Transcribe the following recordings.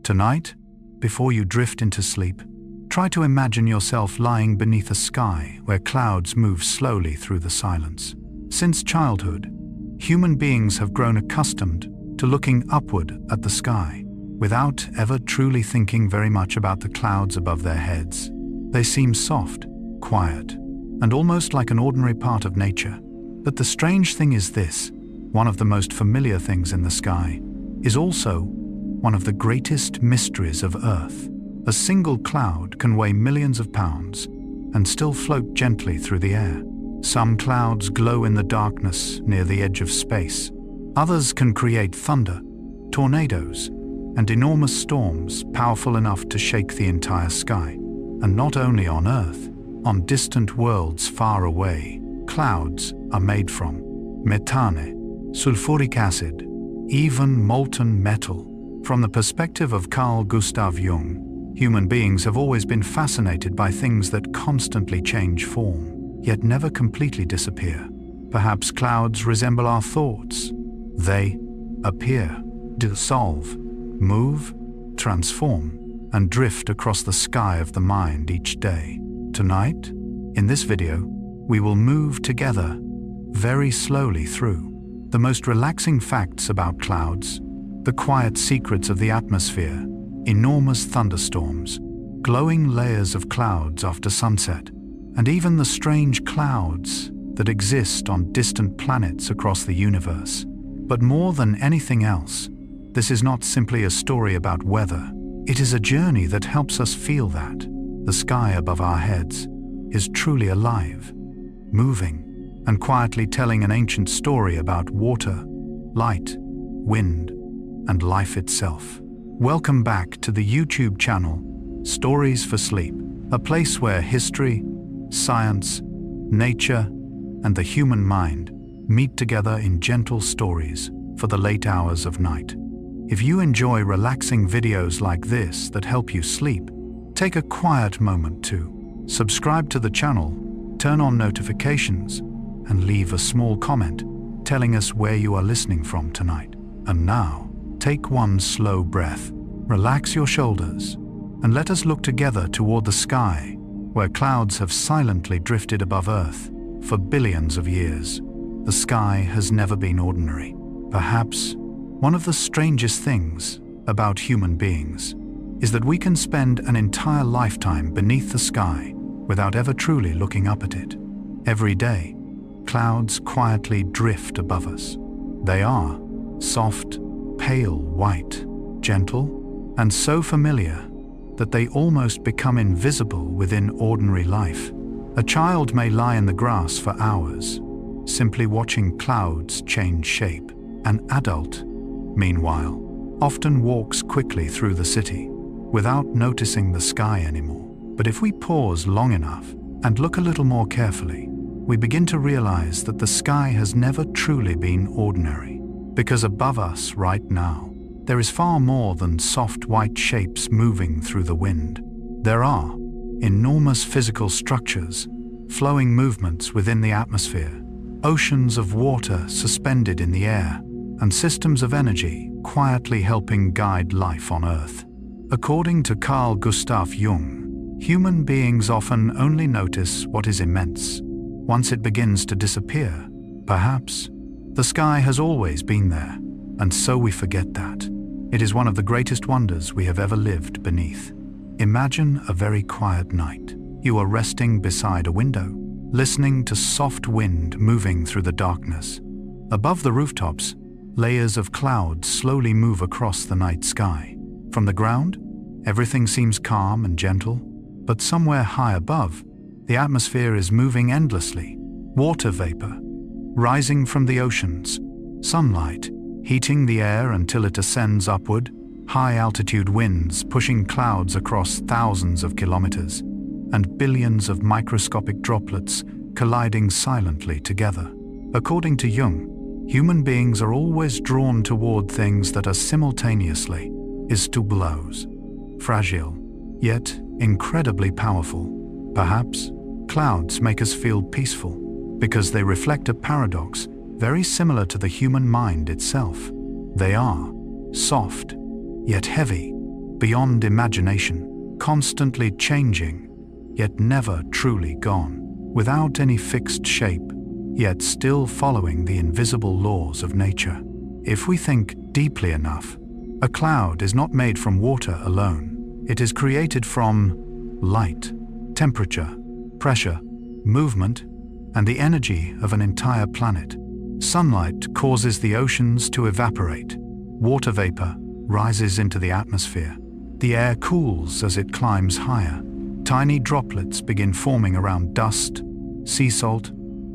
Tonight, before you drift into sleep, try to imagine yourself lying beneath a sky where clouds move slowly through the silence. Since childhood, human beings have grown accustomed to looking upward at the sky, without ever truly thinking very much about the clouds above their heads. They seem soft, quiet, and almost like an ordinary part of nature. But the strange thing is this: one of the most familiar things in the sky is also one of the greatest mysteries of Earth. A single cloud can weigh millions of pounds and still float gently through the air. Some clouds glow in the darkness near the edge of space. Others can create thunder, tornadoes, and enormous storms powerful enough to shake the entire sky. And not only on Earth, on distant worlds far away, clouds are made from methane, sulfuric acid, even molten metal. From the perspective of Carl Gustav Jung, human beings have always been fascinated by things that constantly change form, yet never completely disappear. Perhaps clouds resemble our thoughts. They appear, dissolve, move, transform, and drift across the sky of the mind each day. Tonight, in this video, we will move together very slowly through the most relaxing facts about clouds, the quiet secrets of the atmosphere, enormous thunderstorms, glowing layers of clouds after sunset, and even the strange clouds that exist on distant planets across the universe. But more than anything else, this is not simply a story about weather. It is a journey that helps us feel that the sky above our heads is truly alive, moving, and quietly telling an ancient story about water, light, wind, and life itself. Welcome back to the YouTube channel, Stories for Sleep, a place where history, science, nature, and the human mind meet together in gentle stories for the late hours of night. If you enjoy relaxing videos like this that help you sleep, take a quiet moment to subscribe to the channel, turn on notifications, and leave a small comment telling us where you are listening from tonight. And now, take one slow breath, relax your shoulders, and let us look together toward the sky, where clouds have silently drifted above Earth for billions of years. The sky has never been ordinary. Perhaps one of the strangest things about human beings is that we can spend an entire lifetime beneath the sky without ever truly looking up at it. Every day, clouds quietly drift above us. They are soft, pale white, gentle, and so familiar that they almost become invisible within ordinary life. A child may lie in the grass for hours, simply watching clouds change shape. An adult, meanwhile, often walks quickly through the city without noticing the sky anymore. But if we pause long enough and look a little more carefully, we begin to realize that the sky has never truly been ordinary. Because above us right now, there is far more than soft white shapes moving through the wind. There are enormous physical structures, flowing movements within the atmosphere, oceans of water suspended in the air, and systems of energy quietly helping guide life on Earth. According to Carl Gustav Jung, human beings often only notice what is immense. Once it begins to disappear, perhaps, the sky has always been there, and so we forget that. It is one of the greatest wonders we have ever lived beneath. Imagine a very quiet night. You are resting beside a window, listening to soft wind moving through the darkness. Above the rooftops, layers of clouds slowly move across the night sky. From the ground, everything seems calm and gentle, but somewhere high above, the atmosphere is moving endlessly. Water vapor, rising from the oceans, sunlight, heating the air until it ascends upward, high-altitude winds pushing clouds across thousands of kilometers, and billions of microscopic droplets colliding silently together. According to Jung, human beings are always drawn toward things that are simultaneously two blows, fragile, yet incredibly powerful. Perhaps clouds make us feel peaceful because they reflect a paradox very similar to the human mind itself. They are soft, yet heavy, beyond imagination, constantly changing, yet never truly gone, without any fixed shape, yet still following the invisible laws of nature. If we think deeply enough, a cloud is not made from water alone. It is created from light, temperature, pressure, movement, and the energy of an entire planet. Sunlight causes the oceans to evaporate. Water vapor rises into the atmosphere. The air cools as it climbs higher. Tiny droplets begin forming around dust, sea salt,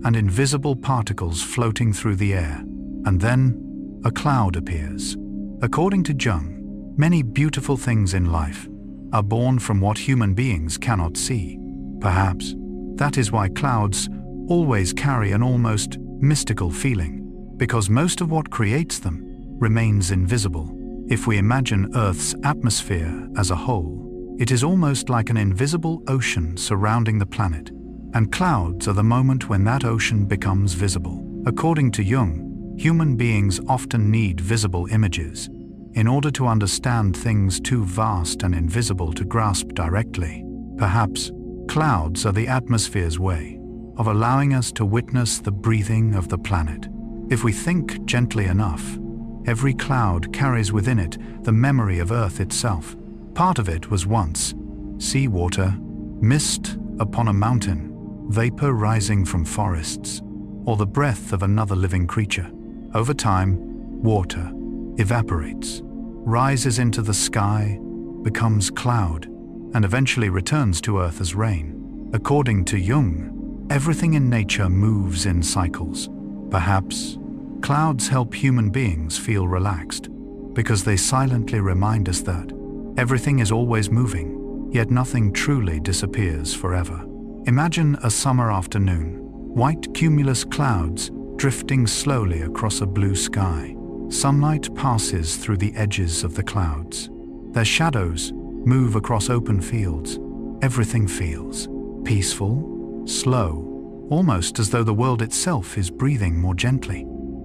and invisible particles floating through the air. And then a cloud appears. According to Jung, many beautiful things in life are born from what human beings cannot see. Perhaps that is why clouds always carry an almost mystical feeling, because most of what creates them remains invisible. If we imagine Earth's atmosphere as a whole, it is almost like an invisible ocean surrounding the planet, and clouds are the moment when that ocean becomes visible. According to Jung, human beings often need visible images in order to understand things too vast and invisible to grasp directly. Perhaps clouds are the atmosphere's way of allowing us to witness the breathing of the planet. If we think gently enough, every cloud carries within it the memory of Earth itself. Part of it was once seawater, mist upon a mountain, vapor rising from forests, or the breath of another living creature. Over time, water evaporates, rises into the sky, becomes cloud, and eventually returns to Earth as rain. According to Jung, everything in nature moves in cycles. Perhaps clouds help human beings feel relaxed because they silently remind us that everything is always moving, yet nothing truly disappears forever. Imagine a summer afternoon, white cumulus clouds drifting slowly across a blue sky. Sunlight passes through the edges of the clouds. Their shadows move across open fields. Everything feels peaceful, slow, almost as though the world itself is breathing more gently.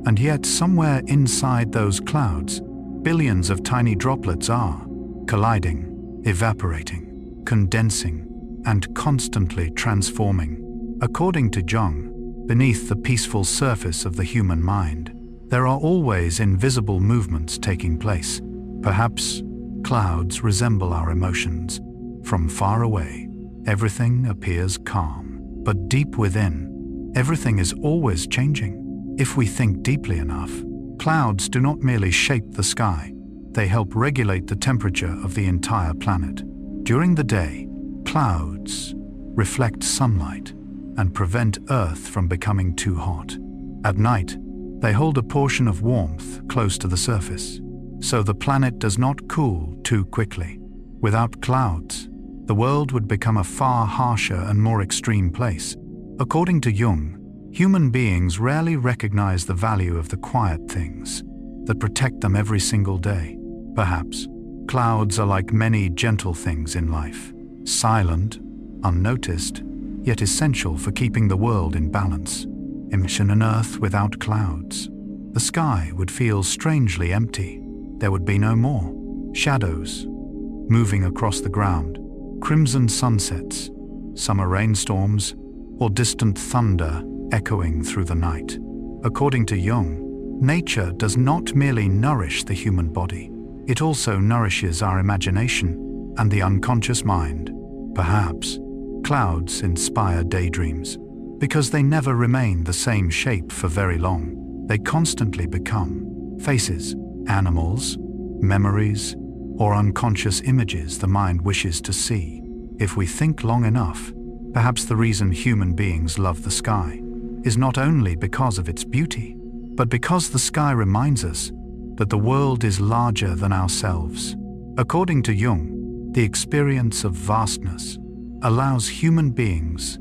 And yet somewhere inside those clouds, billions of tiny droplets are colliding, evaporating, condensing, and constantly transforming. According to Jung, beneath the peaceful surface of the human mind, there are always invisible movements taking place. Perhaps clouds resemble our emotions. From far away, everything appears calm. But deep within, everything is always changing. If we think deeply enough, clouds do not merely shape the sky, they help regulate the temperature of the entire planet. During the day, clouds reflect sunlight and prevent Earth from becoming too hot. At night, they hold a portion of warmth close to the surface, so the planet does not cool too quickly. Without clouds, the world would become a far harsher and more extreme place. According to Jung, human beings rarely recognize the value of the quiet things that protect them every single day. Perhaps clouds are like many gentle things in life, silent, unnoticed, yet essential for keeping the world in balance. Imagine an Earth without clouds. The sky would feel strangely empty. There would be no more shadows moving across the ground, crimson sunsets, summer rainstorms, or distant thunder echoing through the night. According to Jung, nature does not merely nourish the human body, it also nourishes our imagination and the unconscious mind. Perhaps clouds inspire daydreams, because they never remain the same shape for very long. They constantly become faces, animals, memories, or unconscious images the mind wishes to see. If we think long enough, perhaps the reason human beings love the sky is not only because of its beauty, but because the sky reminds us that the world is larger than ourselves. According to Jung, the experience of vastness allows human beings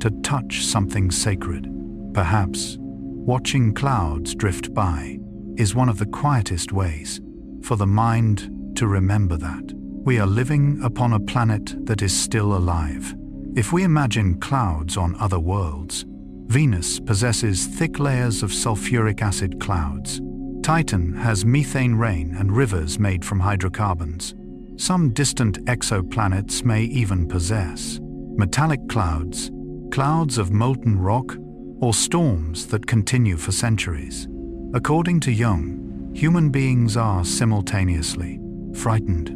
to touch something sacred. Perhaps watching clouds drift by is one of the quietest ways for the mind to remember that we are living upon a planet that is still alive. If we imagine clouds on other worlds, Venus possesses thick layers of sulfuric acid clouds. Titan has methane rain and rivers made from hydrocarbons. some distant exoplanets may even possess metallic clouds, clouds of molten rock, or storms that continue for centuries. According to Jung, human beings are simultaneously frightened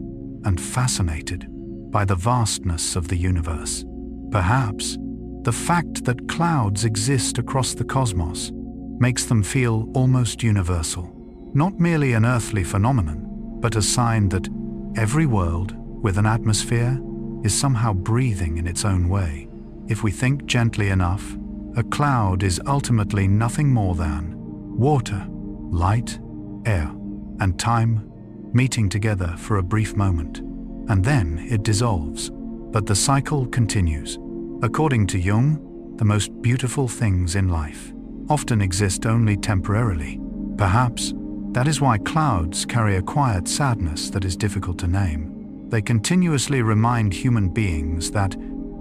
and fascinated by the vastness of the universe. Perhaps the fact that clouds exist across the cosmos makes them feel almost universal, not merely an earthly phenomenon, but a sign that every world with an atmosphere is somehow breathing in its own way. If we think gently enough, a cloud is ultimately nothing more than water, light, air, and time meeting together for a brief moment, and then it dissolves. But the cycle continues. According to Jung, the most beautiful things in life often exist only temporarily. Perhaps that is why clouds carry a quiet sadness that is difficult to name. They continuously remind human beings that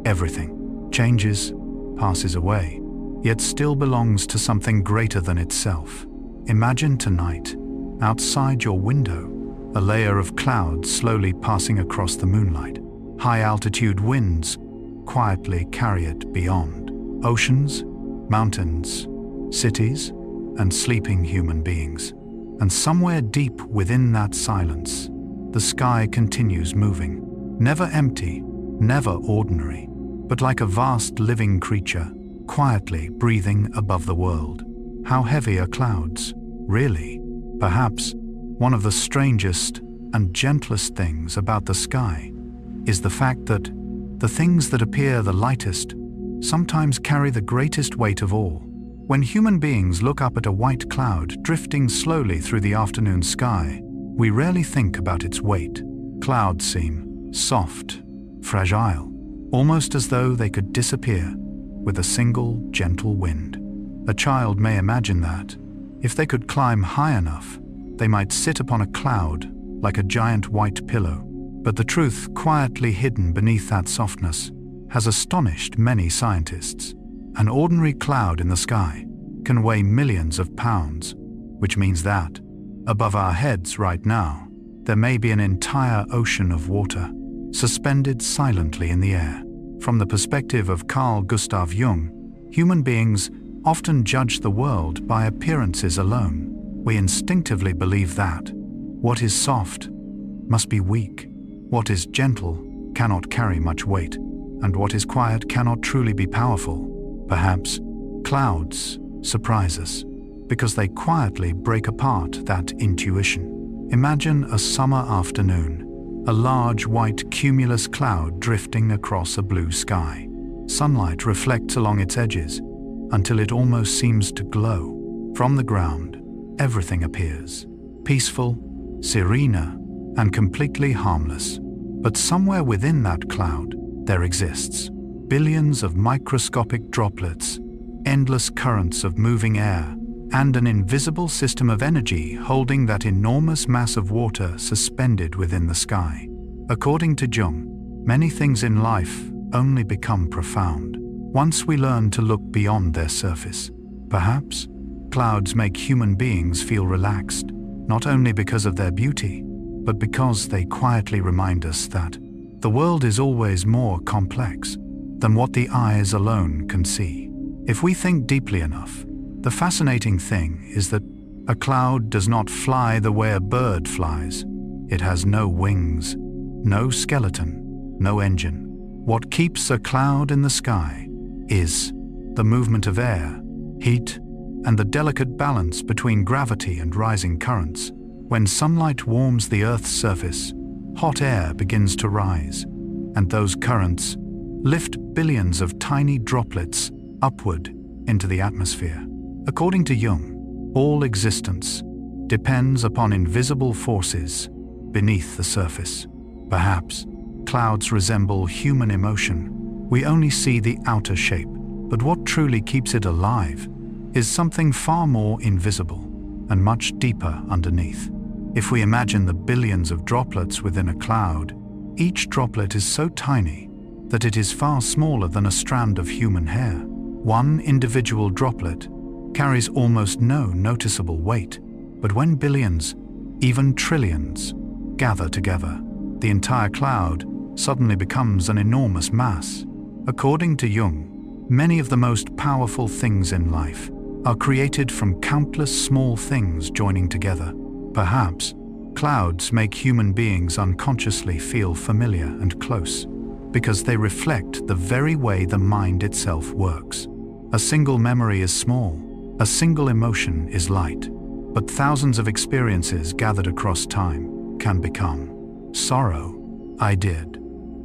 everything changes, passes away, yet still belongs to something greater than itself. Imagine tonight, outside your window, a layer of clouds slowly passing across the moonlight. High-altitude winds quietly carry it beyond oceans, mountains, cities, and sleeping human beings. And somewhere deep within that silence, the sky continues moving, never empty, never ordinary, but like a vast living creature, quietly breathing above the world. How heavy are clouds, really? Perhaps one of the strangest and gentlest things about the sky is the fact that the things that appear the lightest sometimes carry the greatest weight of all. When human beings look up at a white cloud drifting slowly through the afternoon sky, we rarely think about its weight. Clouds seem soft, fragile, almost as though they could disappear with a single gentle wind. A child may imagine that, if they could climb high enough, they might sit upon a cloud like a giant white pillow. But the truth quietly hidden beneath that softness has astonished many scientists. An ordinary cloud in the sky can weigh millions of pounds, which means that, above our heads right now, there may be an entire ocean of water, suspended silently in the air. From the perspective of Carl Gustav Jung, human beings often judge the world by appearances alone. We instinctively believe that what is soft must be weak, what is gentle cannot carry much weight, and what is quiet cannot truly be powerful. Perhaps clouds surprise us because they quietly break apart that intuition. Imagine a summer afternoon, a large white cumulus cloud drifting across a blue sky. Sunlight reflects along its edges until it almost seems to glow. From the ground, everything appears peaceful, serene, and completely harmless. But somewhere within that cloud, there exists billions of microscopic droplets, endless currents of moving air, and an invisible system of energy holding that enormous mass of water suspended within the sky. According to Jung, many things in life only become profound once we learn to look beyond their surface. Perhaps clouds make human beings feel relaxed, not only because of their beauty, but because they quietly remind us that the world is always more complex than what the eyes alone can see. If we think deeply enough, the fascinating thing is that a cloud does not fly the way a bird flies. It has no wings, no skeleton, no engine. What keeps a cloud in the sky is the movement of air, heat, and the delicate balance between gravity and rising currents. When sunlight warms the Earth's surface, hot air begins to rise, and those currents lift billions of tiny droplets upward into the atmosphere. According to Jung, all existence depends upon invisible forces beneath the surface. Perhaps clouds resemble human emotion. We only see the outer shape, but what truly keeps it alive is something far more invisible and much deeper underneath. If we imagine the billions of droplets within a cloud, each droplet is so tiny that it is far smaller than a strand of human hair. One individual droplet carries almost no noticeable weight, but when billions, even trillions, gather together, the entire cloud suddenly becomes an enormous mass. According to Jung, many of the most powerful things in life are created from countless small things joining together. Perhaps clouds make human beings unconsciously feel familiar and close, because they reflect the very way the mind itself works. A single memory is small, a single emotion is light, but thousands of experiences gathered across time can become sorrow, I did,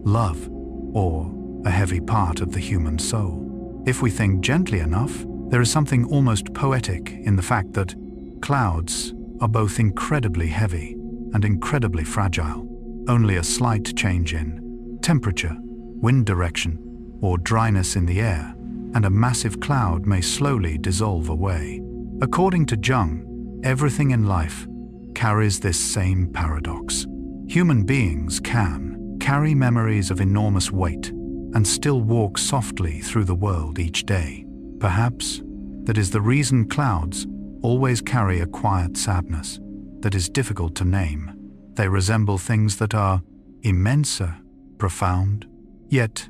love, or a heavy part of the human soul. If we think gently enough, there is something almost poetic in the fact that clouds are both incredibly heavy and incredibly fragile. Only a slight change in temperature, wind direction, or dryness in the air, and a massive cloud may slowly dissolve away. According to Jung, everything in life carries this same paradox. Human beings can carry memories of enormous weight and still walk softly through the world each day. Perhaps that is the reason clouds always carry a quiet sadness that is difficult to name. They resemble things that are immense, profound, yet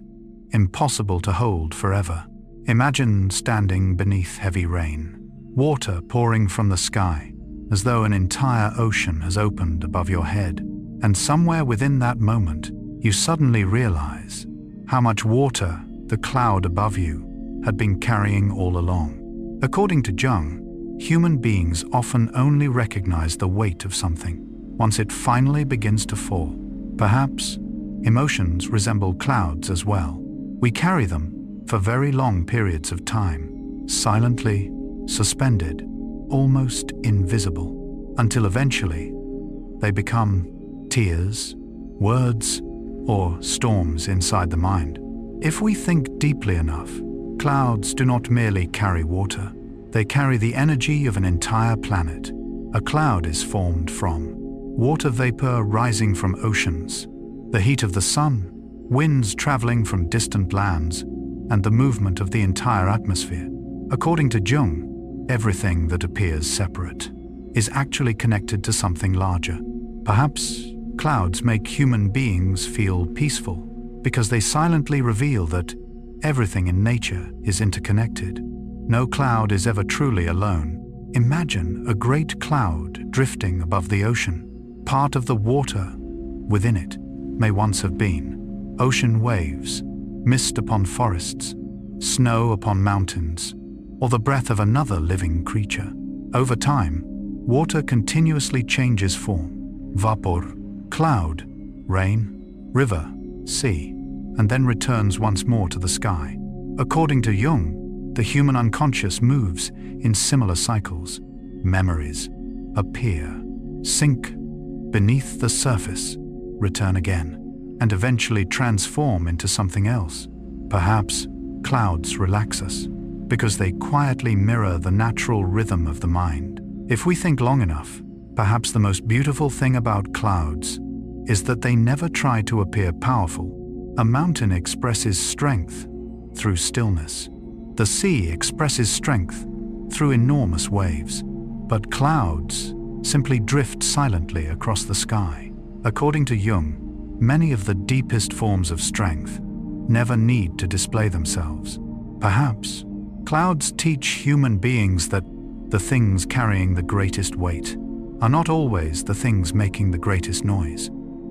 impossible to hold forever. Imagine standing beneath heavy rain, water pouring from the sky, as though an entire ocean has opened above your head, and somewhere within that moment, you suddenly realize how much water the cloud above you had been carrying all along. According to Jung, human beings often only recognize the weight of something once it finally begins to fall. Perhaps emotions resemble clouds as well. We carry them for very long periods of time, silently suspended, almost invisible, until eventually they become tears, words, or storms inside the mind. If we think deeply enough, clouds do not merely carry water, they carry the energy of an entire planet. A cloud is formed from water vapor rising from oceans, the heat of the sun, winds traveling from distant lands, and the movement of the entire atmosphere. According to Jung, everything that appears separate is actually connected to something larger. Perhaps clouds make human beings feel peaceful because they silently reveal that everything in nature is interconnected. No cloud is ever truly alone. Imagine a great cloud drifting above the ocean. Part of the water within it may once have been ocean waves, mist upon forests, snow upon mountains, or the breath of another living creature. Over time, water continuously changes form: vapor, cloud, rain, river, sea, and then returns once more to the sky. According to Jung, the human unconscious moves in similar cycles. Memories appear, sink beneath the surface, return again, and eventually transform into something else. Perhaps clouds relax us because they quietly mirror the natural rhythm of the mind. If we think long enough, perhaps the most beautiful thing about clouds is that they never try to appear powerful. A mountain expresses strength through stillness. The sea expresses strength through enormous waves. But clouds simply drift silently across the sky. According to Jung, many of the deepest forms of strength never need to display themselves. Perhaps clouds teach human beings that the things carrying the greatest weight are not always the things making the greatest noise.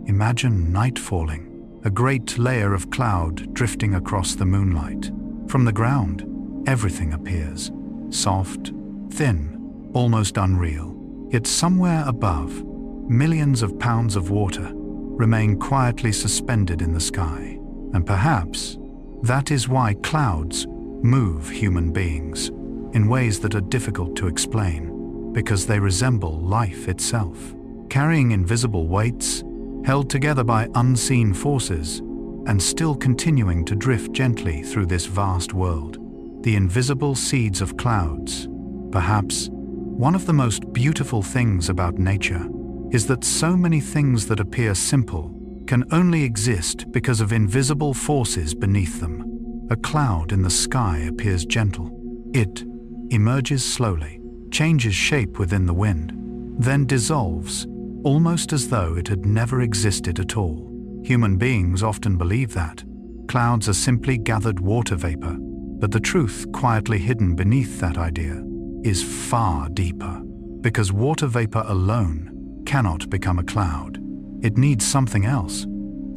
Imagine night falling, a great layer of cloud drifting across the moonlight. From the ground, everything appears soft, thin, almost unreal. Yet somewhere above, millions of pounds of water remain quietly suspended in the sky. And perhaps that is why clouds move human beings in ways that are difficult to explain, because they resemble life itself, carrying invisible weights, held together by unseen forces, and still continuing to drift gently through this vast world. The invisible seeds of clouds. Perhaps one of the most beautiful things about nature is that so many things that appear simple can only exist because of invisible forces beneath them. A cloud in the sky appears gentle. It emerges slowly, changes shape within the wind, then dissolves almost as though it had never existed at all. Human beings often believe that clouds are simply gathered water vapor, but the truth quietly hidden beneath that idea is far deeper. Because water vapor alone cannot become a cloud. It needs something else,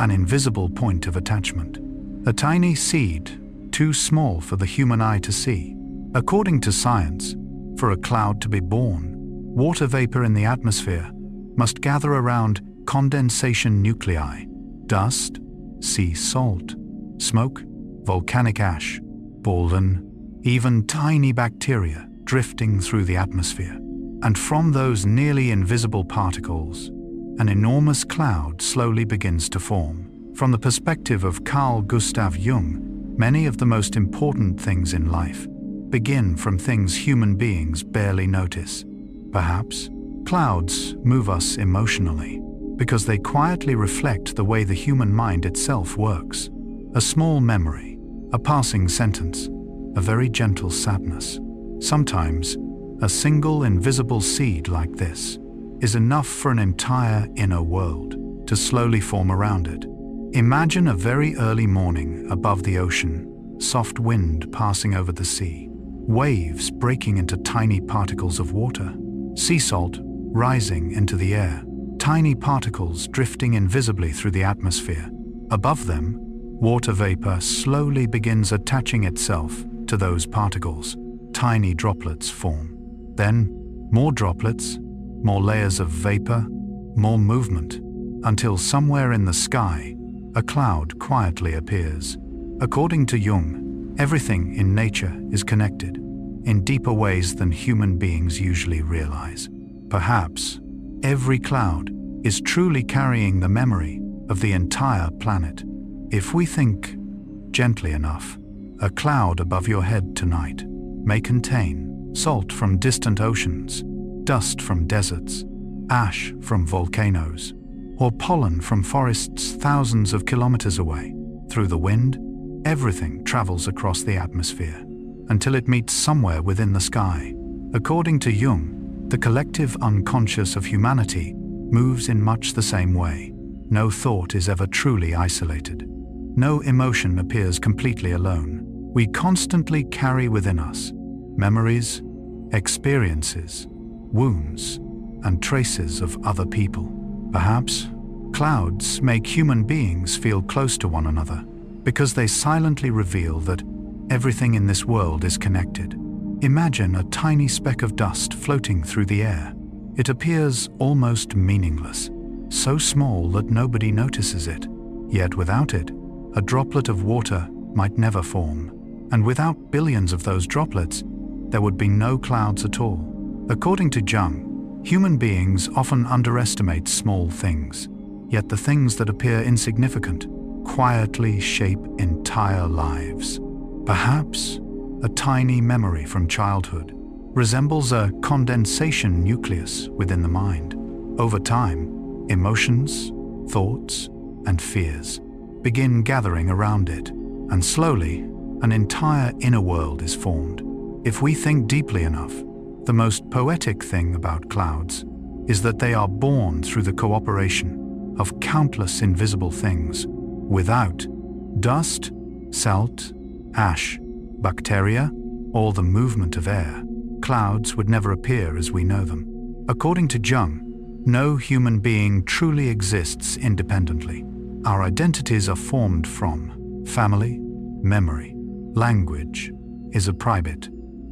an invisible point of attachment. A tiny seed, too small for the human eye to see. According to science, for a cloud to be born, water vapor in the atmosphere must gather around condensation nuclei, dust, sea salt, smoke, volcanic ash, pollen, even tiny bacteria drifting through the atmosphere. And from those nearly invisible particles, an enormous cloud slowly begins to form. From the perspective of Carl Gustav Jung, many of the most important things in life begin from things human beings barely notice. Perhaps, clouds move us emotionally because they quietly reflect the way the human mind itself works. A small memory, a passing sentence, a very gentle sadness. Sometimes, a single invisible seed like this is enough for an entire inner world to slowly form around it. Imagine a very early morning above the ocean, soft wind passing over the sea, waves breaking into tiny particles of water, sea salt rising into the air, tiny particles drifting invisibly through the atmosphere. Above them, water vapor slowly begins attaching itself to those particles. Tiny droplets form. Then, more droplets, more layers of vapor, more movement, until somewhere in the sky, a cloud quietly appears. According to Jung, everything in nature is connected, in deeper ways than human beings usually realize. Perhaps, every cloud is truly carrying the memory of the entire planet. If we think gently enough, a cloud above your head tonight may contain salt from distant oceans, dust from deserts, ash from volcanoes, or pollen from forests thousands of kilometers away. Through the wind, everything travels across the atmosphere until it meets somewhere within the sky. According to Jung, the collective unconscious of humanity moves in much the same way. No thought is ever truly isolated. No emotion appears completely alone. We constantly carry within us memories, experiences, wounds, and traces of other people. Perhaps, clouds make human beings feel close to one another because they silently reveal that everything in this world is connected. Imagine a tiny speck of dust floating through the air. It appears almost meaningless, so small that nobody notices it. Yet without it, a droplet of water might never form. And without billions of those droplets, there would be no clouds at all. According to Jung, human beings often underestimate small things, yet the things that appear insignificant quietly shape entire lives. Perhaps a tiny memory from childhood resembles a condensation nucleus within the mind. Over time, emotions, thoughts, and fears begin gathering around it, and slowly, an entire inner world is formed. If we think deeply enough, the most poetic thing about clouds is that they are born through the cooperation of countless invisible things. Without dust, salt, ash, bacteria, or the movement of air, clouds would never appear as we know them. According to Jung, no human being truly exists independently. Our identities are formed from family, memory, language is a private,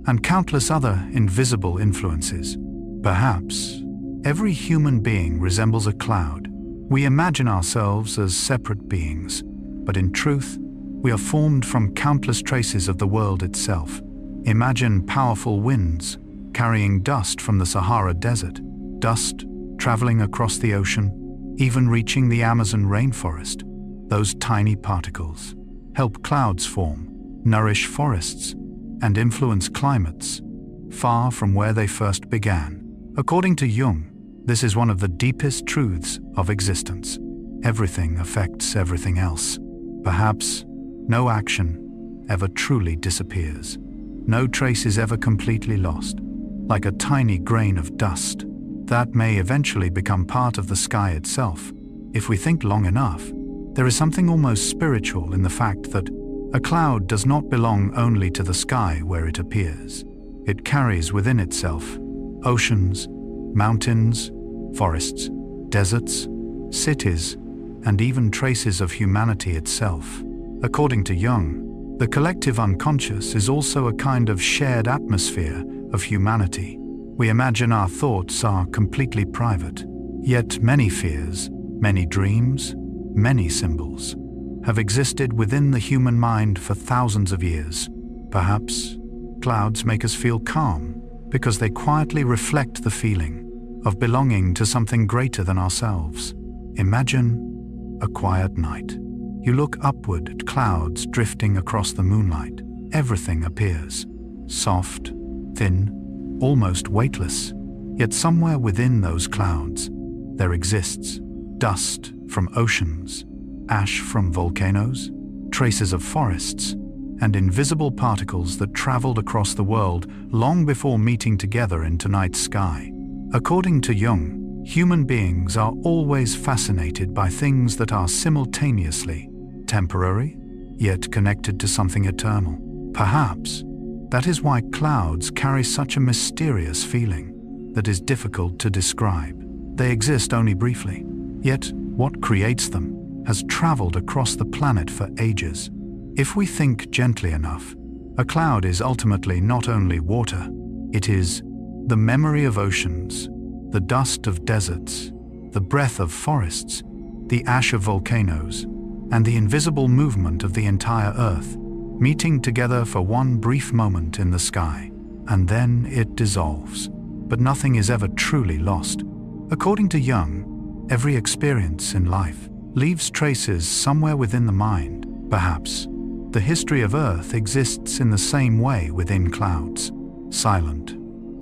and countless other invisible influences. Perhaps every human being resembles a cloud. We imagine ourselves as separate beings, but in truth, we are formed from countless traces of the world itself. Imagine powerful winds carrying dust from the Sahara Desert, dust traveling across the ocean, even reaching the Amazon rainforest. Those tiny particles help clouds form, nourish forests, and influence climates far from where they first began. According to Jung, this is one of the deepest truths of existence. Everything affects everything else. Perhaps no action ever truly disappears. No trace is ever completely lost. Like a tiny grain of dust, that may eventually become part of the sky itself. If we think long enough, there is something almost spiritual in the fact that a cloud does not belong only to the sky where it appears. It carries within itself oceans, mountains, forests, deserts, cities, and even traces of humanity itself. According to Jung, the collective unconscious is also a kind of shared atmosphere of humanity. We imagine our thoughts are completely private, yet many fears, many dreams, many symbols have existed within the human mind for thousands of years. Perhaps clouds make us feel calm because they quietly reflect the feeling of belonging to something greater than ourselves. Imagine a quiet night. You look upward at clouds drifting across the moonlight. Everything appears soft, thin, almost weightless. Yet somewhere within those clouds, there exists dust from oceans, ash from volcanoes, traces of forests, and invisible particles that traveled across the world long before meeting together in tonight's sky. According to Jung, human beings are always fascinated by things that are simultaneously temporary, yet connected to something eternal. Perhaps that is why clouds carry such a mysterious feeling that is difficult to describe. They exist only briefly, yet what creates them has traveled across the planet for ages. If we think gently enough, a cloud is ultimately not only water, it is the memory of oceans, the dust of deserts, the breath of forests, the ash of volcanoes, and the invisible movement of the entire earth, meeting together for one brief moment in the sky, and then it dissolves. But nothing is ever truly lost. According to Jung, every experience in life leaves traces somewhere within the mind. Perhaps the history of Earth exists in the same way within clouds, silent,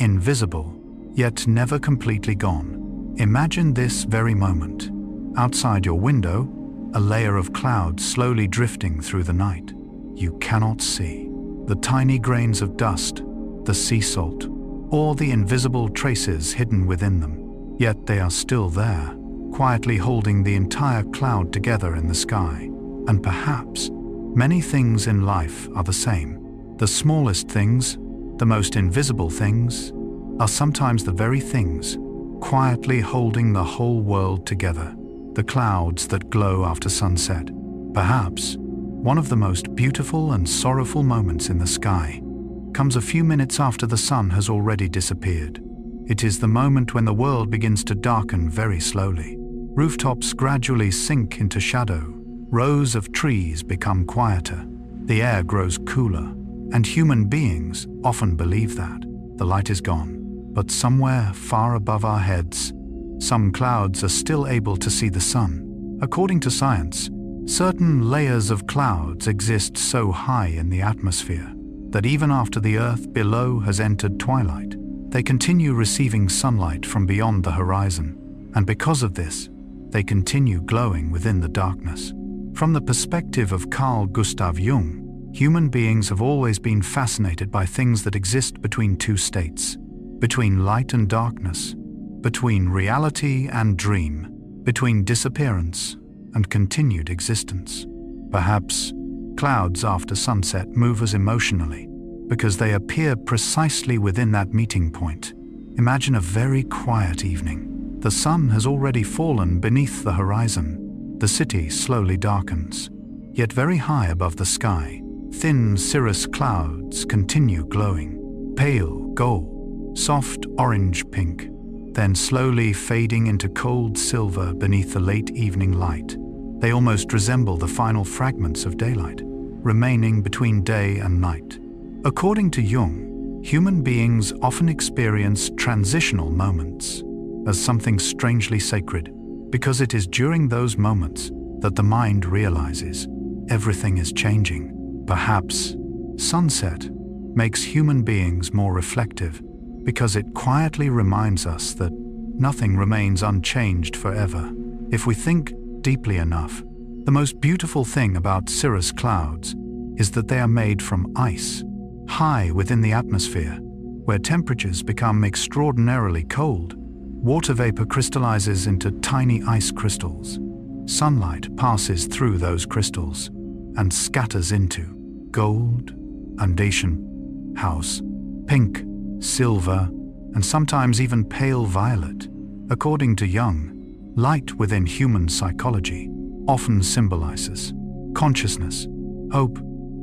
invisible, yet never completely gone. Imagine this very moment. Outside your window, a layer of clouds slowly drifting through the night. You cannot see the tiny grains of dust, the sea salt, or the invisible traces hidden within them. Yet they are still there, quietly holding the entire cloud together in the sky. And perhaps many things in life are the same. The smallest things, the most invisible things, are sometimes the very things quietly holding the whole world together. The clouds that glow after sunset. Perhaps one of the most beautiful and sorrowful moments in the sky comes a few minutes after the sun has already disappeared. It is the moment when the world begins to darken very slowly. Rooftops gradually sink into shadow. Rows of trees become quieter. The air grows cooler. And human beings often believe that the light is gone. But somewhere far above our heads, some clouds are still able to see the sun. According to science, certain layers of clouds exist so high in the atmosphere that even after the earth below has entered twilight, they continue receiving sunlight from beyond the horizon. And because of this, they continue glowing within the darkness. From the perspective of Carl Gustav Jung, human beings have always been fascinated by things that exist between two states, between light and darkness, between reality and dream, between disappearance and continued existence. Perhaps clouds after sunset move us emotionally because they appear precisely within that meeting point. Imagine a very quiet evening. The sun has already fallen beneath the horizon. The city slowly darkens. Yet very high above the sky, thin cirrus clouds continue glowing, pale gold, soft orange-pink, then slowly fading into cold silver beneath the late evening light. They almost resemble the final fragments of daylight, remaining between day and night. According to Jung, human beings often experience transitional moments as something strangely sacred, because it is during those moments that the mind realizes everything is changing. Perhaps sunset makes human beings more reflective because it quietly reminds us that nothing remains unchanged forever. If we think deeply enough, the most beautiful thing about cirrus clouds is that they are made from ice, high within the atmosphere, where temperatures become extraordinarily cold. Water vapor crystallizes into tiny ice crystals. Sunlight passes through those crystals and scatters into gold, undation, house, pink, silver, and sometimes even pale violet. According to Jung, light within human psychology often symbolizes consciousness, hope,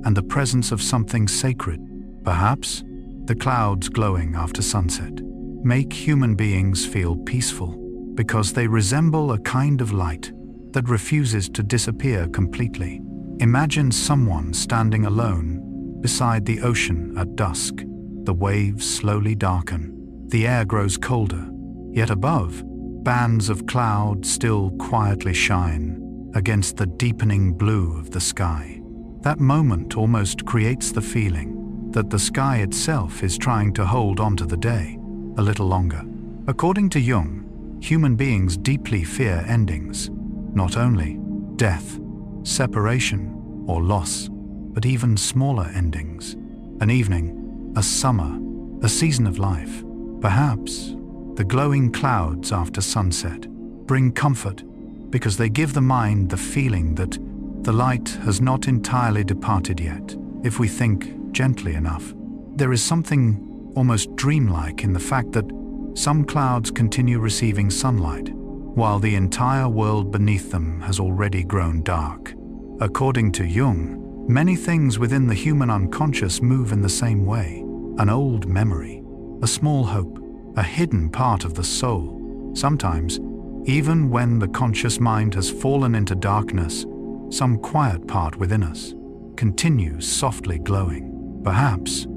and the presence of something sacred. Perhaps the clouds glowing after sunset make human beings feel peaceful because they resemble a kind of light that refuses to disappear completely. Imagine someone standing alone beside the ocean at dusk. The waves slowly darken, the air grows colder, yet above, bands of cloud still quietly shine against the deepening blue of the sky. That moment almost creates the feeling that the sky itself is trying to hold on to the day a little longer. According to Jung, human beings deeply fear endings, not only death, separation, or loss, but even smaller endings. An evening, a summer, a season of life. Perhaps the glowing clouds after sunset bring comfort because they give the mind the feeling that the light has not entirely departed yet. If we think gently enough, there is something almost dreamlike in the fact that some clouds continue receiving sunlight, while the entire world beneath them has already grown dark. According to Jung, many things within the human unconscious move in the same way. An old memory, a small hope, a hidden part of the soul. Sometimes, even when the conscious mind has fallen into darkness, some quiet part within us continues softly glowing. Perhaps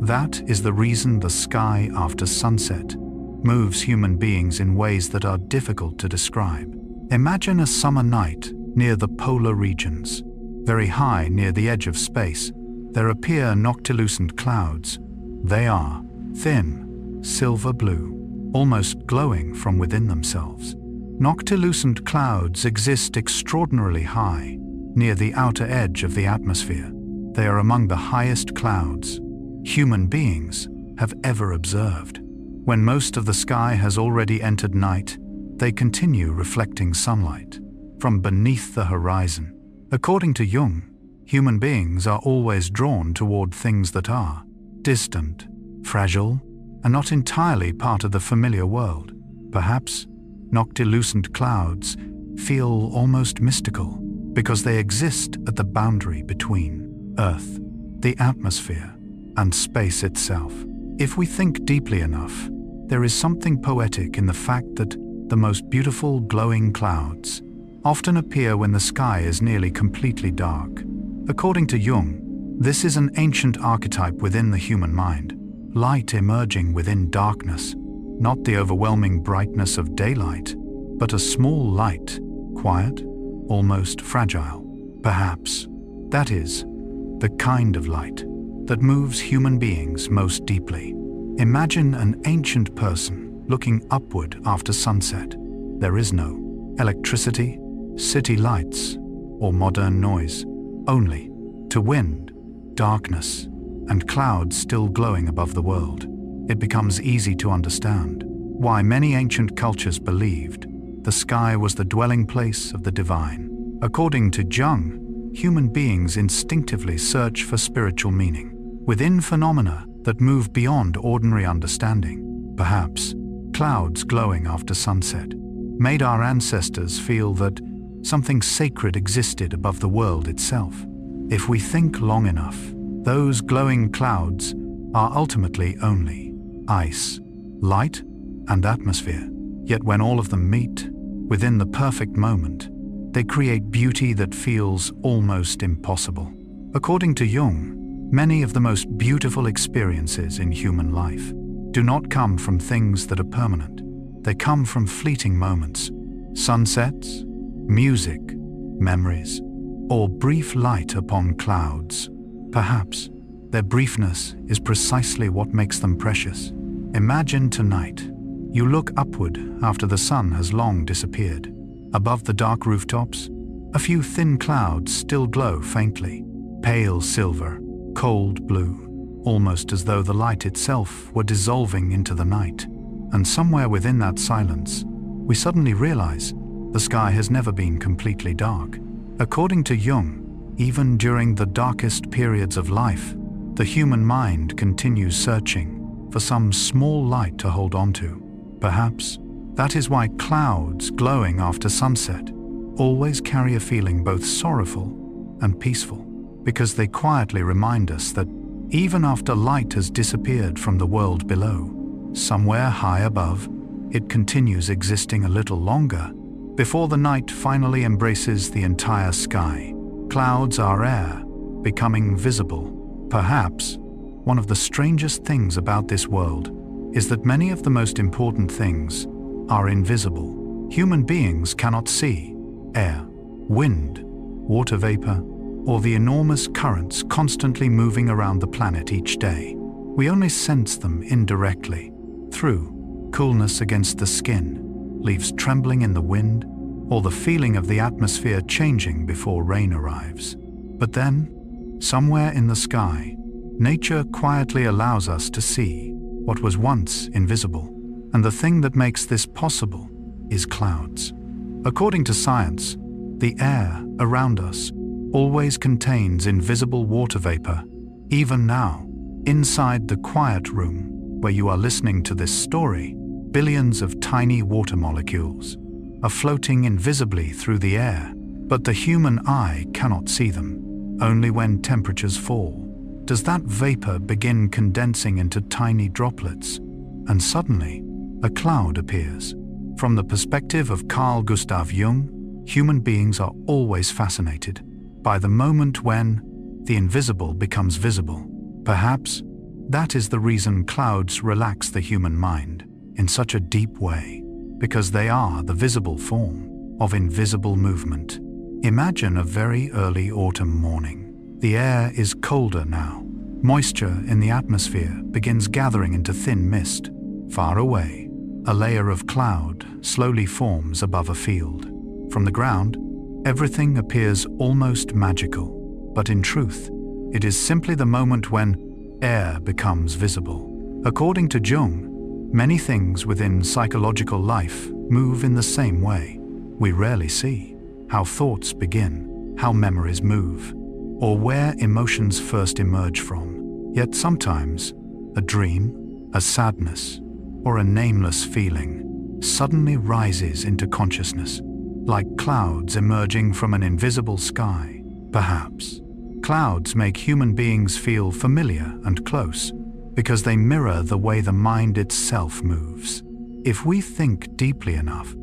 that is the reason the sky after sunset moves human beings in ways that are difficult to describe. Imagine a summer night near the polar regions. Very high near the edge of space, there appear noctilucent clouds. They are thin, silver blue, almost glowing from within themselves. Noctilucent clouds exist extraordinarily high, near the outer edge of the atmosphere. They are among the highest clouds human beings have ever observed. When most of the sky has already entered night, they continue reflecting sunlight from beneath the horizon. According to Jung, human beings are always drawn toward things that are distant, fragile, and not entirely part of the familiar world. Perhaps noctilucent clouds feel almost mystical because they exist at the boundary between Earth, the atmosphere, and space itself. If we think deeply enough, there is something poetic in the fact that the most beautiful glowing clouds often appear when the sky is nearly completely dark. According to Jung, this is an ancient archetype within the human mind, light emerging within darkness, not the overwhelming brightness of daylight, but a small light, quiet, almost fragile. Perhaps that is the kind of light that moves human beings most deeply. Imagine an ancient person looking upward after sunset. There is no electricity, city lights, or modern noise, only to wind, darkness, and clouds still glowing above the world. It becomes easy to understand why many ancient cultures believed the sky was the dwelling place of the divine. According to Jung, human beings instinctively search for spiritual meaning within phenomena that move beyond ordinary understanding. Perhaps clouds glowing after sunset made our ancestors feel that something sacred existed above the world itself. If we think long enough, those glowing clouds are ultimately only ice, light, and atmosphere. Yet when all of them meet, within the perfect moment, they create beauty that feels almost impossible. According to Jung, many of the most beautiful experiences in human life do not come from things that are permanent. They come from fleeting moments, sunsets, music, memories, or brief light upon clouds. Perhaps their briefness is precisely what makes them precious. Imagine tonight, you look upward after the sun has long disappeared. Above the dark rooftops, a few thin clouds still glow faintly, pale silver, cold blue, almost as though the light itself were dissolving into the night. And somewhere within that silence, we suddenly realize the sky has never been completely dark. According to Jung, even during the darkest periods of life, the human mind continues searching for some small light to hold on to. Perhaps that is why clouds glowing after sunset always carry a feeling both sorrowful and peaceful, because they quietly remind us that even after light has disappeared from the world below, somewhere high above, it continues existing a little longer before the night finally embraces the entire sky. Clouds are air, becoming visible. Perhaps one of the strangest things about this world is that many of the most important things are invisible. Human beings cannot see air, wind, water vapor, or the enormous currents constantly moving around the planet each day. We only sense them indirectly, through coolness against the skin, leaves trembling in the wind, or the feeling of the atmosphere changing before rain arrives. But then, somewhere in the sky, nature quietly allows us to see what was once invisible. And the thing that makes this possible is clouds. According to science, the air around us always contains invisible water vapor. Even now, inside the quiet room where you are listening to this story, billions of tiny water molecules are floating invisibly through the air, but the human eye cannot see them. Only when temperatures fall does that vapor begin condensing into tiny droplets, and suddenly a cloud appears. From the perspective of Carl Gustav Jung, human beings are always fascinated by the moment when the invisible becomes visible. Perhaps that is the reason clouds relax the human mind in such a deep way, because they are the visible form of invisible movement. Imagine a very early autumn morning. The air is colder now. Moisture in the atmosphere begins gathering into thin mist. Far away, a layer of cloud slowly forms above a field. From the ground, everything appears almost magical, but in truth, it is simply the moment when air becomes visible. According to Jung, many things within psychological life move in the same way. We rarely see how thoughts begin, how memories move, or where emotions first emerge from. Yet sometimes, a dream, a sadness, or a nameless feeling suddenly rises into consciousness, like clouds emerging from an invisible sky. Perhaps clouds make human beings feel familiar and close because they mirror the way the mind itself moves. If we think deeply enough,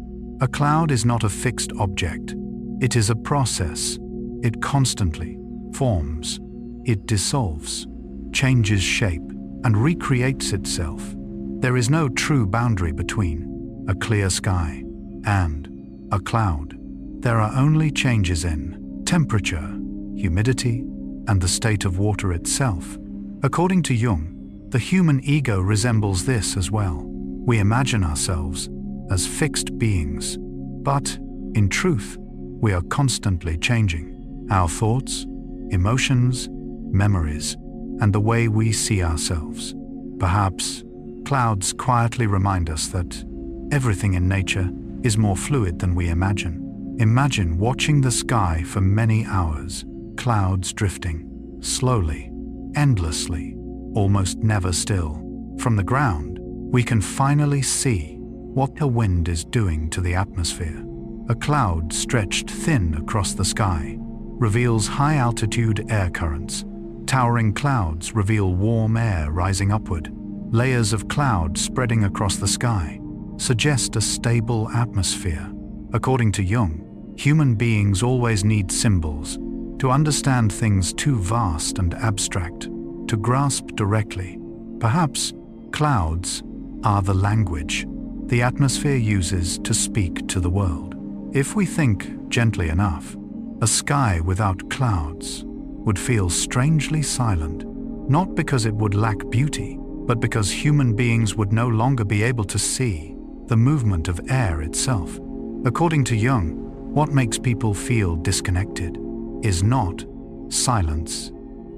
a cloud is not a fixed object. It is a process. It constantly forms, it dissolves, changes shape, and recreates itself. There is no true boundary between a clear sky and a cloud. There are only changes in temperature, humidity, and the state of water itself. According to Jung, the human ego resembles this as well. We imagine ourselves as fixed beings, but in truth, we are constantly changing. Our thoughts, emotions, memories, and the way we see ourselves. Perhaps clouds quietly remind us that everything in nature is more fluid than we imagine. Imagine watching the sky for many hours, clouds drifting, slowly, endlessly, almost never still. From the ground, we can finally see what the wind is doing to the atmosphere. A cloud stretched thin across the sky reveals high-altitude air currents. Towering clouds reveal warm air rising upward. Layers of cloud spreading across the sky suggest a stable atmosphere. According to Jung, human beings always need symbols to understand things too vast and abstract to grasp directly. Perhaps clouds are the language the atmosphere uses to speak to the world. If we think gently enough, a sky without clouds would feel strangely silent, not because it would lack beauty, but because human beings would no longer be able to see the movement of air itself. According to Jung, what makes people feel disconnected is not silence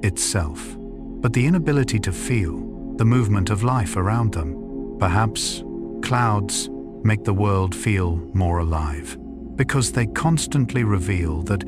itself, but the inability to feel the movement of life around them. Perhaps Clouds make the world feel more alive because they constantly reveal that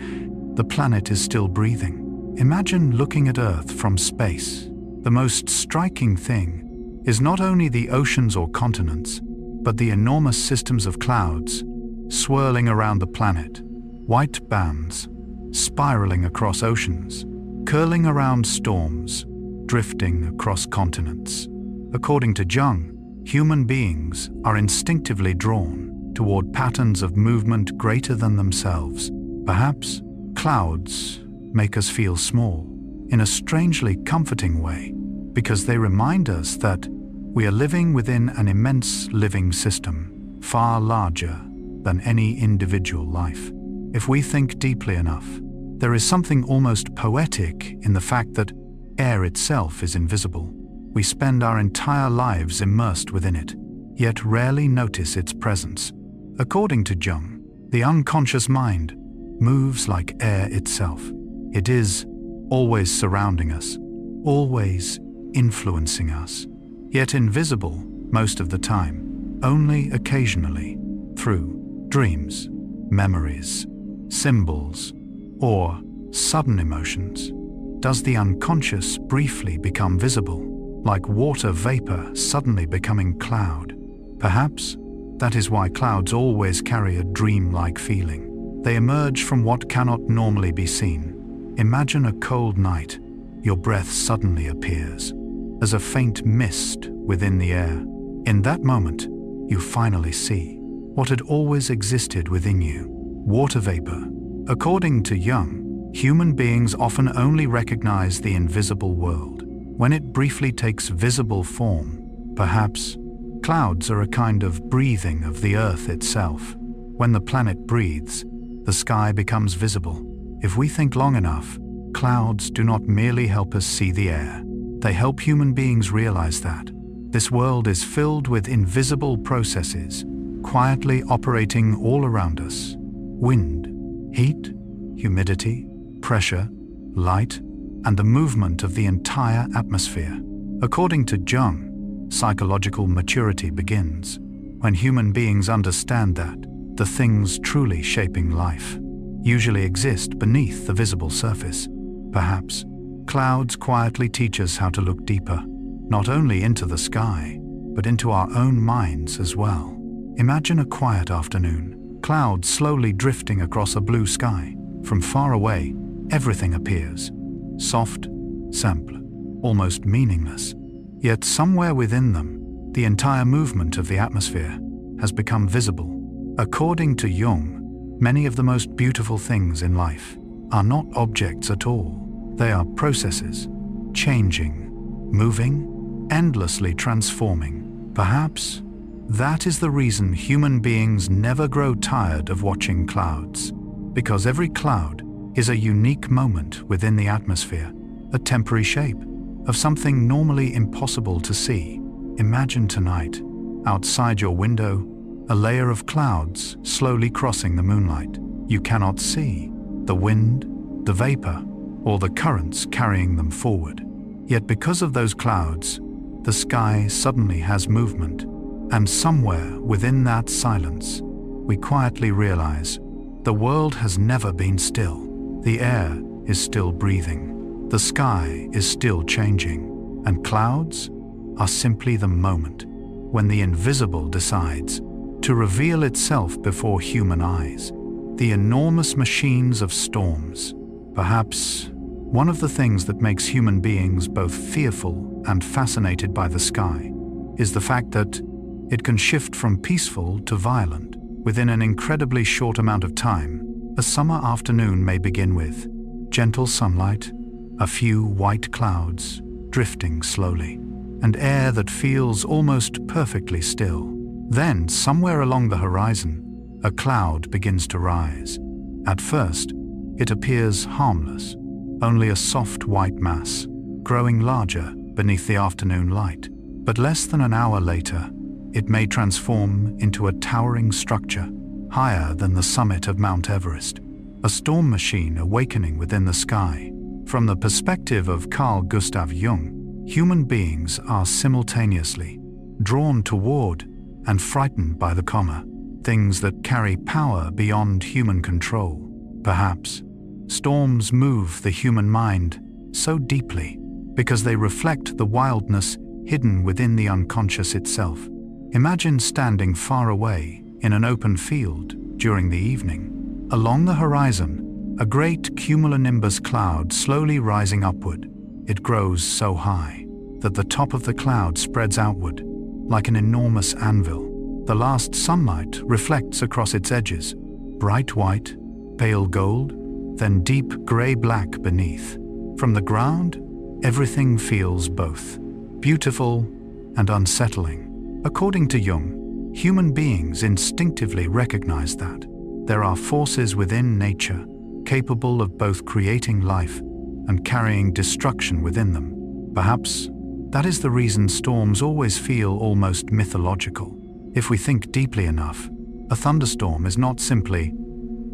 the planet is still breathing. Imagine looking at Earth from space. The most striking thing is not only the oceans or continents, but the enormous systems of clouds swirling around the planet, white bands spiraling across oceans, curling around storms, drifting across continents. According to Jung, human beings are instinctively drawn toward patterns of movement greater than themselves. Perhaps clouds make us feel small in a strangely comforting way because they remind us that we are living within an immense living system, far larger than any individual life. If we think deeply enough, there is something almost poetic in the fact that air itself is invisible. We spend our entire lives immersed within it, yet rarely notice its presence. According to Jung, the unconscious mind moves like air itself. It is always surrounding us, always influencing us, yet invisible most of the time, only occasionally, through dreams, memories, symbols, or sudden emotions. Does the unconscious briefly become visible, like water vapor suddenly becoming cloud? Perhaps that is why clouds always carry a dream-like feeling. They emerge from what cannot normally be seen. Imagine a cold night. Your breath suddenly appears as a faint mist within the air. In that moment, you finally see what had always existed within you: water vapor. According to Jung, human beings often only recognize the invisible world when it briefly takes visible form. Perhaps clouds are a kind of breathing of the earth itself. When the planet breathes, the sky becomes visible. If we think long enough, clouds do not merely help us see the air. They help human beings realize that this world is filled with invisible processes, quietly operating all around us. Wind, heat, humidity, pressure, light, and the movement of the entire atmosphere. According to Jung, psychological maturity begins when human beings understand that the things truly shaping life usually exist beneath the visible surface. Perhaps clouds quietly teach us how to look deeper, not only into the sky, but into our own minds as well. Imagine a quiet afternoon, clouds slowly drifting across a blue sky. From far away, everything appears soft, simple, almost meaningless. Yet somewhere within them, the entire movement of the atmosphere has become visible. According to Jung, many of the most beautiful things in life are not objects at all. They are processes, changing, moving, endlessly transforming. Perhaps that is the reason human beings never grow tired of watching clouds, because every cloud is a unique moment within the atmosphere, a temporary shape of something normally impossible to see. Imagine tonight, outside your window, a layer of clouds slowly crossing the moonlight. You cannot see the wind, the vapor, or the currents carrying them forward. Yet because of those clouds, the sky suddenly has movement, and somewhere within that silence, we quietly realize the world has never been still. The air is still breathing, the sky is still changing, and clouds are simply the moment when the invisible decides to reveal itself before human eyes. The enormous machines of storms. Perhaps one of the things that makes human beings both fearful and fascinated by the sky is the fact that it can shift from peaceful to violent within an incredibly short amount of time. A summer afternoon may begin with gentle sunlight, a few white clouds drifting slowly, and air that feels almost perfectly still. Then, somewhere along the horizon, a cloud begins to rise. At first, it appears harmless, only a soft white mass, growing larger beneath the afternoon light. But less than an hour later, it may transform into a towering structure, higher than the summit of Mount Everest, a storm machine awakening within the sky. From the perspective of Carl Gustav Jung, human beings are simultaneously drawn toward and frightened by the comma, things that carry power beyond human control. Perhaps storms move the human mind so deeply because they reflect the wildness hidden within the unconscious itself. Imagine standing far away in an open field during the evening. Along the horizon, a great cumulonimbus cloud slowly rising upward. It grows so high that the top of the cloud spreads outward like an enormous anvil. The last sunlight reflects across its edges, bright white, pale gold, then deep gray-black beneath. From the ground, everything feels both beautiful and unsettling. According to Jung, human beings instinctively recognize that there are forces within nature capable of both creating life and carrying destruction within them. Perhaps that is the reason storms always feel almost mythological. If we think deeply enough, a thunderstorm is not simply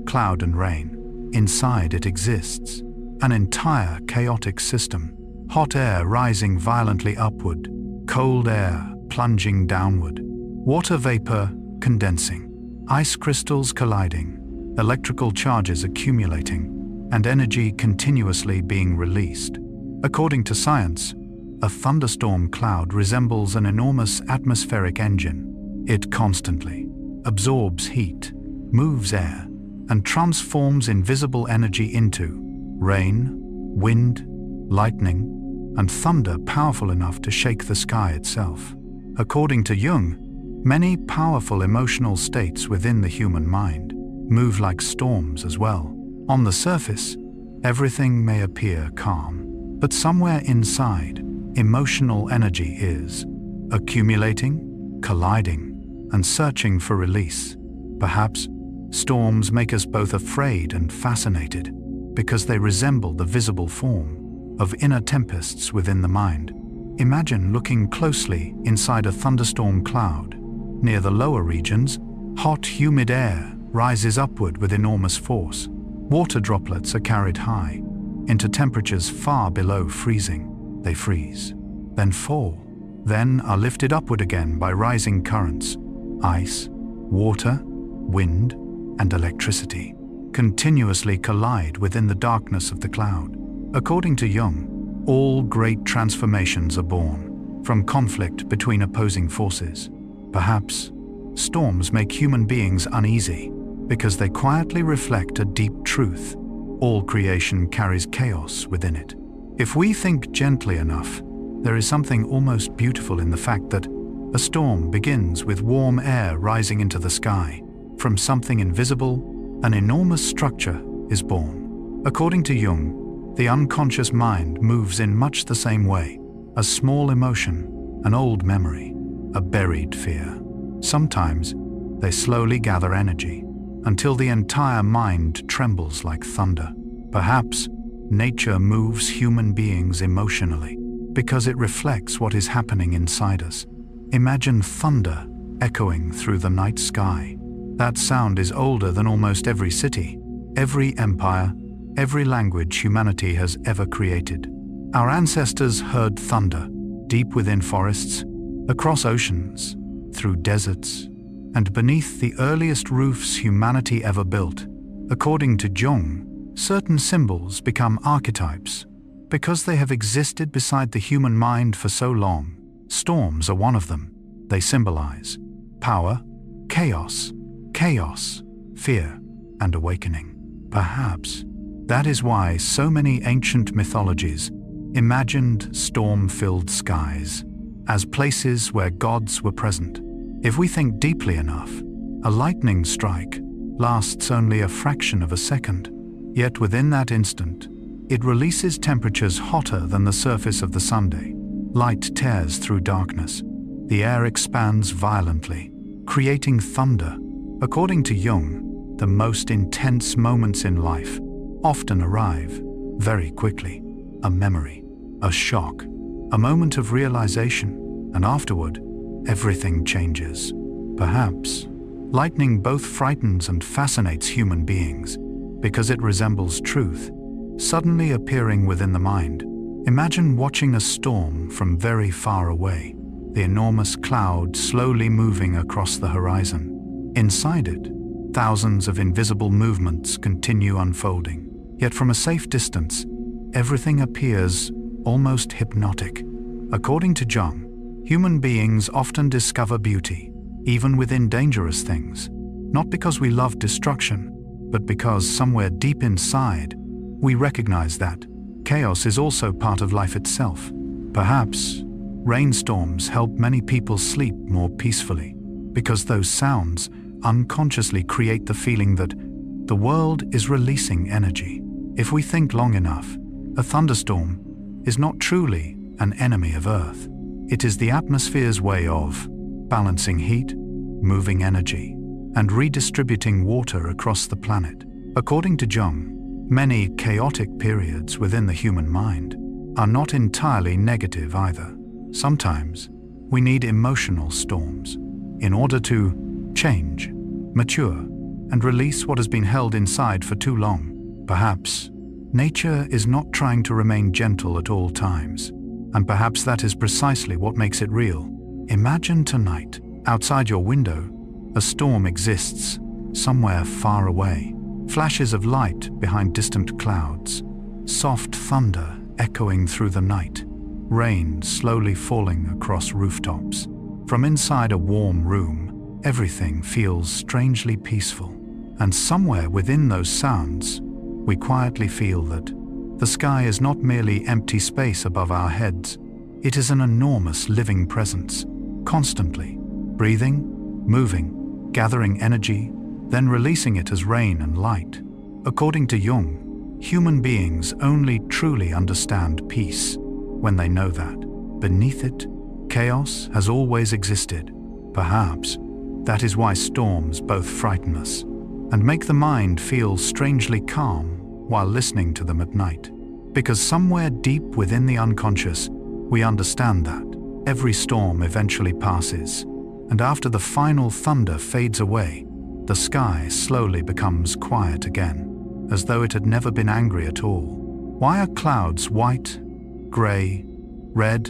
cloud and rain. Inside it exists an entire chaotic system. Hot air rising violently upward, cold air plunging downward, water vapor condensing, ice crystals colliding, electrical charges accumulating, and energy continuously being released. According to science, a thunderstorm cloud resembles an enormous atmospheric engine. It constantly absorbs heat, moves air, and transforms invisible energy into rain, wind, lightning, and thunder powerful enough to shake the sky itself. According to Jung, many powerful emotional states within the human mind move like storms as well. On the surface, everything may appear calm, but somewhere inside, emotional energy is accumulating, colliding, and searching for release. Perhaps storms make us both afraid and fascinated because they resemble the visible form of inner tempests within the mind. Imagine looking closely inside a thunderstorm cloud. Near the lower regions, hot, humid air rises upward with enormous force. Water droplets are carried high into temperatures far below freezing. They freeze, then fall, then are lifted upward again by rising currents. Ice, water, wind, and electricity continuously collide within the darkness of the cloud. According to Jung, all great transformations are born from conflict between opposing forces. Perhaps storms make human beings uneasy because they quietly reflect a deep truth. All creation carries chaos within it. If we think gently enough, there is something almost beautiful in the fact that a storm begins with warm air rising into the sky. From something invisible, an enormous structure is born. According to Jung, the unconscious mind moves in much the same way. A small emotion, an old memory, a buried fear. Sometimes they slowly gather energy until the entire mind trembles like thunder. Perhaps nature moves human beings emotionally because it reflects what is happening inside us. Imagine thunder echoing through the night sky. That sound is older than almost every city, every empire, every language humanity has ever created. Our ancestors heard thunder deep within forests, across oceans, through deserts, and beneath the earliest roofs humanity ever built. According to Jung, certain symbols become archetypes because they have existed beside the human mind for so long. Storms are one of them. They symbolize power, chaos, fear, and awakening. Perhaps that is why so many ancient mythologies imagined storm-filled skies as places where gods were present. If we think deeply enough, a lightning strike lasts only a fraction of a second, yet within that instant, it releases temperatures hotter than the surface of the Sunday. Light tears through darkness. The air expands violently, creating thunder. According to Jung, the most intense moments in life often arrive very quickly. A memory, a shock, a moment of realization, and afterward, everything changes. Perhaps lightning both frightens and fascinates human beings because it resembles truth, suddenly appearing within the mind. Imagine watching a storm from very far away. the enormous cloud slowly moving across the horizon. Inside it, thousands of invisible movements continue unfolding. Yet from a safe distance, everything appears almost hypnotic. According to Jung, human beings often discover beauty, even within dangerous things, not because we love destruction, but because somewhere deep inside, we recognize that chaos is also part of life itself. Perhaps rainstorms help many people sleep more peacefully, because those sounds unconsciously create the feeling that the world is releasing energy. If we think long enough, a thunderstorm is not truly an enemy of Earth. It is the atmosphere's way of balancing heat, moving energy, and redistributing water across the planet. According to Jung, many chaotic periods within the human mind are not entirely negative either. Sometimes we need emotional storms in order to change, mature, and release what has been held inside for too long. Perhaps nature is not trying to remain gentle at all times, and perhaps that is precisely what makes it real. Imagine tonight, outside your window, a storm exists somewhere far away. Flashes of light behind distant clouds, soft thunder echoing through the night, rain slowly falling across rooftops. From inside a warm room, everything feels strangely peaceful. And somewhere within those sounds, we quietly feel that the sky is not merely empty space above our heads. It is an enormous living presence, constantly breathing, moving, gathering energy, then releasing it as rain and light. According to Jung, human beings only truly understand peace when they know that beneath it, chaos has always existed. Perhaps that is why storms both frighten us and make the mind feel strangely calm while listening to them at night. Because somewhere deep within the unconscious, we understand that every storm eventually passes, and after the final thunder fades away, the sky slowly becomes quiet again, as though it had never been angry at all. Why are clouds white, grey, red,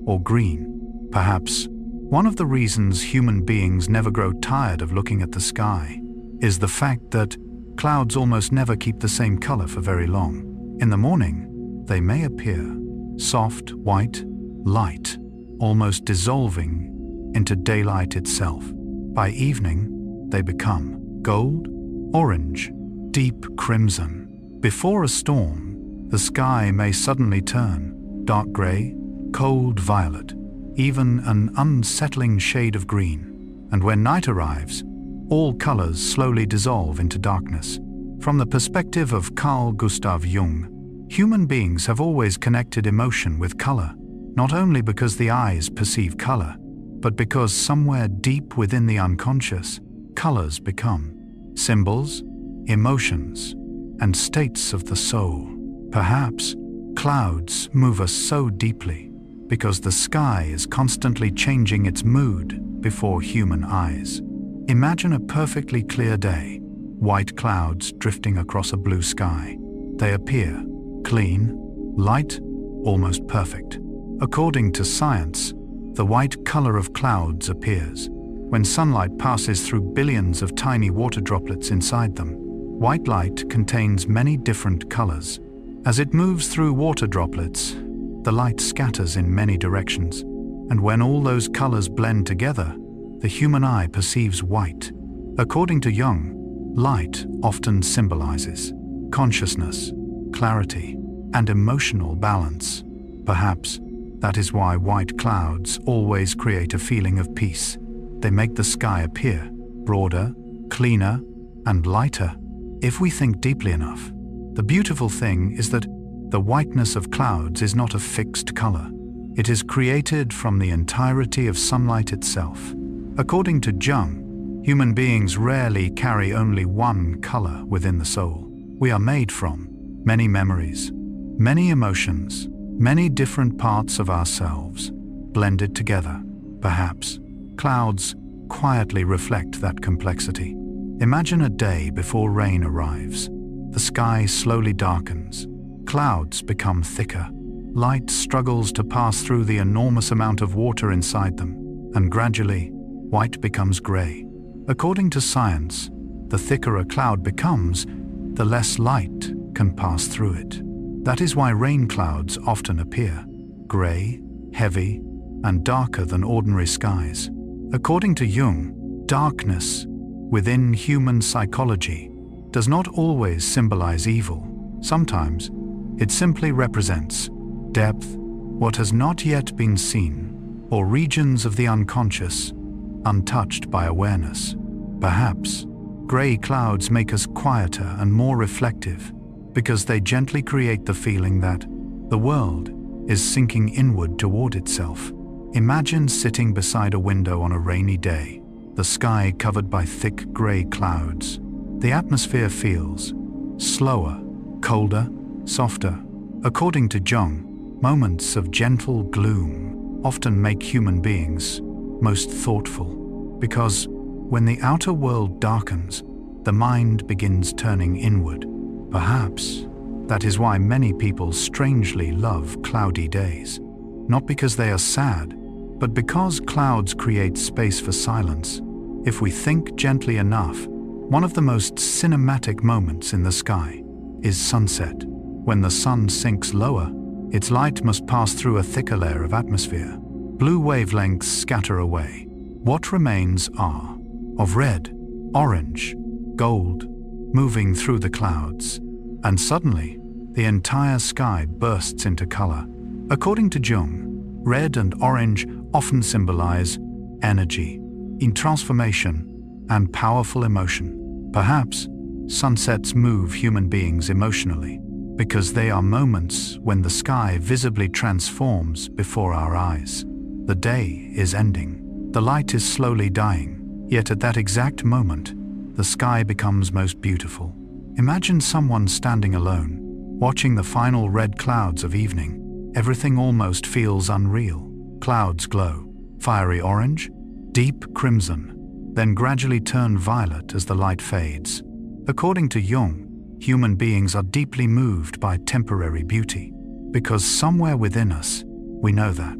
or green? Perhaps one of the reasons human beings never grow tired of looking at the sky is the fact that clouds almost never keep the same color for very long. In the morning, they may appear soft, white, light, almost dissolving into daylight itself. By evening, they become gold, orange, deep crimson. Before a storm, the sky may suddenly turn dark gray, cold violet, even an unsettling shade of green. And when night arrives, all colors slowly dissolve into darkness. From the perspective of Carl Gustav Jung, human beings have always connected emotion with color, not only because the eyes perceive color, but because somewhere deep within the unconscious, colors become symbols, emotions, and states of the soul. Perhaps clouds move us so deeply because the sky is constantly changing its mood before human eyes. Imagine a perfectly clear day, white clouds drifting across a blue sky. They appear clean, light, almost perfect. According to science, the white color of clouds appears when sunlight passes through billions of tiny water droplets inside them. White light contains many different colors. As it moves through water droplets, the light scatters in many directions, and when all those colors blend together, the human eye perceives white. According to Jung, light often symbolizes consciousness, clarity, and emotional balance. Perhaps that is why white clouds always create a feeling of peace. They make the sky appear broader, cleaner, and lighter. If we think deeply enough, the beautiful thing is that the whiteness of clouds is not a fixed color. It is created from the entirety of sunlight itself. According to Jung, human beings rarely carry only one color within the soul. We are made from many memories, many emotions, many different parts of ourselves, blended together. Perhaps clouds quietly reflect that complexity. Imagine a day before rain arrives. The sky slowly darkens. Clouds become thicker, light struggles to pass through the enormous amount of water inside them, and gradually, white becomes gray. According to science, the thicker a cloud becomes, the less light can pass through it. That is why rain clouds often appear gray, heavy, and darker than ordinary skies. According to Jung, darkness within human psychology does not always symbolize evil. Sometimes, it simply represents depth, what has not yet been seen, or regions of the unconscious, untouched by awareness. Perhaps, gray clouds make us quieter and more reflective because they gently create the feeling that the world is sinking inward toward itself. Imagine sitting beside a window on a rainy day, the sky covered by thick gray clouds. The atmosphere feels slower, colder, softer. According to Jung, moments of gentle gloom often make human beings most thoughtful, because when the outer world darkens, the mind begins turning inward. Perhaps that is why many people strangely love cloudy days, not because they are sad, but because clouds create space for silence. If we think gently enough, one of the most cinematic moments in the sky is sunset. When the sun sinks lower, its light must pass through a thicker layer of atmosphere. Blue wavelengths scatter away. What remains are of red, orange, gold, moving through the clouds. And suddenly, the entire sky bursts into color. According to Jung, red and orange often symbolize energy, in transformation, and powerful emotion. Perhaps, sunsets move human beings emotionally, because they are moments when the sky visibly transforms before our eyes. The day is ending. The light is slowly dying, yet at that exact moment, the sky becomes most beautiful. Imagine someone standing alone, watching the final red clouds of evening. Everything almost feels unreal. Clouds glow, fiery orange, deep crimson, then gradually turn violet as the light fades. According to Jung, human beings are deeply moved by temporary beauty, because somewhere within us, we know that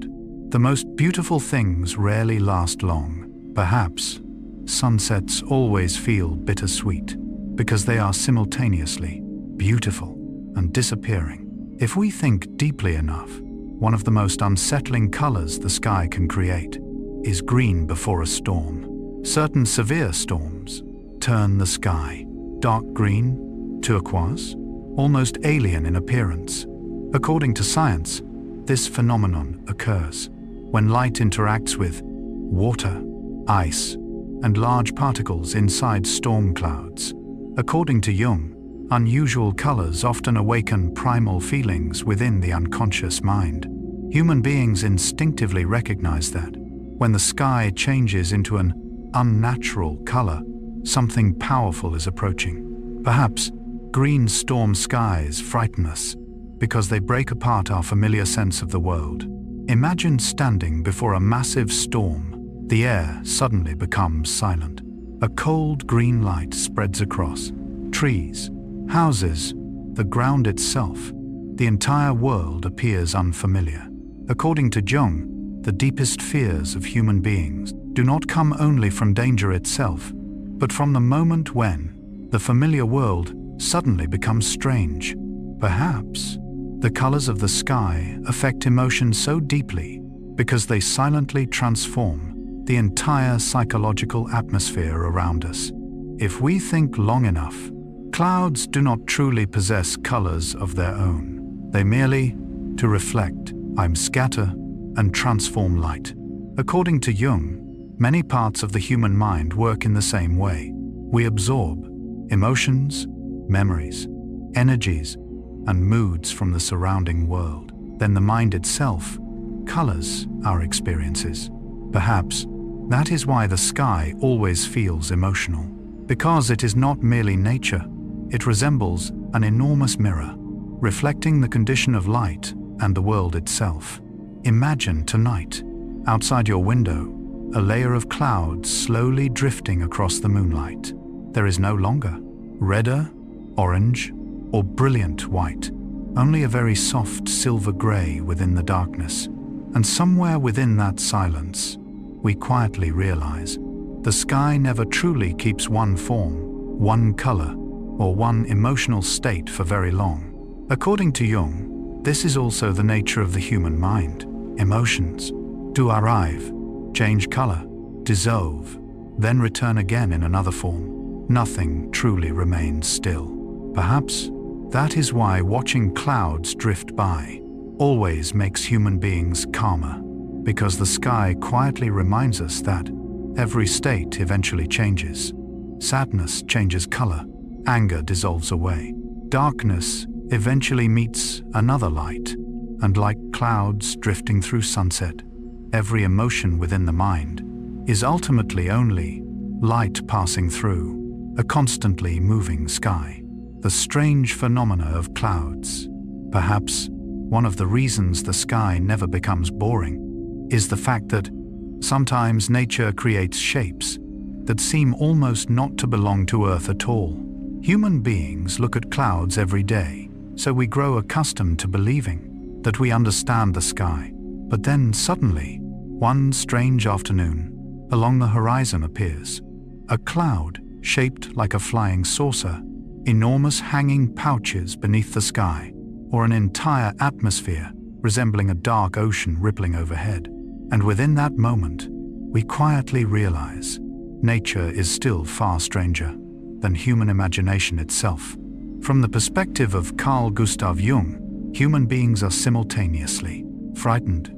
the most beautiful things rarely last long. Perhaps, sunsets always feel bittersweet, because they are simultaneously beautiful and disappearing. If we think deeply enough, one of the most unsettling colors the sky can create is green before a storm. Certain severe storms turn the sky dark green, turquoise, almost alien in appearance. According to science, this phenomenon occurs when light interacts with water, ice, and large particles inside storm clouds. According to Jung, unusual colors often awaken primal feelings within the unconscious mind. Human beings instinctively recognize that when the sky changes into an unnatural color, something powerful is approaching. Perhaps green storm skies frighten us because they break apart our familiar sense of the world. Imagine standing before a massive storm. The air suddenly becomes silent. A cold green light spreads across trees, houses, the ground itself. The entire world appears unfamiliar. According to Jung, the deepest fears of human beings do not come only from danger itself, but from the moment when the familiar world suddenly becomes strange. Perhaps the colors of the sky affect emotion so deeply because they silently transform the entire psychological atmosphere around us. If we think long enough, clouds do not truly possess colors of their own. They merely to reflect, scatter, and transform light. According to Jung, many parts of the human mind work in the same way. We absorb emotions, memories, energies, and moods from the surrounding world. Then the mind itself colors our experiences. Perhaps that is why the sky always feels emotional. Because it is not merely nature, it resembles an enormous mirror, reflecting the condition of light and the world itself. Imagine tonight, outside your window, a layer of clouds slowly drifting across the moonlight. There is no longer redder, orange, or brilliant white. only a very soft silver gray within the darkness. And somewhere within that silence, we quietly realize the sky never truly keeps one form, one color, or one emotional state for very long. According to Jung, this is also the nature of the human mind. Emotions do arrive, change color, dissolve, then return again in another form. Nothing truly remains still. Perhaps that is why watching clouds drift by always makes human beings calmer, because the sky quietly reminds us that every state eventually changes. Sadness changes color, anger dissolves away, darkness eventually meets another light, and like clouds drifting through sunset, every emotion within the mind is ultimately only light passing through a constantly moving sky. The strange phenomena of clouds. Perhaps one of the reasons the sky never becomes boring is the fact that sometimes nature creates shapes that seem almost not to belong to Earth at all. Human beings look at clouds every day, so we grow accustomed to believing that we understand the sky. But then suddenly, one strange afternoon, along the horizon appears a cloud shaped like a flying saucer, enormous hanging pouches beneath the sky, or an entire atmosphere resembling a dark ocean rippling overhead. And within that moment, we quietly realize nature is still far stranger than human imagination itself. From the perspective of Carl Gustav Jung, human beings are simultaneously frightened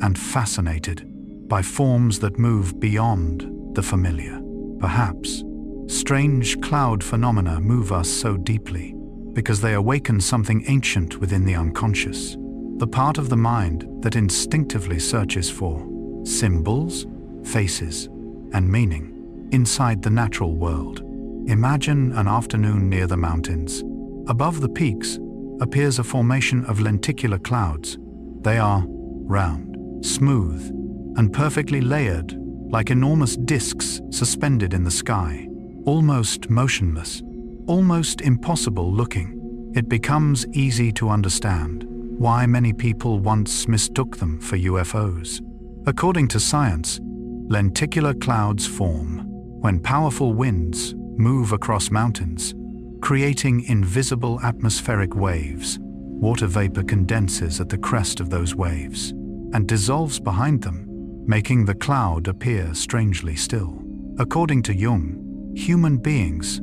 and fascinated by forms that move beyond the familiar. Perhaps strange cloud phenomena move us so deeply because they awaken something ancient within the unconscious, the part of the mind that instinctively searches for symbols, faces, and meaning inside the natural world. Imagine an afternoon near the mountains. Above the peaks appears a formation of lenticular clouds. They are round, smooth, and perfectly layered, like enormous discs suspended in the sky, almost motionless, almost impossible looking. It becomes easy to understand why many people once mistook them for UFOs. According to science, lenticular clouds form when powerful winds move across mountains, creating invisible atmospheric waves. Water vapor condenses at the crest of those waves and dissolves behind them, making the cloud appear strangely still. According to Jung, human beings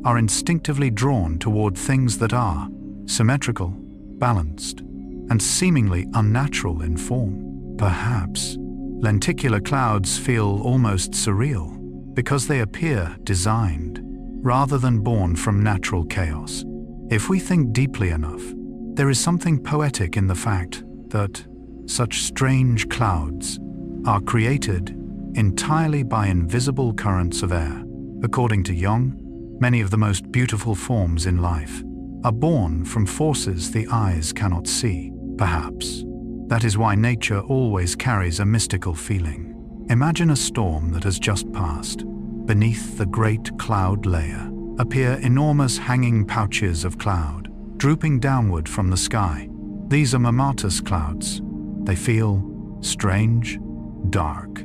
are instinctively drawn toward things that are symmetrical, balanced, and seemingly unnatural in form. Perhaps lenticular clouds feel almost surreal because they appear designed rather than born from natural chaos. If we think deeply enough, there is something poetic in the fact that such strange clouds are created entirely by invisible currents of air. According to Jung, many of the most beautiful forms in life are born from forces the eyes cannot see. Perhaps that is why nature always carries a mystical feeling. Imagine a storm that has just passed. Beneath the great cloud layer appear enormous hanging pouches of cloud, drooping downward from the sky. These are mammatus clouds. They feel strange, dark,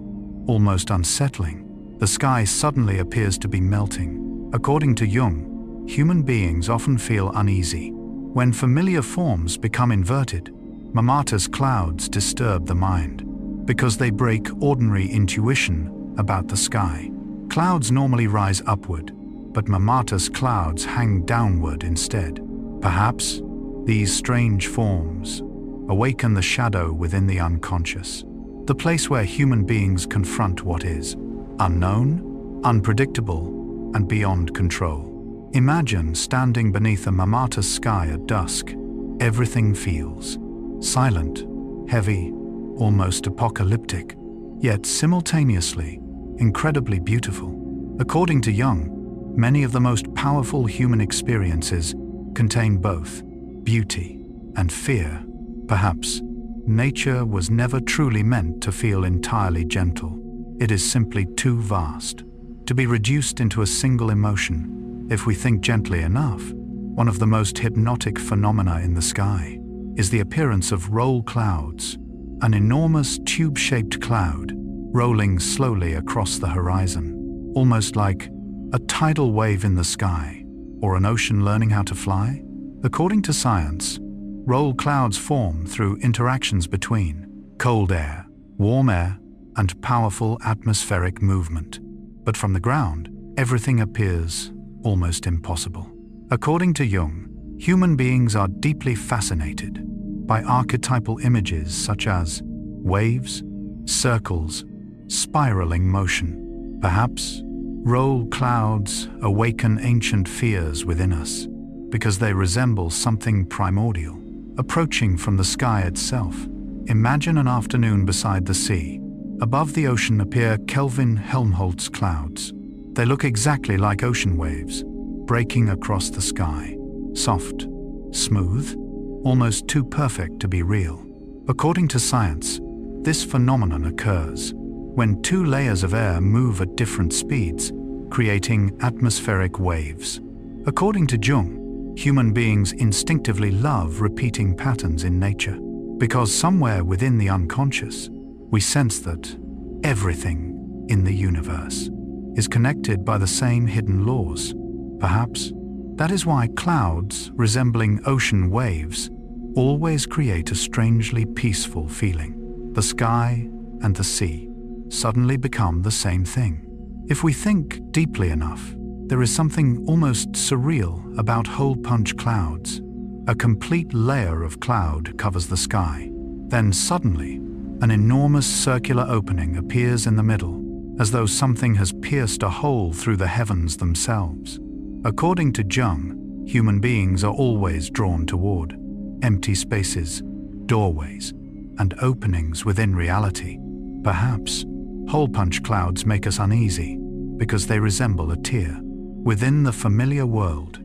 almost unsettling. The sky suddenly appears to be melting. According to Jung, human beings often feel uneasy when familiar forms become inverted. Mammatus clouds disturb the mind because they break ordinary intuition about the sky. Clouds normally rise upward, but mammatus clouds hang downward instead. Perhaps these strange forms awaken the shadow within the unconscious, the place where human beings confront what is unknown, unpredictable, and beyond control. Imagine standing beneath a mammatus sky at dusk. Everything feels silent, heavy, almost apocalyptic, yet simultaneously incredibly beautiful. According to Jung, many of the most powerful human experiences contain both beauty and fear. Perhaps nature was never truly meant to feel entirely gentle. It is simply too vast to be reduced into a single emotion. If we think gently enough, one of the most hypnotic phenomena in the sky is the appearance of roll clouds, an enormous tube-shaped cloud rolling slowly across the horizon, almost like a tidal wave in the sky or an ocean learning how to fly. According to science, roll clouds form through interactions between cold air, warm air, and powerful atmospheric movement. But from the ground, everything appears almost impossible. According to Jung, human beings are deeply fascinated by archetypal images such as waves, circles, spiraling motion. Perhaps roll clouds awaken ancient fears within us because they resemble something primordial, approaching from the sky itself. Imagine an afternoon beside the sea. Above the ocean appear Kelvin-Helmholtz clouds. They look exactly like ocean waves, breaking across the sky. Soft, smooth, almost too perfect to be real. According to science, this phenomenon occurs when two layers of air move at different speeds, creating atmospheric waves. According to Jung, human beings instinctively love repeating patterns in nature, because somewhere within the unconscious, we sense that everything in the universe is connected by the same hidden laws. Perhaps that is why clouds resembling ocean waves always create a strangely peaceful feeling. The sky and the sea suddenly become the same thing. If we think deeply enough, there is something almost surreal about hole-punch clouds. A complete layer of cloud covers the sky. Then suddenly, an enormous circular opening appears in the middle, as though something has pierced a hole through the heavens themselves. According to Jung, human beings are always drawn toward empty spaces, doorways, and openings within reality. Perhaps hole-punch clouds make us uneasy because they resemble a tear within the familiar world.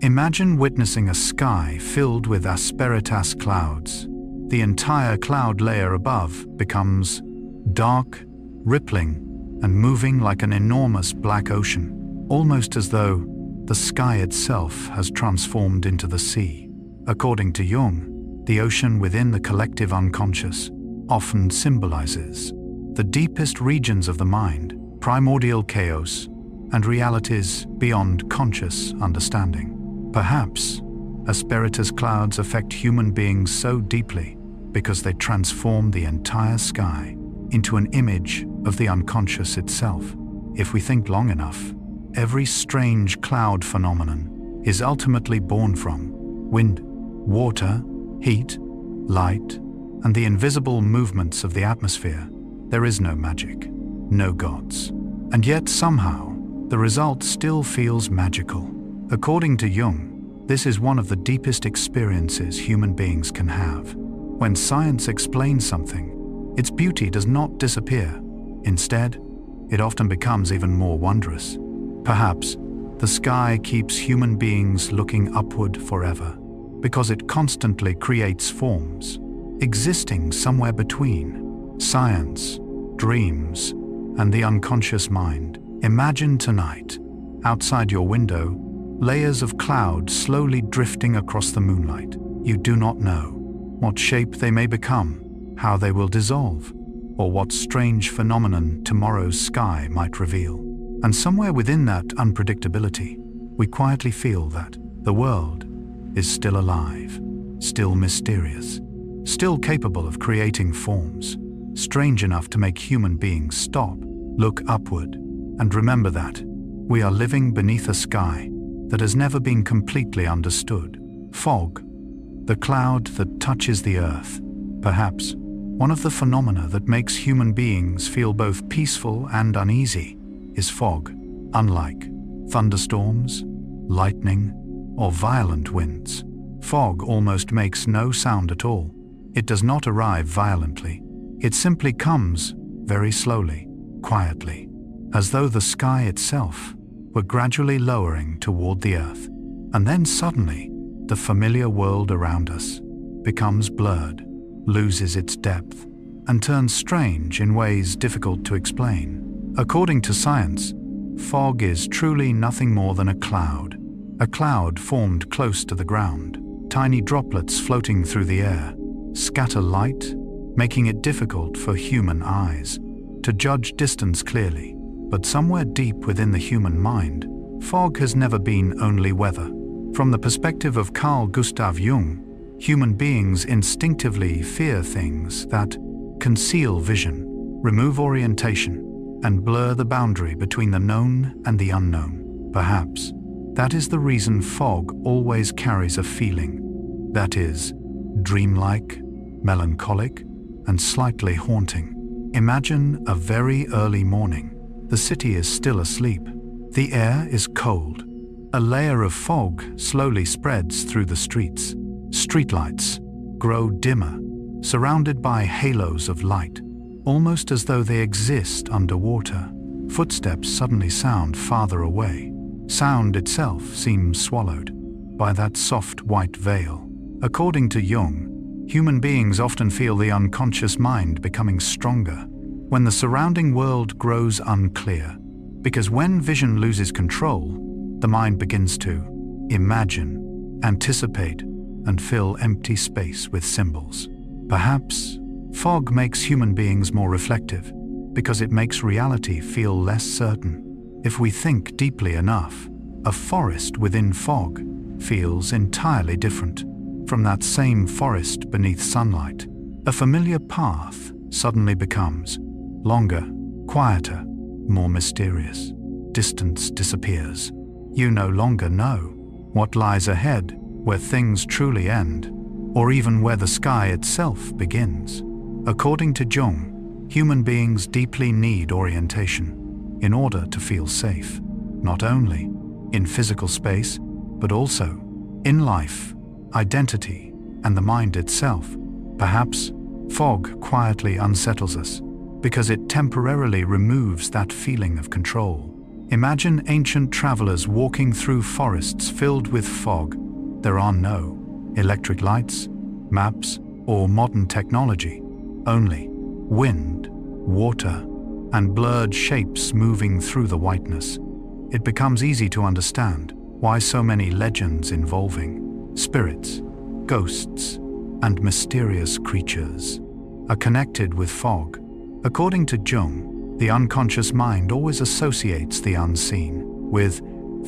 Imagine witnessing a sky filled with asperitas clouds. The entire cloud layer above becomes dark, rippling, and moving like an enormous black ocean, almost as though the sky itself has transformed into the sea. According to Jung, the ocean within the collective unconscious often symbolizes the deepest regions of the mind, primordial chaos, and realities beyond conscious understanding. Perhaps asperitas clouds affect human beings so deeply because they transform the entire sky into an image of the unconscious itself. If we think long enough, every strange cloud phenomenon is ultimately born from wind, water, heat, light, and the invisible movements of the atmosphere. There is no magic, no gods. And yet somehow, the result still feels magical. According to Jung, this is one of the deepest experiences human beings can have. When science explains something, its beauty does not disappear. Instead, it often becomes even more wondrous. Perhaps the sky keeps human beings looking upward forever, because it constantly creates forms, existing somewhere between science, dreams, and the unconscious mind. Imagine tonight, outside your window, layers of cloud slowly drifting across the moonlight. You do not know what shape they may become, how they will dissolve, or what strange phenomenon tomorrow's sky might reveal. And somewhere within that unpredictability, we quietly feel that the world is still alive, still mysterious, still capable of creating forms strange enough to make human beings stop, look upward, and remember that we are living beneath a sky that has never been completely understood. Fog, the cloud that touches the earth, perhaps one of the phenomena that makes human beings feel both peaceful and uneasy, is fog. Unlike thunderstorms, lightning, or violent winds, fog almost makes no sound at all. It does not arrive violently. It simply comes very slowly, quietly, as though the sky itself were gradually lowering toward the earth. And then suddenly, the familiar world around us becomes blurred, loses its depth, and turns strange in ways difficult to explain. According to science, fog is truly nothing more than a cloud formed close to the ground, tiny droplets floating through the air scatter light, making it difficult for human eyes to judge distance clearly. But somewhere deep within the human mind, fog has never been only weather. From the perspective of Carl Gustav Jung, human beings instinctively fear things that conceal vision, remove orientation, and blur the boundary between the known and the unknown. Perhaps that is the reason fog always carries a feeling that is dreamlike, melancholic, and slightly haunting. Imagine a very early morning. The city is still asleep. The air is cold. A layer of fog slowly spreads through the streets. Streetlights grow dimmer, surrounded by halos of light, almost as though they exist underwater. Footsteps suddenly sound farther away. Sound itself seems swallowed by that soft white veil. According to Jung, human beings often feel the unconscious mind becoming stronger when the surrounding world grows unclear, because when vision loses control, the mind begins to imagine, anticipate, and fill empty space with symbols. Perhaps fog makes human beings more reflective, because it makes reality feel less certain. If we think deeply enough, a forest within fog feels entirely different from that same forest beneath sunlight. A familiar path suddenly becomes longer, quieter, more mysterious. Distance disappears. You no longer know what lies ahead, where things truly end, or even where the sky itself begins. According to Jung, human beings deeply need orientation in order to feel safe, not only in physical space, but also in life, identity, and the mind itself. Perhaps fog quietly unsettles us because it temporarily removes that feeling of control. Imagine ancient travelers walking through forests filled with fog. There are no electric lights, maps, or modern technology, only wind, water, and blurred shapes moving through the whiteness. It becomes easy to understand why so many legends involving spirits, ghosts, and mysterious creatures are connected with fog. According to Jung, the unconscious mind always associates the unseen with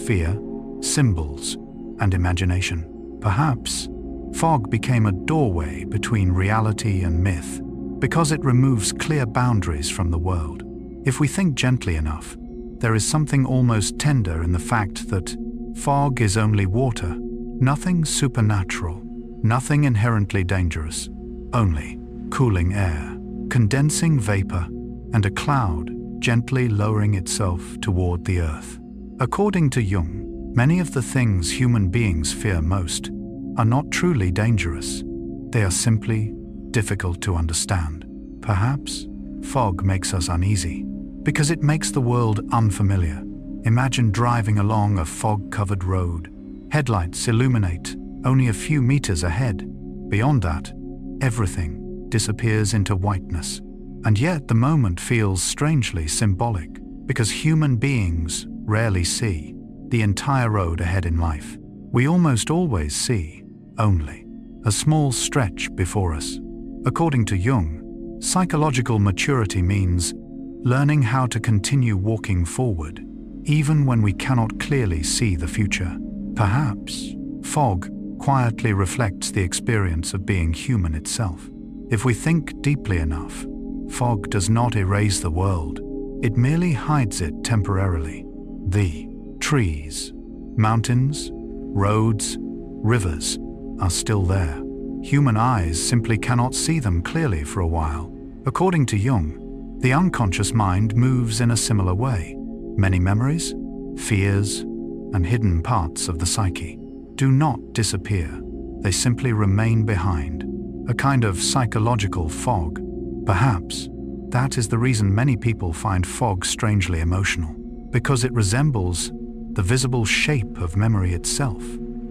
fear, symbols, and imagination. Perhaps fog became a doorway between reality and myth because it removes clear boundaries from the world. If we think gently enough, there is something almost tender in the fact that fog is only water, nothing supernatural, nothing inherently dangerous, only cooling air, condensing vapor, and a cloud gently lowering itself toward the earth. According to Jung, many of the things human beings fear most are not truly dangerous. They are simply difficult to understand. Perhaps fog makes us uneasy because it makes the world unfamiliar. Imagine driving along a fog-covered road. Headlights illuminate only a few meters ahead. Beyond that, everything disappears into whiteness. And yet the moment feels strangely symbolic because human beings rarely see the entire road ahead in life. We almost always see only a small stretch before us. According to Jung, psychological maturity means learning how to continue walking forward even when we cannot clearly see the future. Perhaps fog quietly reflects the experience of being human itself. If we think deeply enough, fog does not erase the world, it merely hides it temporarily. The trees, mountains, roads, rivers are still there. Human eyes simply cannot see them clearly for a while. According to Jung, the unconscious mind moves in a similar way. Many memories, fears, and hidden parts of the psyche do not disappear. They simply remain behind, a kind of psychological fog. Perhaps that is the reason many people find fog strangely emotional, because it resembles the visible shape of memory itself.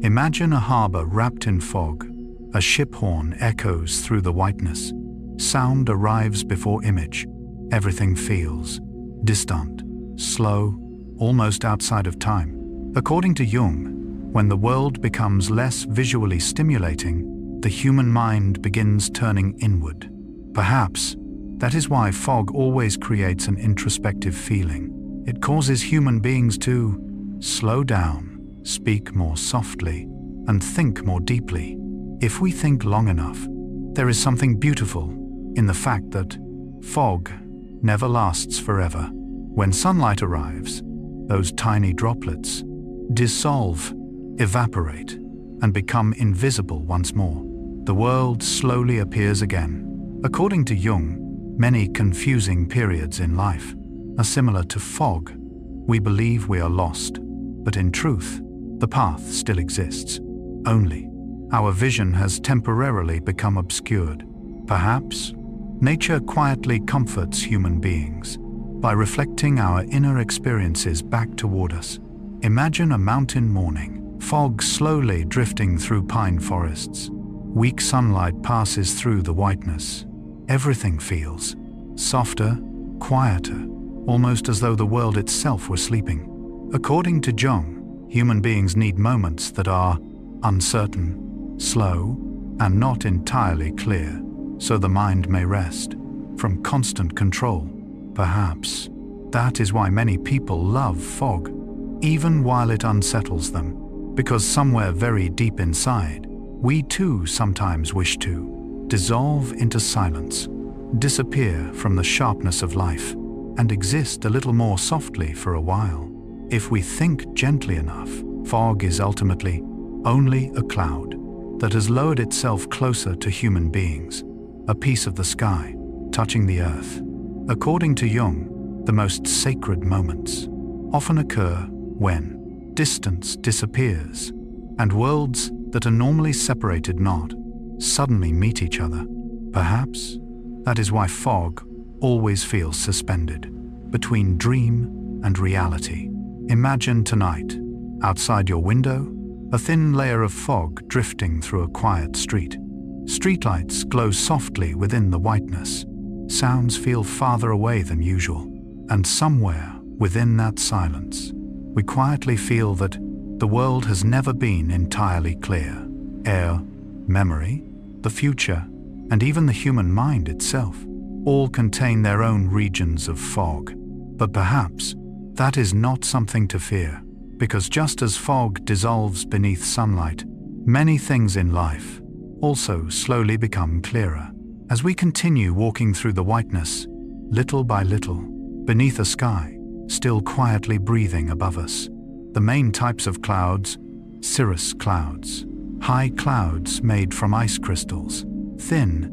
Imagine a harbor wrapped in fog. A ship horn echoes through the whiteness. Sound arrives before image. Everything feels distant, slow, almost outside of time. According to Jung, When the world becomes less visually stimulating, the human mind begins turning inward. Perhaps that is why fog always creates an introspective feeling. It causes human beings to slow down, speak more softly, and think more deeply. If we think long enough, there is something beautiful in the fact that fog never lasts forever. When sunlight arrives, those tiny droplets dissolve, evaporate, and become invisible once more. The world slowly appears again. According to Jung, many confusing periods in life are similar to fog. We believe we are lost, but in truth, the path still exists. Only our vision has temporarily become obscured. Perhaps nature quietly comforts human beings by reflecting our inner experiences back toward us. Imagine a mountain morning, fog slowly drifting through pine forests. Weak sunlight passes through the whiteness. Everything feels softer, quieter, almost as though the world itself were sleeping. According to Jung, human beings need moments that are uncertain, slow, and not entirely clear, so the mind may rest from constant control. Perhaps that is why many people love fog, even while it unsettles them, because somewhere very deep inside, we too sometimes wish to dissolve into silence, disappear from the sharpness of life, and exist a little more softly for a while. If we think gently enough, fog is ultimately only a cloud that has lowered itself closer to human beings, a piece of the sky touching the earth. According to Jung, the most sacred moments often occur when distance disappears and worlds that are normally separated not suddenly meet each other. Perhaps that is why fog always feels suspended between dream and reality. Imagine tonight, outside your window, a thin layer of fog drifting through a quiet street. Streetlights glow softly within the whiteness. Sounds feel farther away than usual, and somewhere within that silence, we quietly feel that the world has never been entirely clear. Air, memory, the future, and even the human mind itself all contain their own regions of fog. But perhaps that is not something to fear, because just as fog dissolves beneath sunlight, many things in life also slowly become clearer. As we continue walking through the whiteness, little by little, beneath a sky still quietly breathing above us. The main types of clouds: cirrus clouds, high clouds made from ice crystals, thin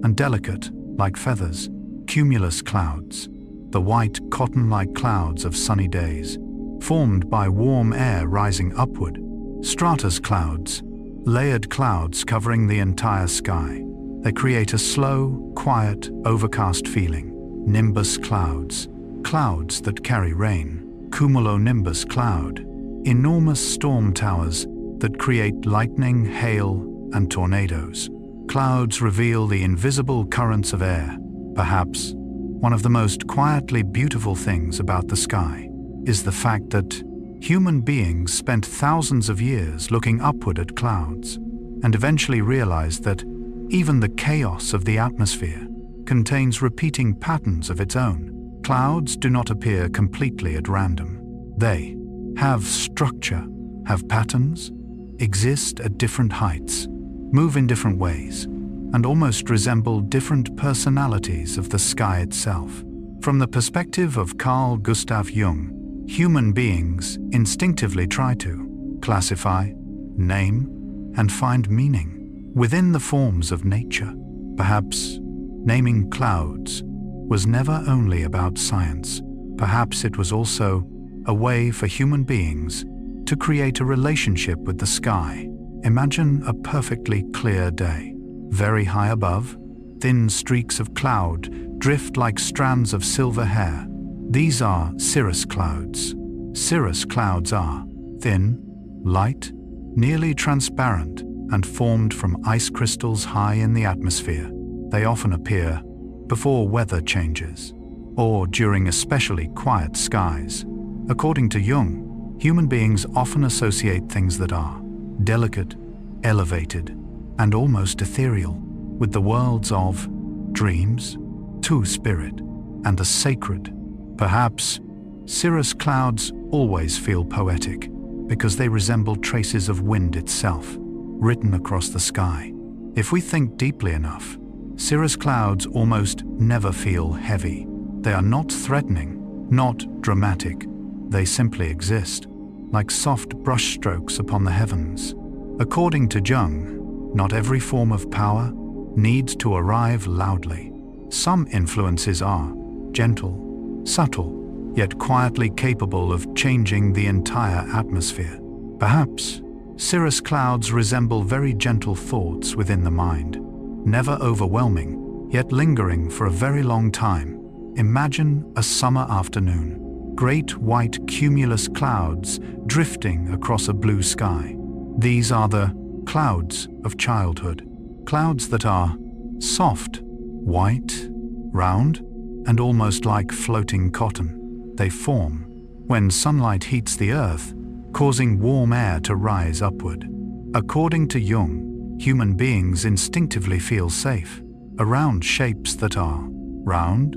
and delicate like feathers; cumulus clouds, the white cotton-like clouds of sunny days, formed by warm air rising upward; stratus clouds, layered clouds covering the entire sky. They create a slow, quiet, overcast feeling. Nimbus clouds, clouds that carry rain; cumulonimbus cloud, enormous storm towers that create lightning, hail, and tornadoes. Clouds reveal the invisible currents of air. Perhaps one of the most quietly beautiful things about the sky is the fact that human beings spent thousands of years looking upward at clouds and eventually realized that even the chaos of the atmosphere contains repeating patterns of its own. Clouds do not appear completely at random. They have structure, have patterns, exist at different heights, move in different ways, and almost resemble different personalities of the sky itself. From the perspective of Carl Gustav Jung, human beings instinctively try to classify, name, and find meaning within the forms of nature. Perhaps naming clouds was never only about science. Perhaps it was also a way for human beings to create a relationship with the sky. Imagine a perfectly clear day. Very high above, thin streaks of cloud drift like strands of silver hair. These are cirrus clouds. Cirrus clouds are thin, light, nearly transparent, and formed from ice crystals high in the atmosphere. They often appear before weather changes, or during especially quiet skies. According to Jung, human beings often associate things that are delicate, elevated, and almost ethereal with the worlds of dreams, two-spirit, and the sacred. Perhaps cirrus clouds always feel poetic because they resemble traces of wind itself, written across the sky. If we think deeply enough, cirrus clouds almost never feel heavy. They are not threatening, not dramatic. They simply exist, like soft brushstrokes upon the heavens. According to Jung, not every form of power needs to arrive loudly. Some influences are gentle, subtle, yet quietly capable of changing the entire atmosphere. Perhaps cirrus clouds resemble very gentle thoughts within the mind, never overwhelming, yet lingering for a very long time. Imagine a summer afternoon, great white cumulus clouds drifting across a blue sky. These are the clouds of childhood, clouds that are soft, white, round, and almost like floating cotton. They form when sunlight heats the earth, causing warm air to rise upward. According to Jung, human beings instinctively feel safe around shapes that are round,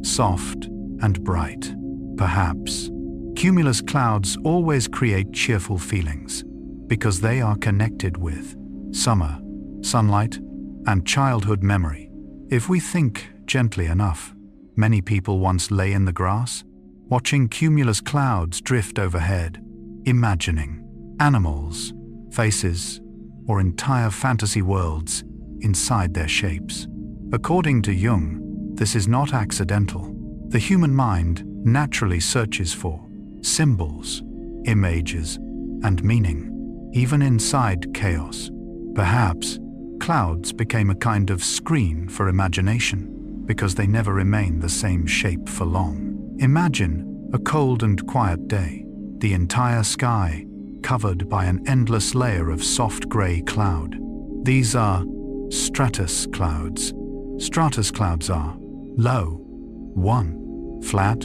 soft, and bright. Perhaps cumulus clouds always create cheerful feelings because they are connected with summer, sunlight, and childhood memory. If we think gently enough, many people once lay in the grass, watching cumulus clouds drift overhead, imagining animals, faces, or entire fantasy worlds inside their shapes. According to Jung, this is not accidental. The human mind naturally searches for symbols, images, and meaning, even inside chaos. Perhaps clouds became a kind of screen for imagination because they never remain the same shape for long. Imagine a cold and quiet day, the entire sky covered by an endless layer of soft gray cloud. These are stratus clouds. Stratus clouds are low, one, flat,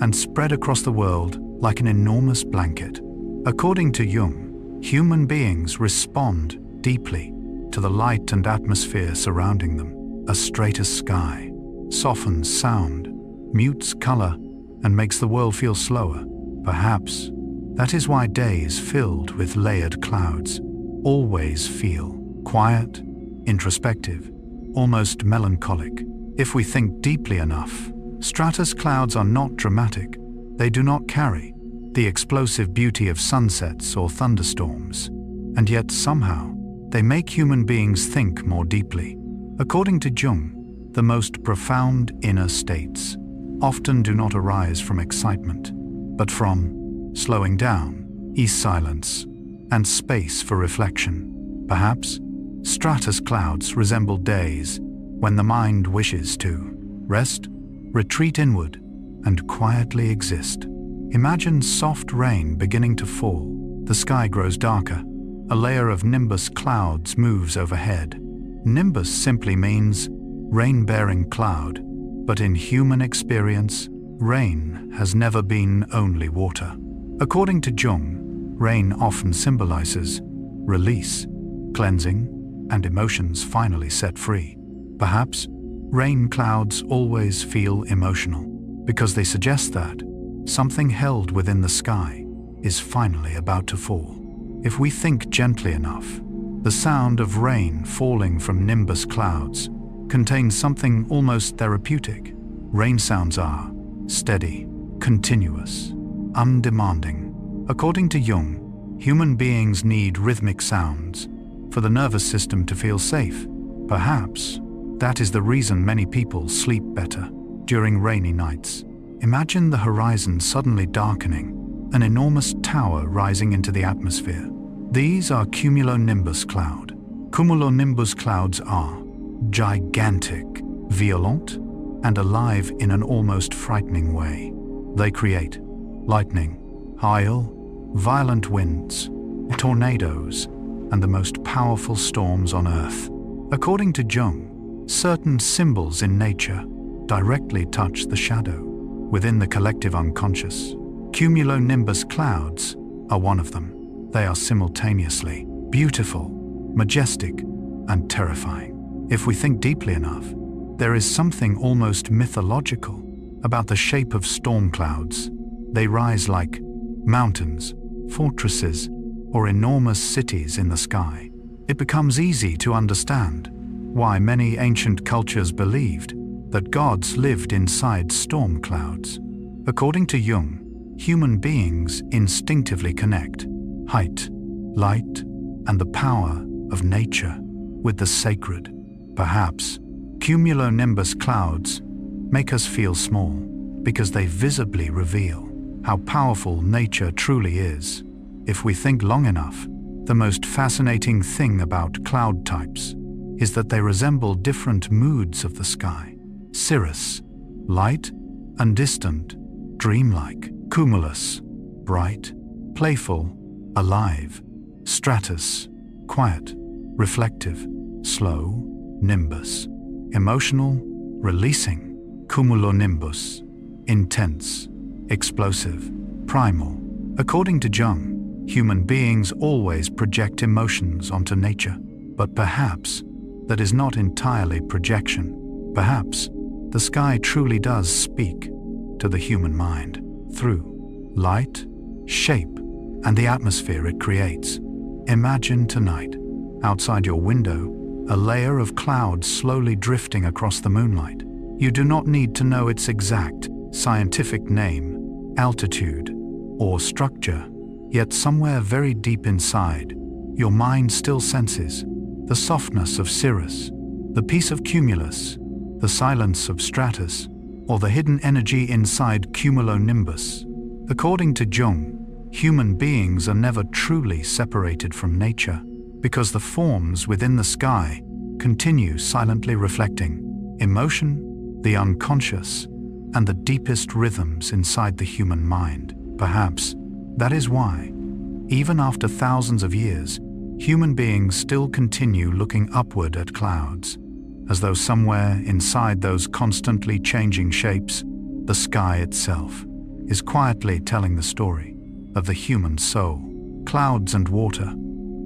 and spread across the world like an enormous blanket. According to Jung, human beings respond deeply to the light and atmosphere surrounding them. A straighter sky softens sound, mutes color, and makes the world feel slower. Perhaps that is why days filled with layered clouds always feel quiet, introspective, almost melancholic. If we think deeply enough, stratus clouds are not dramatic. They do not carry the explosive beauty of sunsets or thunderstorms, and yet somehow they make human beings think more deeply. According to Jung, the most profound inner states often do not arise from excitement, but from slowing down, silence, and space for reflection. Perhaps stratus clouds resemble days when the mind wishes to rest, retreat inward, and quietly exist. Imagine soft rain beginning to fall. The sky grows darker. A layer of nimbus clouds moves overhead. Nimbus simply means rain-bearing cloud, but in human experience, rain has never been only water. According to Jung, rain often symbolizes release, cleansing, and emotions finally set free. Perhaps rain clouds always feel emotional because they suggest that something held within the sky is finally about to fall. If we think gently enough, the sound of rain falling from nimbus clouds contains something almost therapeutic. Rain sounds are steady, continuous, undemanding. According to Jung, human beings need rhythmic sounds for the nervous system to feel safe. Perhaps that is the reason many people sleep better during rainy nights. Imagine the horizon suddenly darkening, an enormous tower rising into the atmosphere. These are cumulonimbus cloud. Cumulonimbus clouds are gigantic, violent, and alive in an almost frightening way. They create lightning, hail, violent winds, tornadoes, and the most powerful storms on Earth. According to Jung, certain symbols in nature directly touch the shadow within the collective unconscious. Cumulonimbus clouds are one of them. They are simultaneously beautiful, majestic, and terrifying. If we think deeply enough, there is something almost mythological about the shape of storm clouds. They rise like mountains, fortresses, or enormous cities in the sky. It becomes easy to understand why many ancient cultures believed that gods lived inside storm clouds. According to Jung, human beings instinctively connect height, light, and the power of nature with the sacred. Perhaps cumulonimbus clouds make us feel small because they visibly reveal how powerful nature truly is. If we think long enough, the most fascinating thing about cloud types is that they resemble different moods of the sky. Cirrus, light and distant, dreamlike. Cumulus, bright, playful, alive. Stratus, quiet, reflective, slow. Nimbus, emotional, releasing. Cumulonimbus, intense, explosive, primal. According to Jung, human beings always project emotions onto nature, but perhaps that is not entirely projection. Perhaps the sky truly does speak to the human mind through light, shape, and the atmosphere it creates. Imagine tonight, outside your window, a layer of clouds slowly drifting across the moonlight. You do not need to know its exact scientific name, altitude, or structure, yet somewhere very deep inside, your mind still senses the softness of cirrus, the peace of cumulus, the silence of stratus, or the hidden energy inside cumulonimbus. According to Jung, human beings are never truly separated from nature because the forms within the sky continue silently reflecting emotion, the unconscious, and the deepest rhythms inside the human mind. Perhaps that is why, even after thousands of years, human beings still continue looking upward at clouds, as though somewhere inside those constantly changing shapes, the sky itself is quietly telling the story of the human soul. Clouds and water,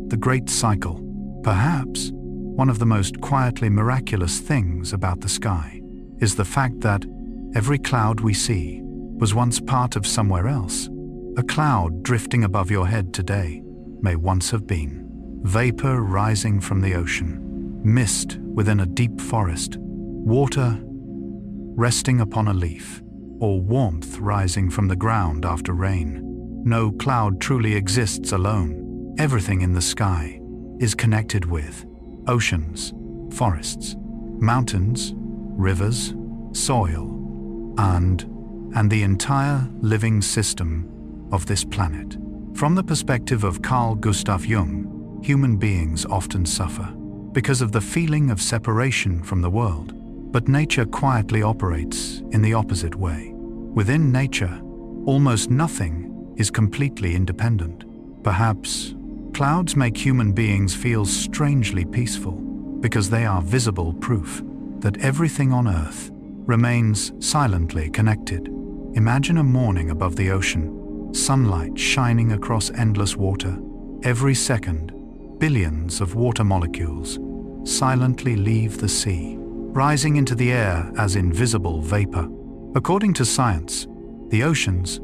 the great cycle. Perhaps one of the most quietly miraculous things about the sky is the fact that every cloud we see was once part of somewhere else. A cloud drifting above your head today may once have been vapor rising from the ocean, mist within a deep forest, water resting upon a leaf, or warmth rising from the ground after rain. No cloud truly exists alone. Everything in the sky is connected with oceans, forests, mountains, rivers, soil, and the entire living system of this planet. From the perspective of Carl Gustav Jung, human beings often suffer because of the feeling of separation from the world, but nature quietly operates in the opposite way. Within nature, almost nothing is completely independent. Perhaps clouds make human beings feel strangely peaceful because they are visible proof that everything on Earth remains silently connected. Imagine a morning above the ocean, sunlight shining across endless water. Every second, billions of water molecules silently leave the sea, rising into the air as invisible vapor. According to science, the oceans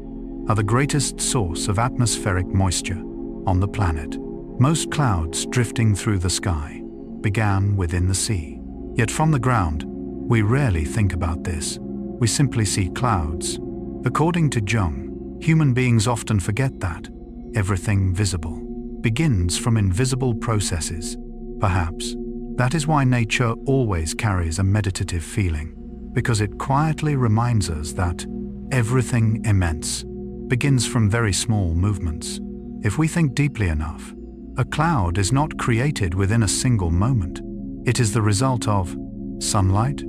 are the greatest source of atmospheric moisture on the planet. Most clouds drifting through the sky began within the sea. Yet from the ground, we rarely think about this. We simply see clouds. According to Jung, human beings often forget that everything visible begins from invisible processes. Perhaps that is why nature always carries a meditative feeling, because it quietly reminds us that everything immense begins from very small movements. If we think deeply enough, a cloud is not created within a single moment. It is the result of sunlight,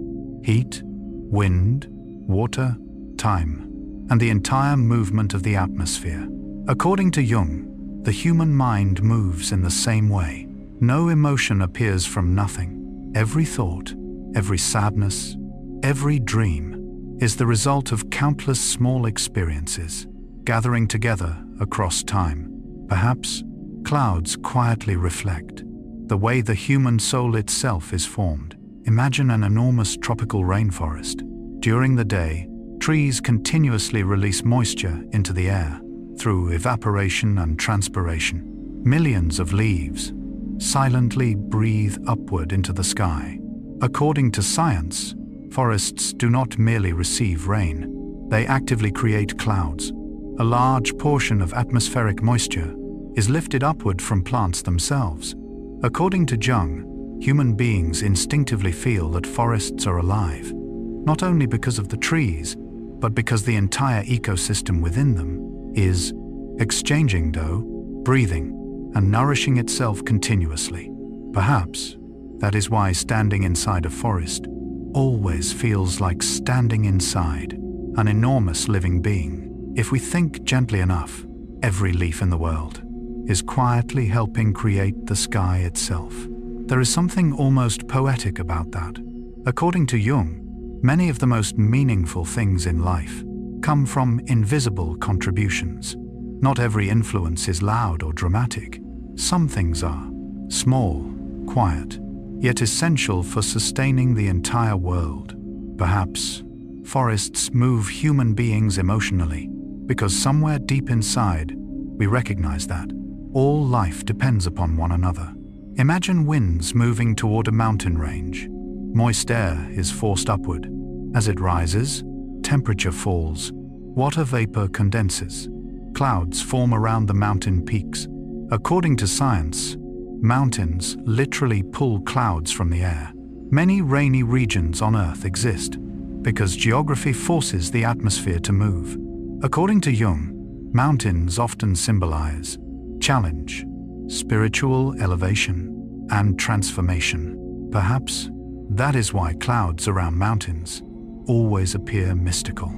heat, wind, water, time, and the entire movement of the atmosphere. According to Jung, the human mind moves in the same way. No emotion appears from nothing. Every thought, every sadness, every dream is the result of countless small experiences gathering together across time. Perhaps clouds quietly reflect the way the human soul itself is formed. Imagine an enormous tropical rainforest. During the day, trees continuously release moisture into the air through evaporation and transpiration. Millions of leaves silently breathe upward into the sky. According to science, forests do not merely receive rain, they actively create clouds. A large portion of atmospheric moisture is lifted upward from plants themselves. According to Jung, human beings instinctively feel that forests are alive, not only because of the trees, but because the entire ecosystem within them is exchanging dough, breathing, and nourishing itself continuously. Perhaps that is why standing inside a forest always feels like standing inside an enormous living being. If we think gently enough, every leaf in the world is quietly helping create the sky itself. There is something almost poetic about that. According to Jung, many of the most meaningful things in life come from invisible contributions. Not every influence is loud or dramatic. Some things are small, quiet, yet essential for sustaining the entire world. Perhaps forests move human beings emotionally because somewhere deep inside we recognize that all life depends upon one another. Imagine winds moving toward a mountain range. Moist air is forced upward. As it rises, temperature falls. Water vapor condenses. Clouds form around the mountain peaks. According to science, mountains literally pull clouds from the air. Many rainy regions on Earth exist because geography forces the atmosphere to move. According to Jung, mountains often symbolize challenge, spiritual elevation, and transformation. Perhaps that is why clouds around mountains always appear mystical,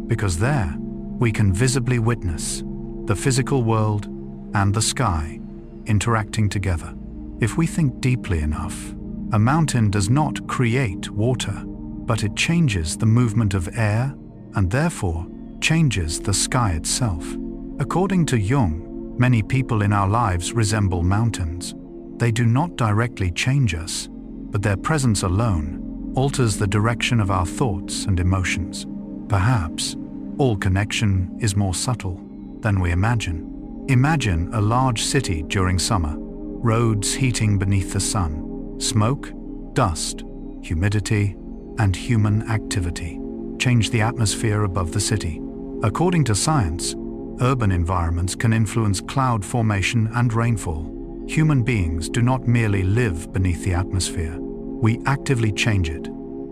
because there we can visibly witness the physical world and the sky interacting together. If we think deeply enough, a mountain does not create water, but it changes the movement of air and therefore changes the sky itself. According to Jung, many people in our lives resemble mountains. They do not directly change us, but their presence alone alters the direction of our thoughts and emotions. Perhaps all connection is more subtle than we imagine. Imagine a large city during summer, roads heating beneath the sun. Smoke, dust, humidity, and human activity change the atmosphere above the city. According to science, urban environments can influence cloud formation and rainfall. Human beings do not merely live beneath the atmosphere, we actively change it.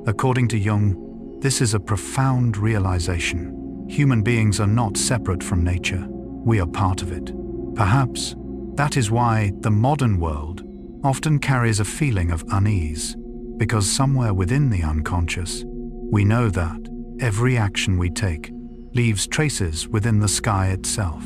According to Jung, this is a profound realization. Human beings are not separate from nature, we are part of it. Perhaps that is why the modern world often carries a feeling of unease, because somewhere within the unconscious, we know that every action we take leaves traces within the sky itself.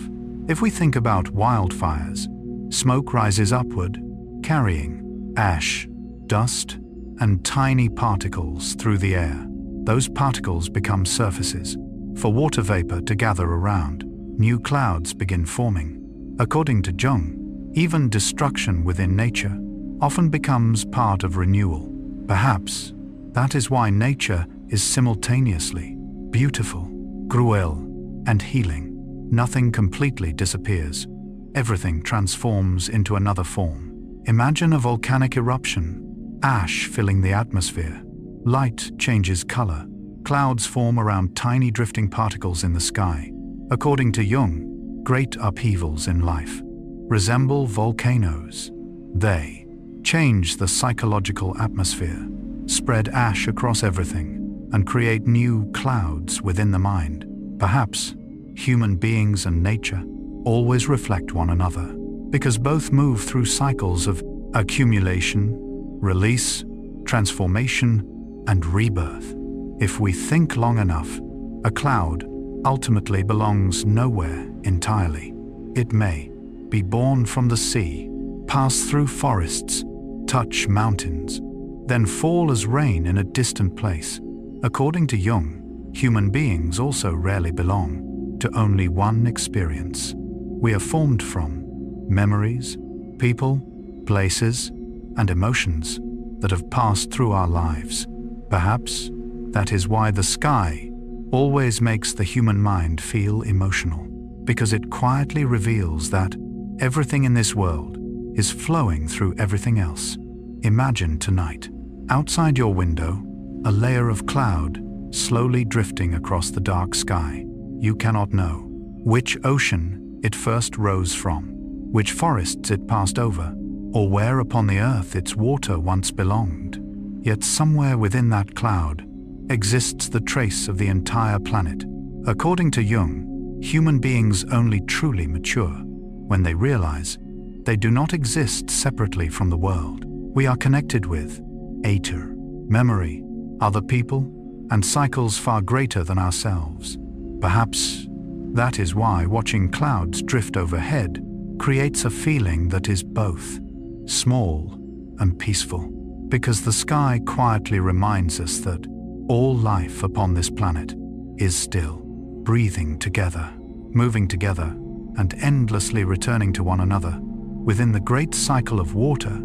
If we think about wildfires, smoke rises upward, carrying ash, dust, and tiny particles through the air. Those particles become surfaces for water vapor to gather around. New clouds begin forming. According to Jung, even destruction within nature often becomes part of renewal. Perhaps that is why nature is simultaneously beautiful, cruel, and healing. Nothing completely disappears. Everything transforms into another form. Imagine a volcanic eruption, ash filling the atmosphere. Light changes color. Clouds form around tiny drifting particles in the sky. According to Jung, great upheavals in life resemble volcanoes. They change the psychological atmosphere, spread ash across everything, and create new clouds within the mind. Perhaps human beings and nature always reflect one another, because both move through cycles of accumulation, release, transformation, and rebirth. If we think long enough, a cloud ultimately belongs nowhere entirely. It may be born from the sea, pass through forests, touch mountains, then fall as rain in a distant place. According to Jung, human beings also rarely belong to only one experience. We are formed from memories, people, places, and emotions that have passed through our lives. Perhaps that is why the sky always makes the human mind feel emotional, because it quietly reveals that everything in this world is flowing through everything else. Imagine tonight, outside your window, a layer of cloud slowly drifting across the dark sky. You cannot know which ocean it first rose from, which forests it passed over, or where upon the earth its water once belonged. Yet somewhere within that cloud exists the trace of the entire planet. According to Jung, human beings only truly mature when they realize they do not exist separately from the world. We are connected with ether, memory, other people, and cycles far greater than ourselves. Perhaps that is why watching clouds drift overhead creates a feeling that is both small and peaceful, because the sky quietly reminds us that all life upon this planet is still breathing together, moving together, and endlessly returning to one another within the great cycle of water,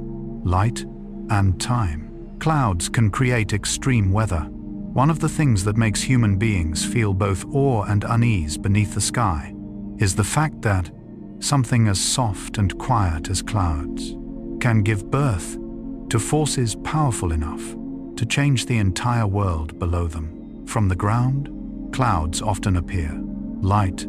light, and time. Clouds can create extreme weather. One of the things that makes human beings feel both awe and unease beneath the sky is the fact that something as soft and quiet as clouds can give birth to forces powerful enough to change the entire world below them. From the ground, clouds often appear light,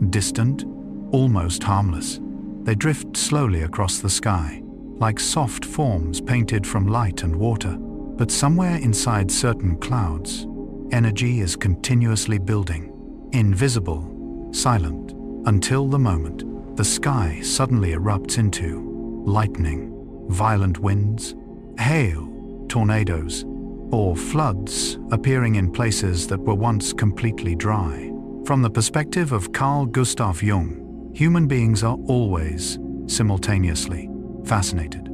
distant, almost harmless. They drift slowly across the sky, like soft forms painted from light and water. But somewhere inside certain clouds, energy is continuously building, invisible, silent, until the moment the sky suddenly erupts into lightning, violent winds, hail, tornadoes, or floods appearing in places that were once completely dry. From the perspective of Carl Gustav Jung, human beings are always simultaneously fascinated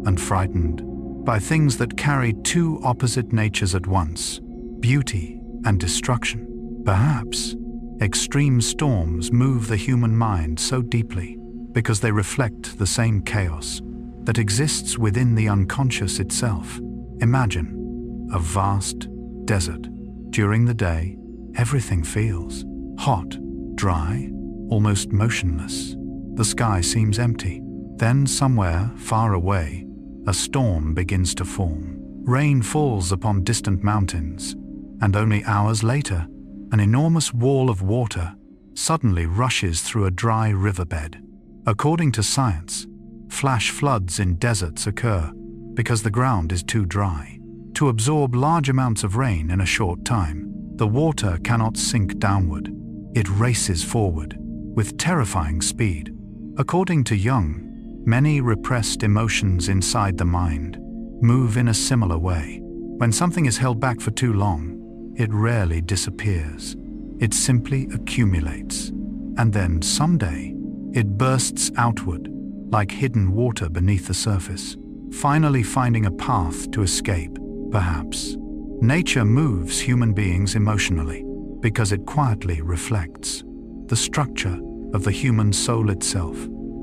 and frightened by things that carry two opposite natures at once, beauty and destruction. Perhaps extreme storms move the human mind so deeply because they reflect the same chaos that exists within the unconscious itself. Imagine a vast desert. During the day, everything feels hot, dry, almost motionless. The sky seems empty. Then somewhere far away, a storm begins to form. Rain falls upon distant mountains, and only hours later, an enormous wall of water suddenly rushes through a dry riverbed. According to science, flash floods in deserts occur because the ground is too dry to absorb large amounts of rain in a short time. The water cannot sink downward. It races forward with terrifying speed. According to Jung, many repressed emotions inside the mind move in a similar way. When something is held back for too long, it rarely disappears. It simply accumulates, and then someday it bursts outward like hidden water beneath the surface, finally finding a path to escape. Perhaps nature moves human beings emotionally because it quietly reflects the structure of the human soul itself.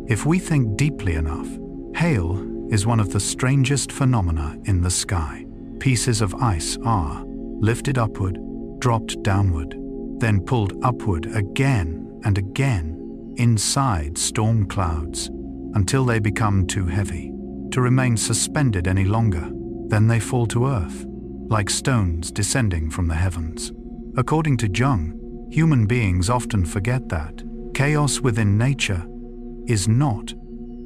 If we think deeply enough, hail is one of the strangest phenomena in the sky. Pieces of ice are lifted upward, dropped downward, then pulled upward again and again inside storm clouds until they become too heavy to remain suspended any longer. Then they fall to earth, like stones descending from the heavens. According to Jung, human beings often forget that chaos within nature is not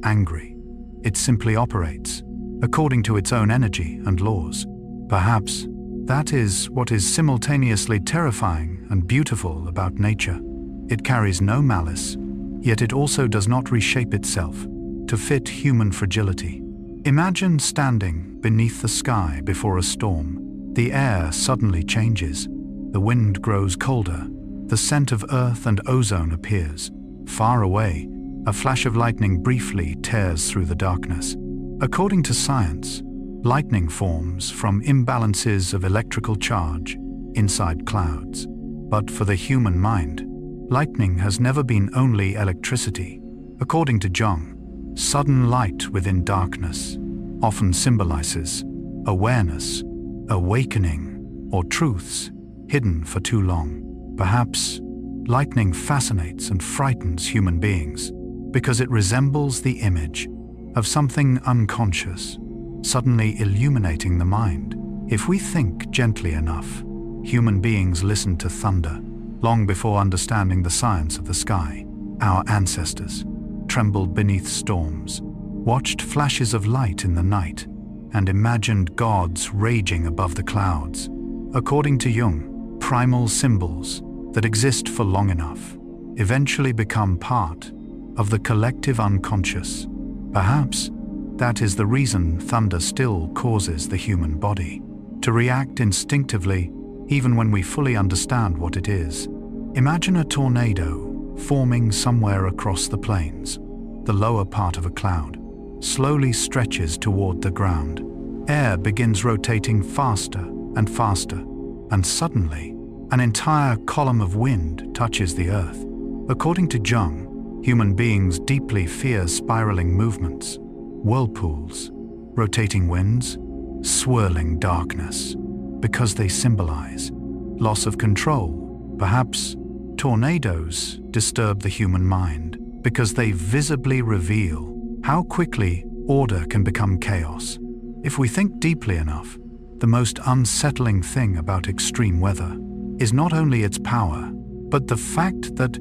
angry. It simply operates according to its own energy and laws. Perhaps that is what is simultaneously terrifying and beautiful about nature. It carries no malice, yet it also does not reshape itself to fit human fragility. Imagine standing beneath the sky before a storm. The air suddenly changes. The wind grows colder. The scent of earth and ozone appears. Far away, a flash of lightning briefly tears through the darkness. According to science, lightning forms from imbalances of electrical charge inside clouds. But for the human mind, lightning has never been only electricity. According to Jung, Sudden light within darkness often symbolizes awareness, awakening, or truths hidden for too long. Perhaps lightning fascinates and frightens human beings because it resembles the image of something unconscious, suddenly illuminating the mind. If we think gently enough, human beings listened to thunder long before understanding the science of the sky. Our ancestors trembled beneath storms, watched flashes of light in the night, and imagined gods raging above the clouds. According to Jung, primal symbols that exist for long enough eventually become part of the collective unconscious. Perhaps that is the reason thunder still causes the human body to react instinctively even when we fully understand what it is. Imagine a tornado forming somewhere across the plains. The lower part of a cloud slowly stretches toward the ground. Air begins rotating faster and faster, and suddenly, an entire column of wind touches the earth. According to Jung, human beings deeply fear spiraling movements, whirlpools, rotating winds, swirling darkness, because they symbolize loss of control. Perhaps tornadoes disturb the human mind because they visibly reveal how quickly order can become chaos. If we think deeply enough, the most unsettling thing about extreme weather is not only its power, but the fact that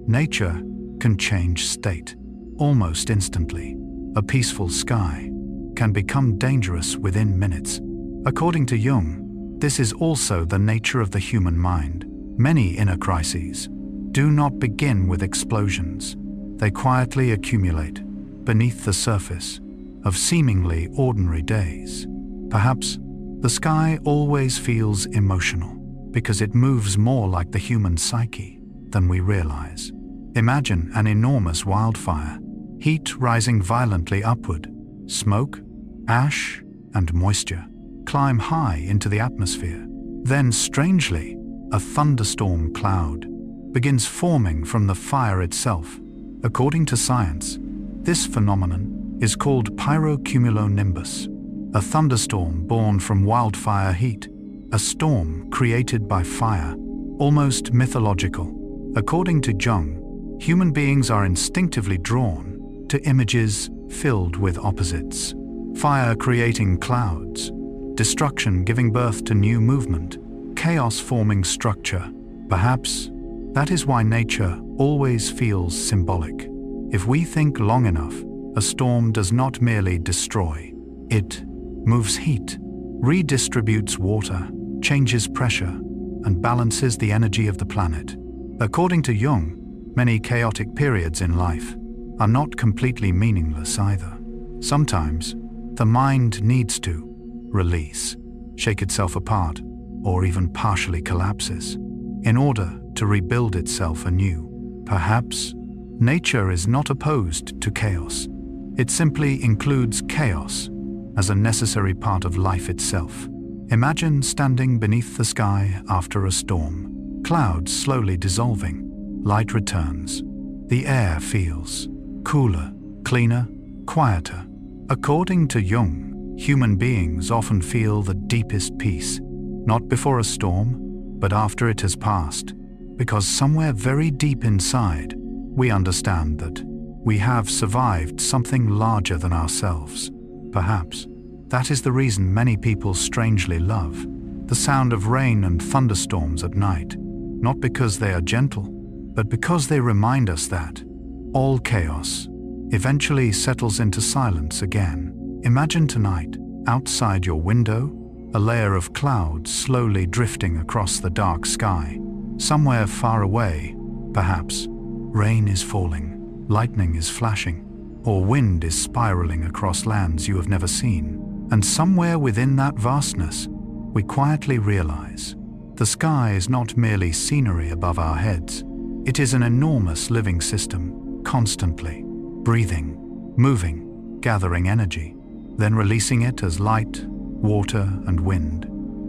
nature can change state almost instantly. A peaceful sky can become dangerous within minutes. According to Jung, this is also the nature of the human mind. Many inner crises do not begin with explosions. They quietly accumulate beneath the surface of seemingly ordinary days. Perhaps the sky always feels emotional because it moves more like the human psyche than we realize. Imagine an enormous wildfire, heat rising violently upward. Smoke, ash, and moisture climb high into the atmosphere. Then, strangely, a thunderstorm cloud begins forming from the fire itself. According to science, this phenomenon is called pyrocumulonimbus, a thunderstorm born from wildfire heat, a storm created by fire, almost mythological. According to Jung, human beings are instinctively drawn to images filled with opposites. Fire creating clouds, destruction giving birth to new movement, chaos forming structure. Perhaps that is why nature always feels symbolic. If we think long enough, a storm does not merely destroy. It moves heat, redistributes water, changes pressure, and balances the energy of the planet. According to Jung, many chaotic periods in life are not completely meaningless either. Sometimes, the mind needs to release, shake itself apart, or even partially collapses in order to rebuild itself anew. Perhaps nature is not opposed to chaos. It simply includes chaos as a necessary part of life itself. Imagine standing beneath the sky after a storm. Clouds slowly dissolving, light returns. The air feels cooler, cleaner, quieter. According to Jung, human beings often feel the deepest peace, not before a storm, but after it has passed, because somewhere very deep inside, we understand that we have survived something larger than ourselves. Perhaps that is the reason many people strangely love the sound of rain and thunderstorms at night, not because they are gentle, but because they remind us that all chaos eventually settles into silence again. Imagine tonight, outside your window, a layer of clouds slowly drifting across the dark sky. Somewhere far away, perhaps, rain is falling, lightning is flashing, or wind is spiraling across lands you have never seen. And somewhere within that vastness, we quietly realize the sky is not merely scenery above our heads. It is an enormous living system, constantly breathing, moving, gathering energy, then releasing it as light, water, and wind.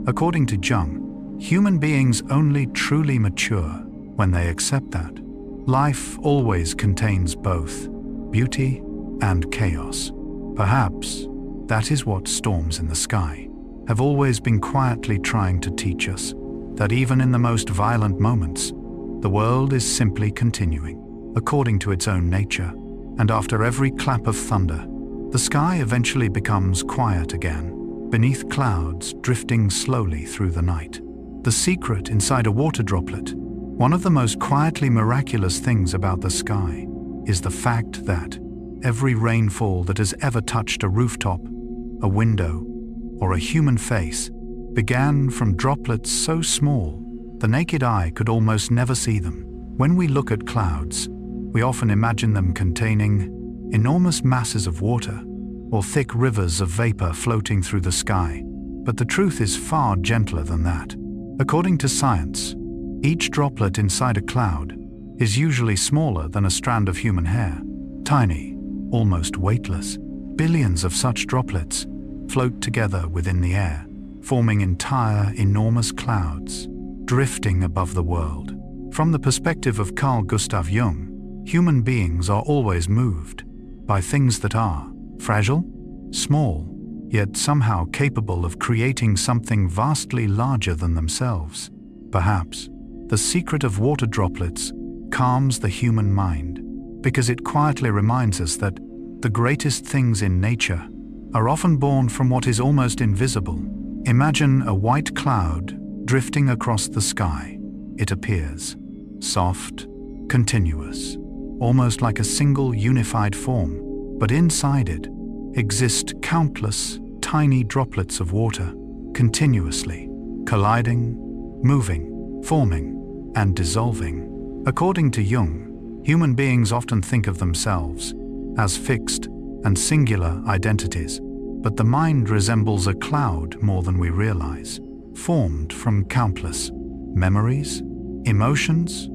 According to Jung, human beings only truly mature when they accept that life always contains both beauty and chaos. Perhaps that is what storms in the sky have always been quietly trying to teach us, that even in the most violent moments, the world is simply continuing according to its own nature, and after every clap of thunder, the sky eventually becomes quiet again, beneath clouds drifting slowly through the night. The secret inside a water droplet, one of the most quietly miraculous things about the sky, is the fact that every rainfall that has ever touched a rooftop, a window, or a human face began from droplets so small the naked eye could almost never see them. When we look at clouds, we often imagine them containing enormous masses of water or thick rivers of vapor floating through the sky. But the truth is far gentler than that. According to science, each droplet inside a cloud is usually smaller than a strand of human hair, tiny, almost weightless. Billions of such droplets float together within the air, forming entire, enormous clouds, drifting above the world. From the perspective of Carl Gustav Jung, human beings are always moved by things that are fragile, small, yet somehow capable of creating something vastly larger than themselves. Perhaps the secret of water droplets calms the human mind, because it quietly reminds us that the greatest things in nature are often born from what is almost invisible. Imagine a white cloud drifting across the sky. It appears soft, continuous, almost like a single unified form, but inside it exist countless tiny droplets of water, continuously colliding, moving, forming, and dissolving. According to Jung, human beings often think of themselves as fixed and singular identities, but the mind resembles a cloud more than we realize, formed from countless memories, emotions,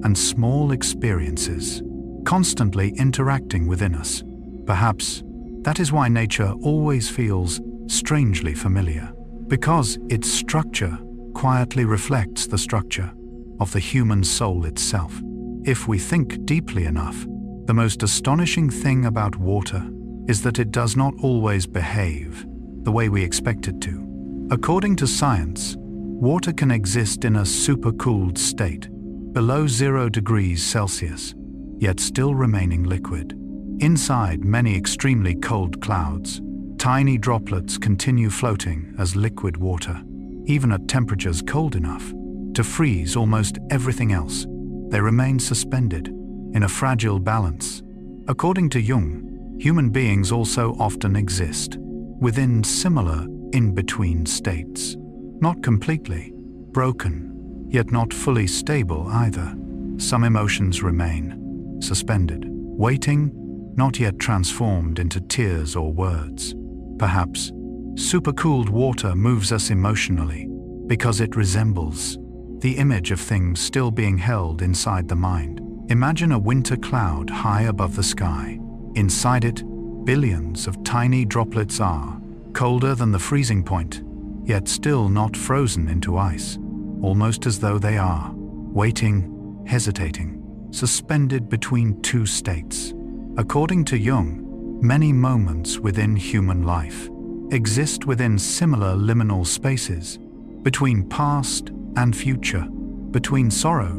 and small experiences, constantly interacting within us. Perhaps that is why nature always feels strangely familiar, because its structure quietly reflects the structure of the human soul itself. If we think deeply enough, the most astonishing thing about water is that it does not always behave the way we expect it to. According to science, water can exist in a supercooled state, below 0 degrees Celsius, yet still remaining liquid. Inside many extremely cold clouds, tiny droplets continue floating as liquid water, even at temperatures cold enough to freeze almost everything else. They remain suspended in a fragile balance. According to Jung, human beings also often exist within similar in-between states, not completely broken, yet not fully stable either. Some emotions remain suspended, waiting, not yet transformed into tears or words. Perhaps supercooled water moves us emotionally because it resembles the image of things still being held inside the mind. Imagine a winter cloud high above the sky. Inside it, billions of tiny droplets are colder than the freezing point, yet still not frozen into ice, almost as though they are waiting, hesitating, suspended between two states. According to Jung, many moments within human life exist within similar liminal spaces, between past and future, between sorrow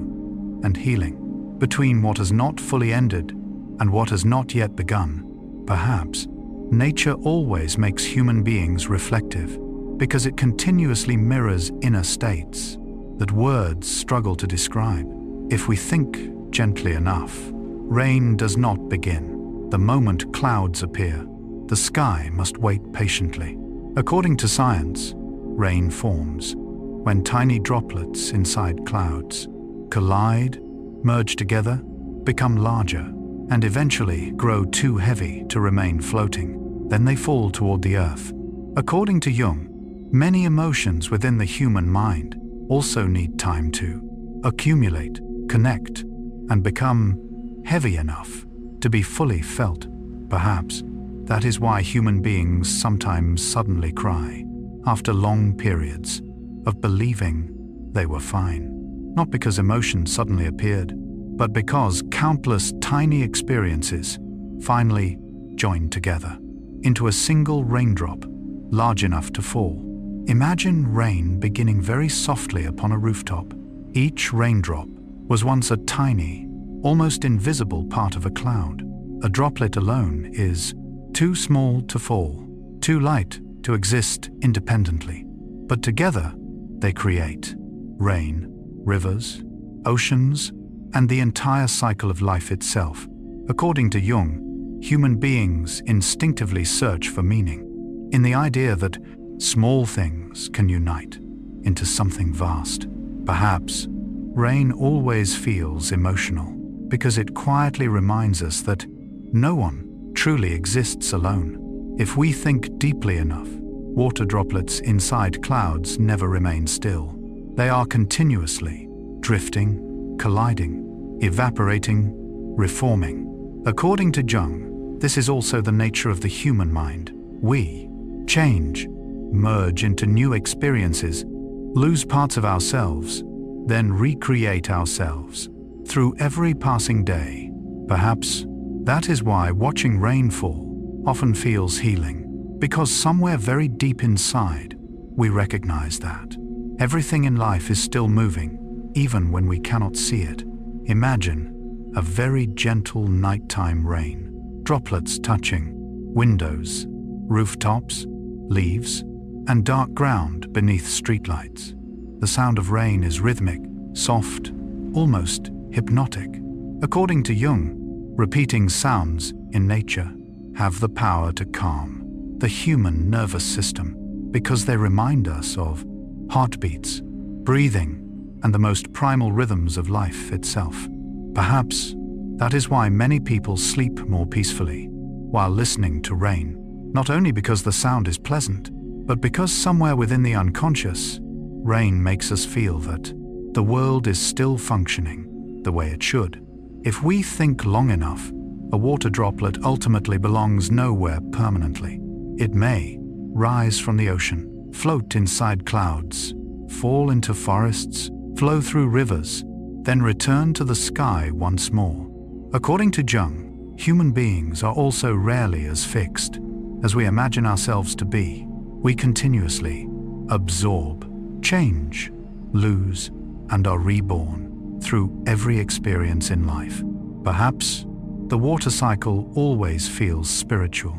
and healing, between what has not fully ended and what has not yet begun. Perhaps nature always makes human beings reflective because it continuously mirrors inner states that words struggle to describe. If we think gently enough, rain does not begin the moment clouds appear. The sky must wait patiently. According to science, rain forms when tiny droplets inside clouds collide, merge together, become larger, and eventually grow too heavy to remain floating. Then they fall toward the earth. According to Jung, many emotions within the human mind also need time to accumulate, connect, and become heavy enough to be fully felt. Perhaps that is why human beings sometimes suddenly cry after long periods of believing they were fine. Not because emotions suddenly appeared, but because countless tiny experiences finally joined together into a single raindrop, large enough to fall. Imagine rain beginning very softly upon a rooftop. Each raindrop was once a tiny, almost invisible part of a cloud. A droplet alone is too small to fall, too light to exist independently. But together, they create rain, rivers, oceans, and the entire cycle of life itself. According to Jung, human beings instinctively search for meaning in the idea that small things can unite into something vast. Perhaps rain always feels emotional because it quietly reminds us that no one truly exists alone. If we think deeply enough, water droplets inside clouds never remain still. They are continuously drifting, colliding, evaporating, reforming. According to Jung, this is also the nature of the human mind. We change, merge into new experiences, lose parts of ourselves, then recreate ourselves through every passing day. Perhaps that is why watching rain fall often feels healing, because somewhere very deep inside, we recognize that everything in life is still moving, even when we cannot see it. Imagine a very gentle nighttime rain, droplets touching windows, rooftops, leaves, and dark ground beneath streetlights. The sound of rain is rhythmic, soft, almost hypnotic. According to Jung, repeating sounds in nature have the power to calm the human nervous system because they remind us of heartbeats, breathing, and the most primal rhythms of life itself. Perhaps that is why many people sleep more peacefully while listening to rain, not only because the sound is pleasant, but because somewhere within the unconscious, rain makes us feel that the world is still functioning the way it should. If we think long enough, a water droplet ultimately belongs nowhere permanently. It may rise from the ocean, float inside clouds, fall into forests, flow through rivers, then return to the sky once more. According to Jung, human beings are also rarely as fixed as we imagine ourselves to be. We continuously absorb, change, lose, and are reborn through every experience in life. Perhaps the water cycle always feels spiritual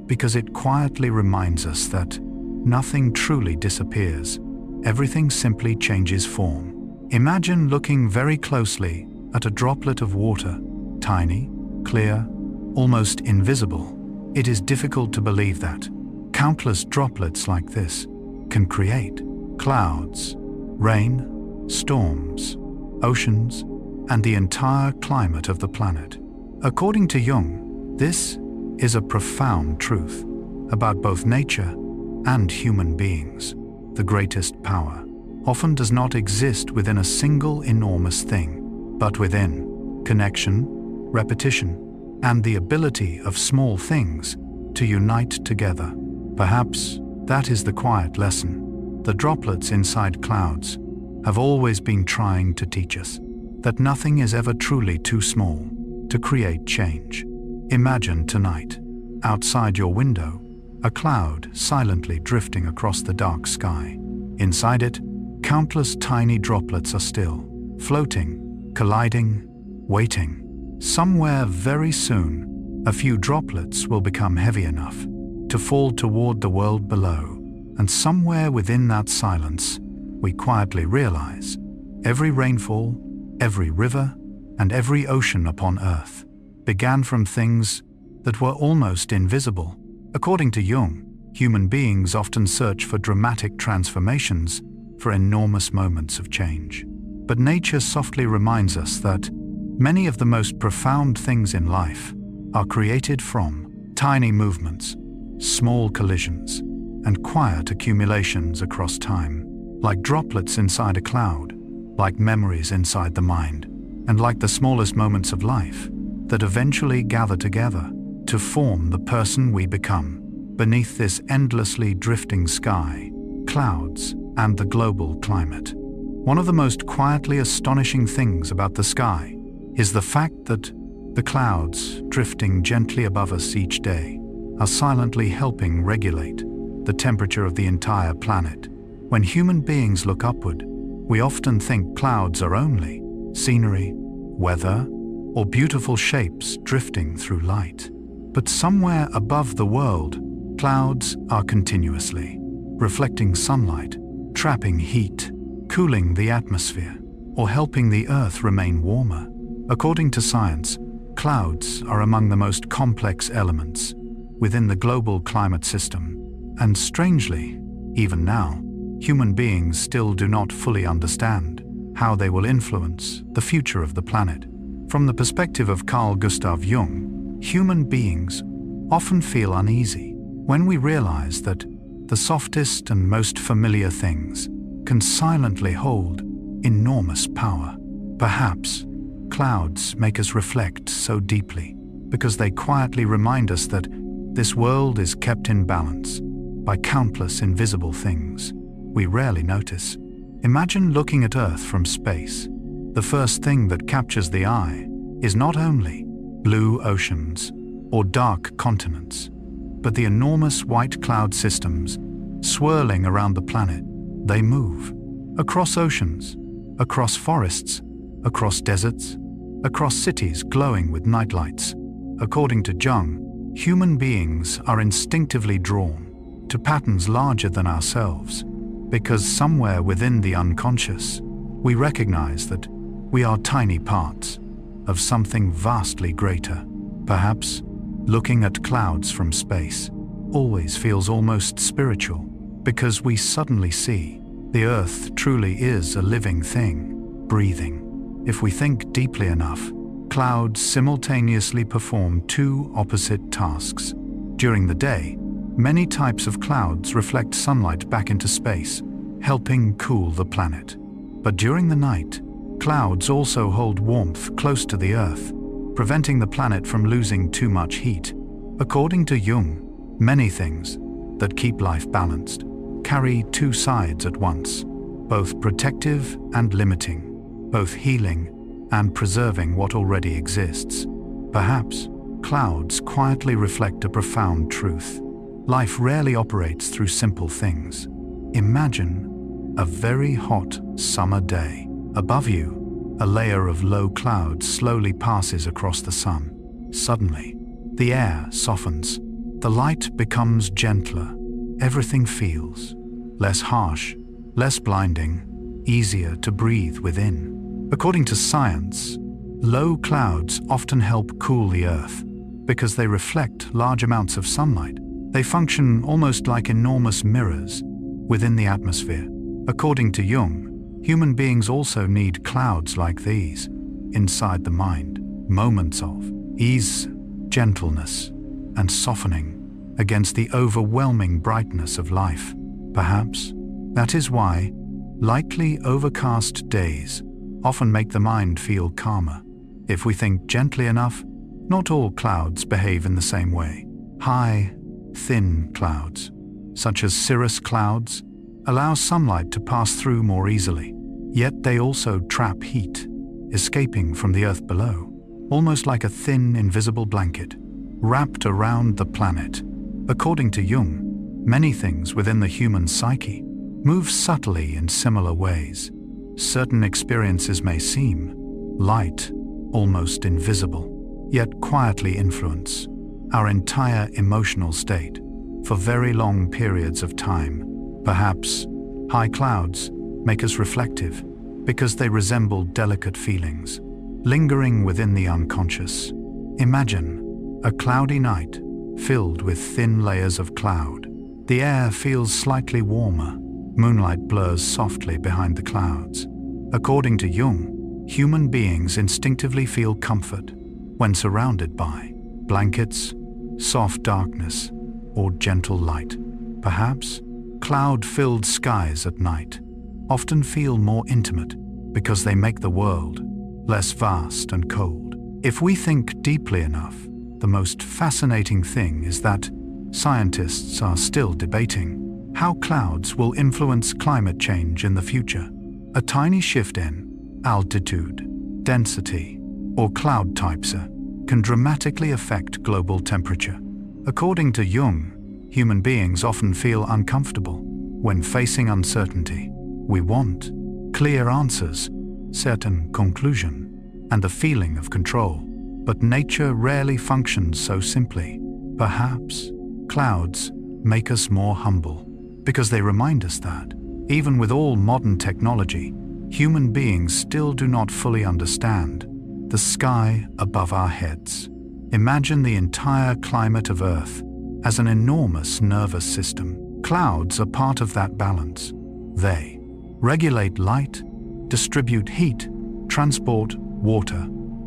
because it quietly reminds us that nothing truly disappears. Everything simply changes form. Imagine looking very closely at a droplet of water, tiny, clear, almost invisible. It is difficult to believe that countless droplets like this can create clouds, rain, storms, oceans, and the entire climate of the planet. According to Jung, this is a profound truth about both nature and human beings. The greatest power often does not exist within a single enormous thing, but within connection, repetition, and the ability of small things to unite together. Perhaps that is the quiet lesson the droplets inside clouds have always been trying to teach us, that nothing is ever truly too small to create change. Imagine tonight, outside your window, a cloud silently drifting across the dark sky. Inside it, countless tiny droplets are still, floating, colliding, waiting. Somewhere very soon, a few droplets will become heavy enough to fall toward the world below, and somewhere within that silence, we quietly realize every rainfall, every river, and every ocean upon Earth began from things that were almost invisible. According to Jung, human beings often search for dramatic transformations, for enormous moments of change. But nature softly reminds us that many of the most profound things in life are created from tiny movements, small collisions, and quiet accumulations across time, like droplets inside a cloud, like memories inside the mind, and like the smallest moments of life that eventually gather together to form the person we become. Beneath this endlessly drifting sky, clouds, and the global climate, one of the most quietly astonishing things about the sky is the fact that The clouds, drifting gently above us each day, are silently helping regulate the temperature of the entire planet. When human beings look upward, we often think clouds are only scenery, weather, or beautiful shapes drifting through light. But somewhere above the world, clouds are continuously reflecting sunlight, trapping heat, cooling the atmosphere, or helping the earth remain warmer. According to science, clouds are among the most complex elements within the global climate system, and strangely, even now, human beings still do not fully understand how they will influence the future of the planet. From the perspective of Carl Gustav Jung, human beings often feel uneasy when we realize that the softest and most familiar things can silently hold enormous power. Perhaps clouds make us reflect so deeply because they quietly remind us that this world is kept in balance by countless invisible things we rarely notice. Imagine looking at Earth from space. The first thing that captures the eye is not only blue oceans or dark continents, but the enormous white cloud systems swirling around the planet. They move across oceans, across forests, across deserts, across cities glowing with nightlights. According to Jung, human beings are instinctively drawn to patterns larger than ourselves, because somewhere within the unconscious, we recognize that we are tiny parts of something vastly greater. Perhaps looking at clouds from space always feels almost spiritual, because we suddenly see the Earth truly is a living thing, breathing. If we think deeply enough, clouds simultaneously perform two opposite tasks. During the day, many types of clouds reflect sunlight back into space, helping cool the planet. But during the night, clouds also hold warmth close to the Earth, preventing the planet from losing too much heat. According to Jung, many things that keep life balanced carry two sides at once, both protective and limiting, both healing and preserving what already exists. Perhaps clouds quietly reflect a profound truth. Life rarely operates through simple things. Imagine a very hot summer day. Above you, a layer of low clouds slowly passes across the sun. Suddenly, the air softens. The light becomes gentler. Everything feels less harsh, less blinding, easier to breathe within. According to science, low clouds often help cool the Earth because they reflect large amounts of sunlight. They function almost like enormous mirrors within the atmosphere. According to Jung, human beings also need clouds like these inside the mind, moments of ease, gentleness, and softening against the overwhelming brightness of life. Perhaps that is why lightly overcast days often make the mind feel calmer. If we think gently enough, not all clouds behave in the same way. High, thin clouds, such as cirrus clouds, allow sunlight to pass through more easily. Yet they also trap heat, escaping from the Earth below, almost like a thin, invisible blanket wrapped around the planet. According to Jung, many things within the human psyche move subtly in similar ways. Certain experiences may seem light, almost invisible, yet quietly influence our entire emotional state for very long periods of time. Perhaps high clouds make us reflective because they resemble delicate feelings lingering within the unconscious. Imagine a cloudy night filled with thin layers of cloud. The air feels slightly warmer. Moonlight blurs softly behind the clouds. According to Jung, human beings instinctively feel comfort when surrounded by blankets, soft darkness, or gentle light. Perhaps cloud-filled skies at night often feel more intimate because they make the world less vast and cold. If we think deeply enough, the most fascinating thing is that scientists are still debating how clouds will influence climate change in the future. A tiny shift in altitude, density, or cloud types can dramatically affect global temperature. According to Jung, human beings often feel uncomfortable when facing uncertainty. We want clear answers, certain conclusion, and the feeling of control. But nature rarely functions so simply. Perhaps clouds make us more humble, because they remind us that, even with all modern technology, human beings still do not fully understand the sky above our heads. Imagine the entire climate of Earth as an enormous nervous system. Clouds are part of that balance. They regulate light, distribute heat, transport water,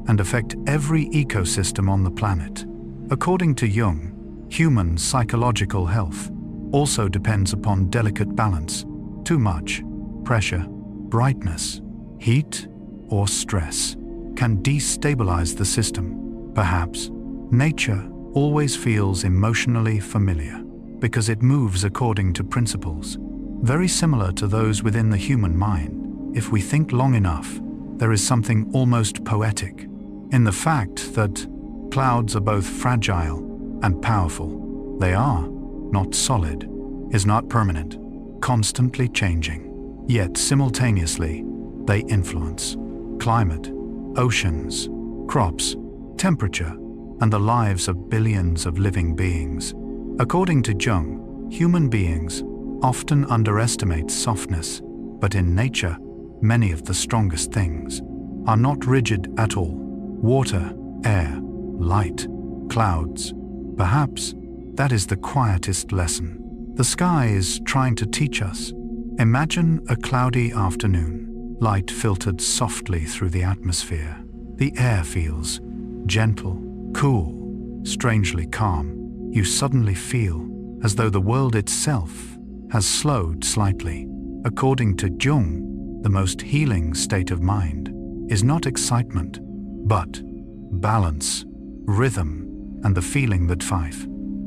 and affect every ecosystem on the planet. According to Jung, human psychological health also depends upon delicate balance. Too much pressure, brightness, heat, or stress can destabilize the system. Perhaps nature always feels emotionally familiar because it moves according to principles very similar to those within the human mind. If we think long enough, there is something almost poetic in the fact that clouds are both fragile and powerful. They are not solid, is not permanent, constantly changing. Yet simultaneously, they influence climate, oceans, crops, temperature, and the lives of billions of living beings. According to Jung, human beings often underestimate softness, but in nature, many of the strongest things are not rigid at all. Water, air, light, clouds. Perhaps that is the quietest lesson the sky is trying to teach us. Imagine a cloudy afternoon, light filtered softly through the atmosphere. The air feels gentle, cool, strangely calm. You suddenly feel as though the world itself has slowed slightly. According to Jung, the most healing state of mind is not excitement, but balance, rhythm, and the feeling that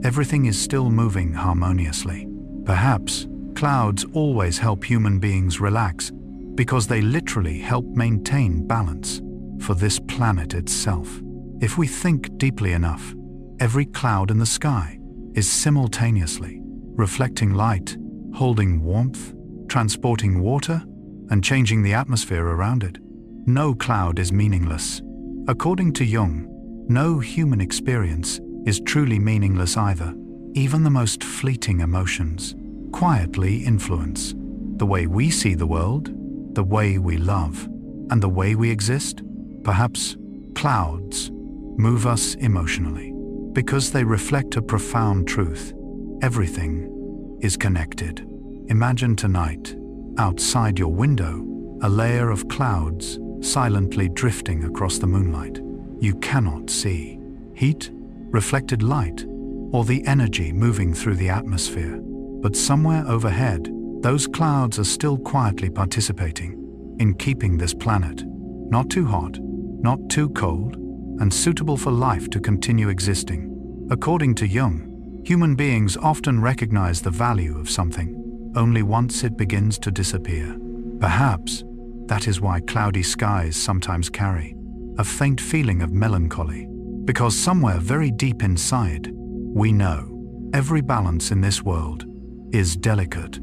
everything is still moving harmoniously. Perhaps clouds always help human beings relax because they literally help maintain balance for this planet itself. If we think deeply enough, every cloud in the sky is simultaneously reflecting light, holding warmth, transporting water, and changing the atmosphere around it. No cloud is meaningless. According to Jung, no human experience is truly meaningless either. Even the most fleeting emotions quietly influence the way we see the world, the way we love, and the way we exist. Perhaps clouds move us emotionally because they reflect a profound truth. Everything is connected. Imagine tonight, outside your window, a layer of clouds silently drifting across the moonlight. You cannot see heat, reflected light, or the energy moving through the atmosphere. But somewhere overhead, those clouds are still quietly participating in keeping this planet not too hot, not too cold, and suitable for life to continue existing. According to Jung, human beings often recognize the value of something only once it begins to disappear. Perhaps that is why cloudy skies sometimes carry a faint feeling of melancholy, because somewhere very deep inside, we know every balance in this world is delicate,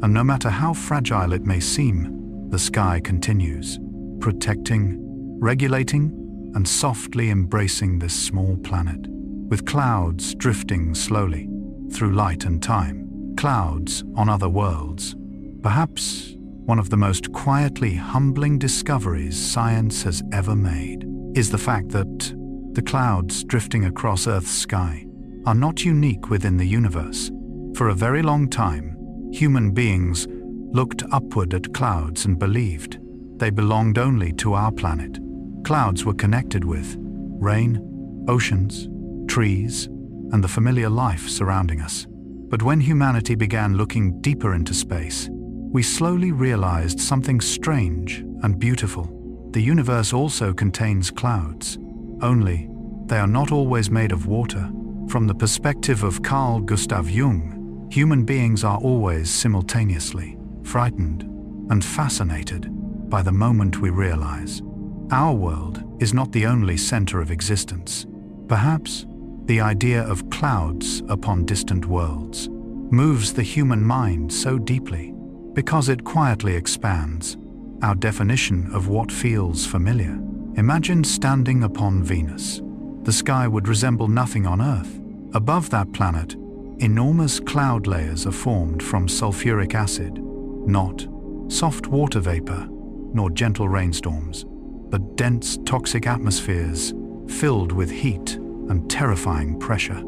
and no matter how fragile it may seem, the sky continues, protecting, regulating, and softly embracing this small planet. With clouds drifting slowly through light and time, clouds on other worlds. Perhaps one of the most quietly humbling discoveries science has ever made is the fact that the clouds drifting across Earth's sky are not unique within the universe. For a very long time, human beings looked upward at clouds and believed they belonged only to our planet. Clouds were connected with rain, oceans, trees, and the familiar life surrounding us. But when humanity began looking deeper into space, we slowly realized something strange and beautiful. The universe also contains clouds, only they are not always made of water. From the perspective of Carl Gustav Jung, human beings are always simultaneously frightened and fascinated by the moment we realize our world is not the only center of existence. Perhaps the idea of clouds upon distant worlds moves the human mind so deeply because it quietly expands our definition of what feels familiar. Imagine standing upon Venus. The sky would resemble nothing on Earth. Above that planet, enormous cloud layers are formed from sulfuric acid, not soft water vapor, nor gentle rainstorms, but dense toxic atmospheres filled with heat and terrifying pressure.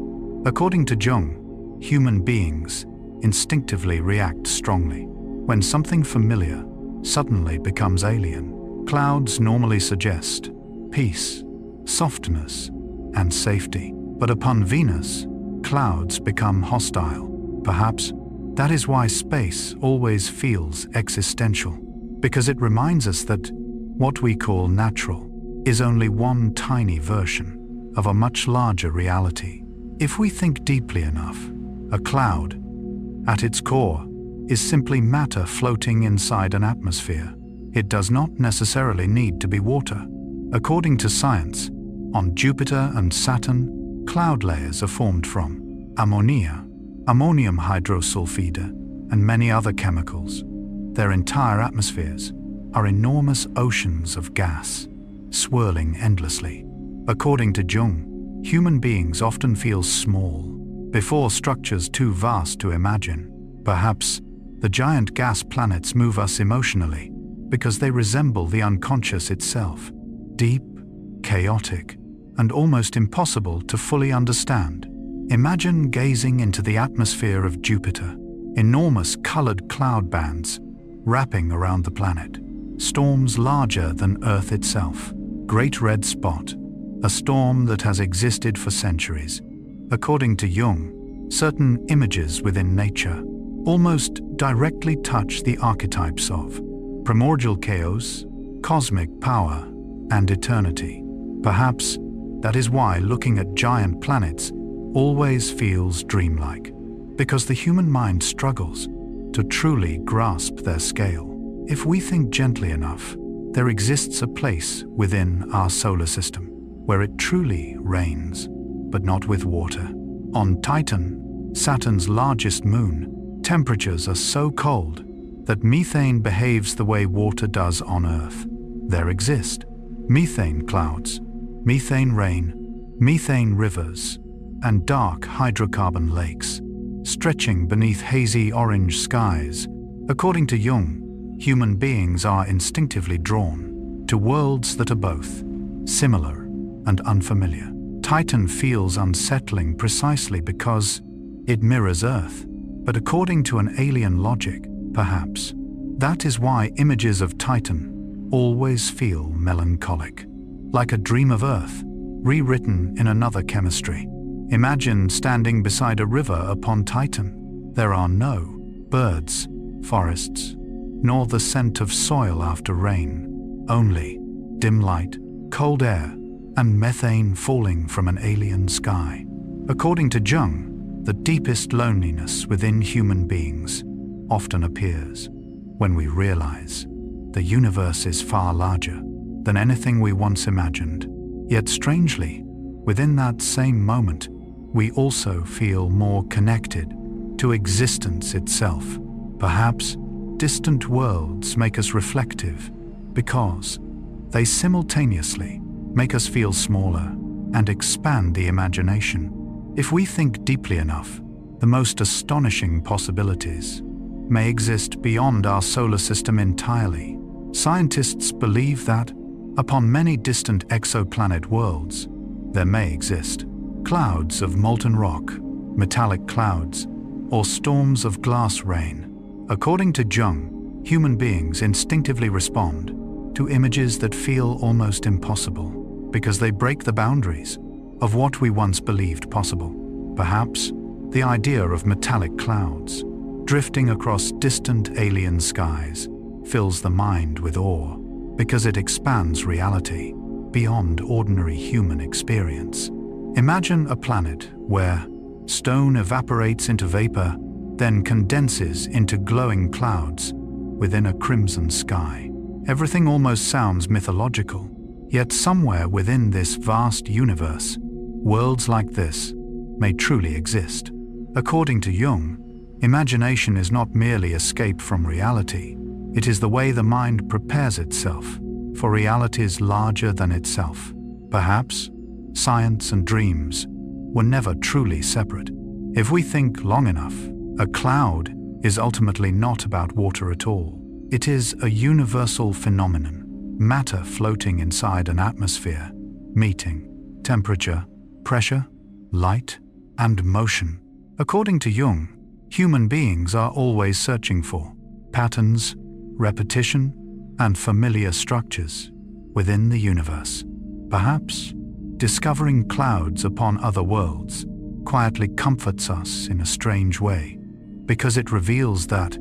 According to Jung, human beings instinctively react strongly when something familiar suddenly becomes alien. Clouds normally suggest peace, softness, and safety. But upon Venus, clouds become hostile. Perhaps that is why space always feels existential, because it reminds us that what we call natural is only one tiny version of a much larger reality. If we think deeply enough, a cloud, at its core, is simply matter floating inside an atmosphere. It does not necessarily need to be water. According to science, on Jupiter and Saturn, cloud layers are formed from ammonia, ammonium hydrosulfide, and many other chemicals. Their entire atmospheres are enormous oceans of gas, swirling endlessly. According to Jung, human beings often feel small before structures too vast to imagine. Perhaps the giant gas planets move us emotionally because they resemble the unconscious itself, deep, chaotic, and almost impossible to fully understand. Imagine gazing into the atmosphere of Jupiter, enormous colored cloud bands wrapping around the planet, storms larger than Earth itself. Great Red Spot, a storm that has existed for centuries. According to Jung, certain images within nature almost directly touch the archetypes of primordial chaos, cosmic power, and eternity. Perhaps that is why looking at giant planets always feels dreamlike, because the human mind struggles to truly grasp their scale. If we think gently enough, there exists a place within our solar system where it truly rains, but not with water. On Titan, Saturn's largest moon, temperatures are so cold that methane behaves the way water does on Earth. There exist methane clouds, methane rain, methane rivers, and dark hydrocarbon lakes, stretching beneath hazy orange skies. According to Jung, human beings are instinctively drawn to worlds that are both similar and unfamiliar. Titan feels unsettling precisely because it mirrors Earth, but according to an alien logic, perhaps that is why images of Titan always feel melancholic, like a dream of Earth, rewritten in another chemistry. Imagine standing beside a river upon Titan. There are no birds, forests, nor the scent of soil after rain, only dim light, cold air, and methane falling from an alien sky. According to Jung, the deepest loneliness within human beings often appears when we realize the universe is far larger than anything we once imagined. Yet strangely, within that same moment, we also feel more connected to existence itself. Perhaps distant worlds make us reflective because they simultaneously make us feel smaller and expand the imagination. If we think deeply enough, the most astonishing possibilities may exist beyond our solar system entirely. Scientists believe that, upon many distant exoplanet worlds, there may exist clouds of molten rock, metallic clouds, or storms of glass rain. According to Jung, human beings instinctively respond to images that feel almost impossible because they break the boundaries of what we once believed possible. Perhaps the idea of metallic clouds drifting across distant alien skies fills the mind with awe because it expands reality beyond ordinary human experience. Imagine a planet where stone evaporates into vapor, then condenses into glowing clouds within a crimson sky. Everything almost sounds mythological, yet somewhere within this vast universe, worlds like this may truly exist. According to Jung, imagination is not merely escape from reality, it is the way the mind prepares itself for realities larger than itself. Perhaps science and dreams were never truly separate. If we think long enough, a cloud is ultimately not about water at all. It is a universal phenomenon, matter floating inside an atmosphere, meeting temperature, pressure, light, and motion. According to Jung, human beings are always searching for patterns, repetition, and familiar structures within the universe. Perhaps discovering clouds upon other worlds quietly comforts us in a strange way, because it reveals that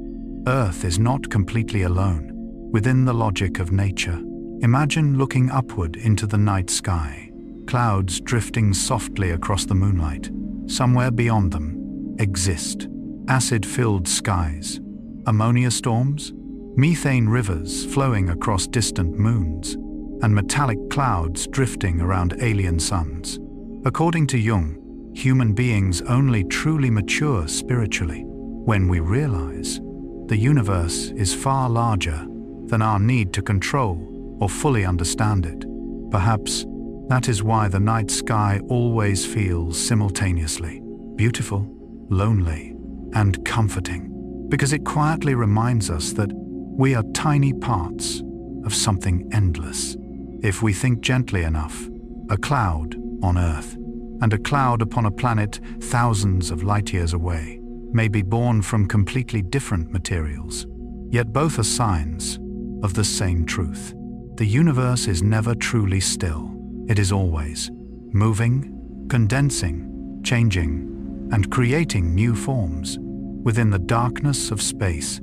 Earth is not completely alone within the logic of nature. Imagine looking upward into the night sky, clouds drifting softly across the moonlight. Somewhere beyond them exist acid-filled skies, ammonia storms, methane rivers flowing across distant moons, and metallic clouds drifting around alien suns. According to Jung, human beings only truly mature spiritually when we realize the universe is far larger than our need to control or fully understand it. Perhaps that is why the night sky always feels simultaneously beautiful, lonely, and comforting, because it quietly reminds us that we are tiny parts of something endless. If we think gently enough, a cloud on Earth and a cloud upon a planet thousands of light years away may be born from completely different materials, yet both are signs of the same truth. The universe is never truly still. It is always moving, condensing, changing, and creating new forms within the darkness of space.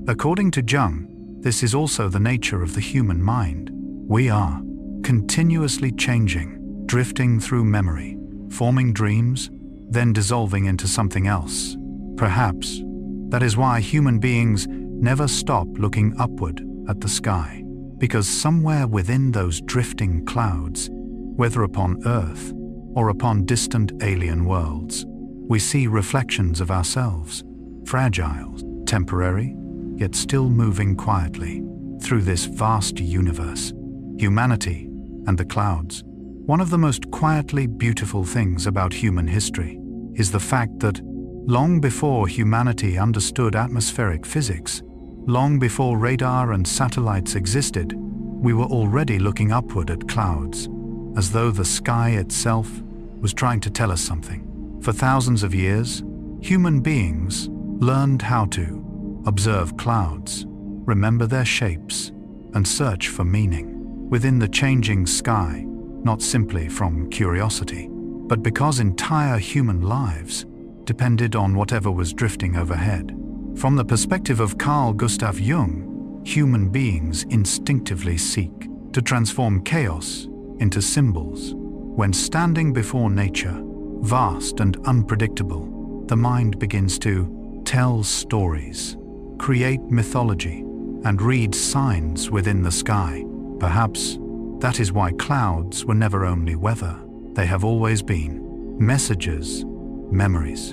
According to Jung, this is also the nature of the human mind. We are continuously changing, drifting through memory, forming dreams, then dissolving into something else. Perhaps that is why human beings never stop looking upward at the sky, because somewhere within those drifting clouds, whether upon Earth or upon distant alien worlds, we see reflections of ourselves, fragile, temporary, yet still moving quietly through this vast universe. Humanity and the clouds. One of the most quietly beautiful things about human history is the fact that long before humanity understood atmospheric physics, long before radar and satellites existed, we were already looking upward at clouds, as though the sky itself was trying to tell us something. For thousands of years, human beings learned how to observe clouds, remember their shapes, and search for meaning within the changing sky, not simply from curiosity, but because entire human lives depended on whatever was drifting overhead. From the perspective of Carl Gustav Jung, human beings instinctively seek to transform chaos into symbols. When standing before nature, vast and unpredictable, the mind begins to tell stories, create mythology, and read signs within the sky. Perhaps that is why clouds were never only weather. They have always been messages, memories,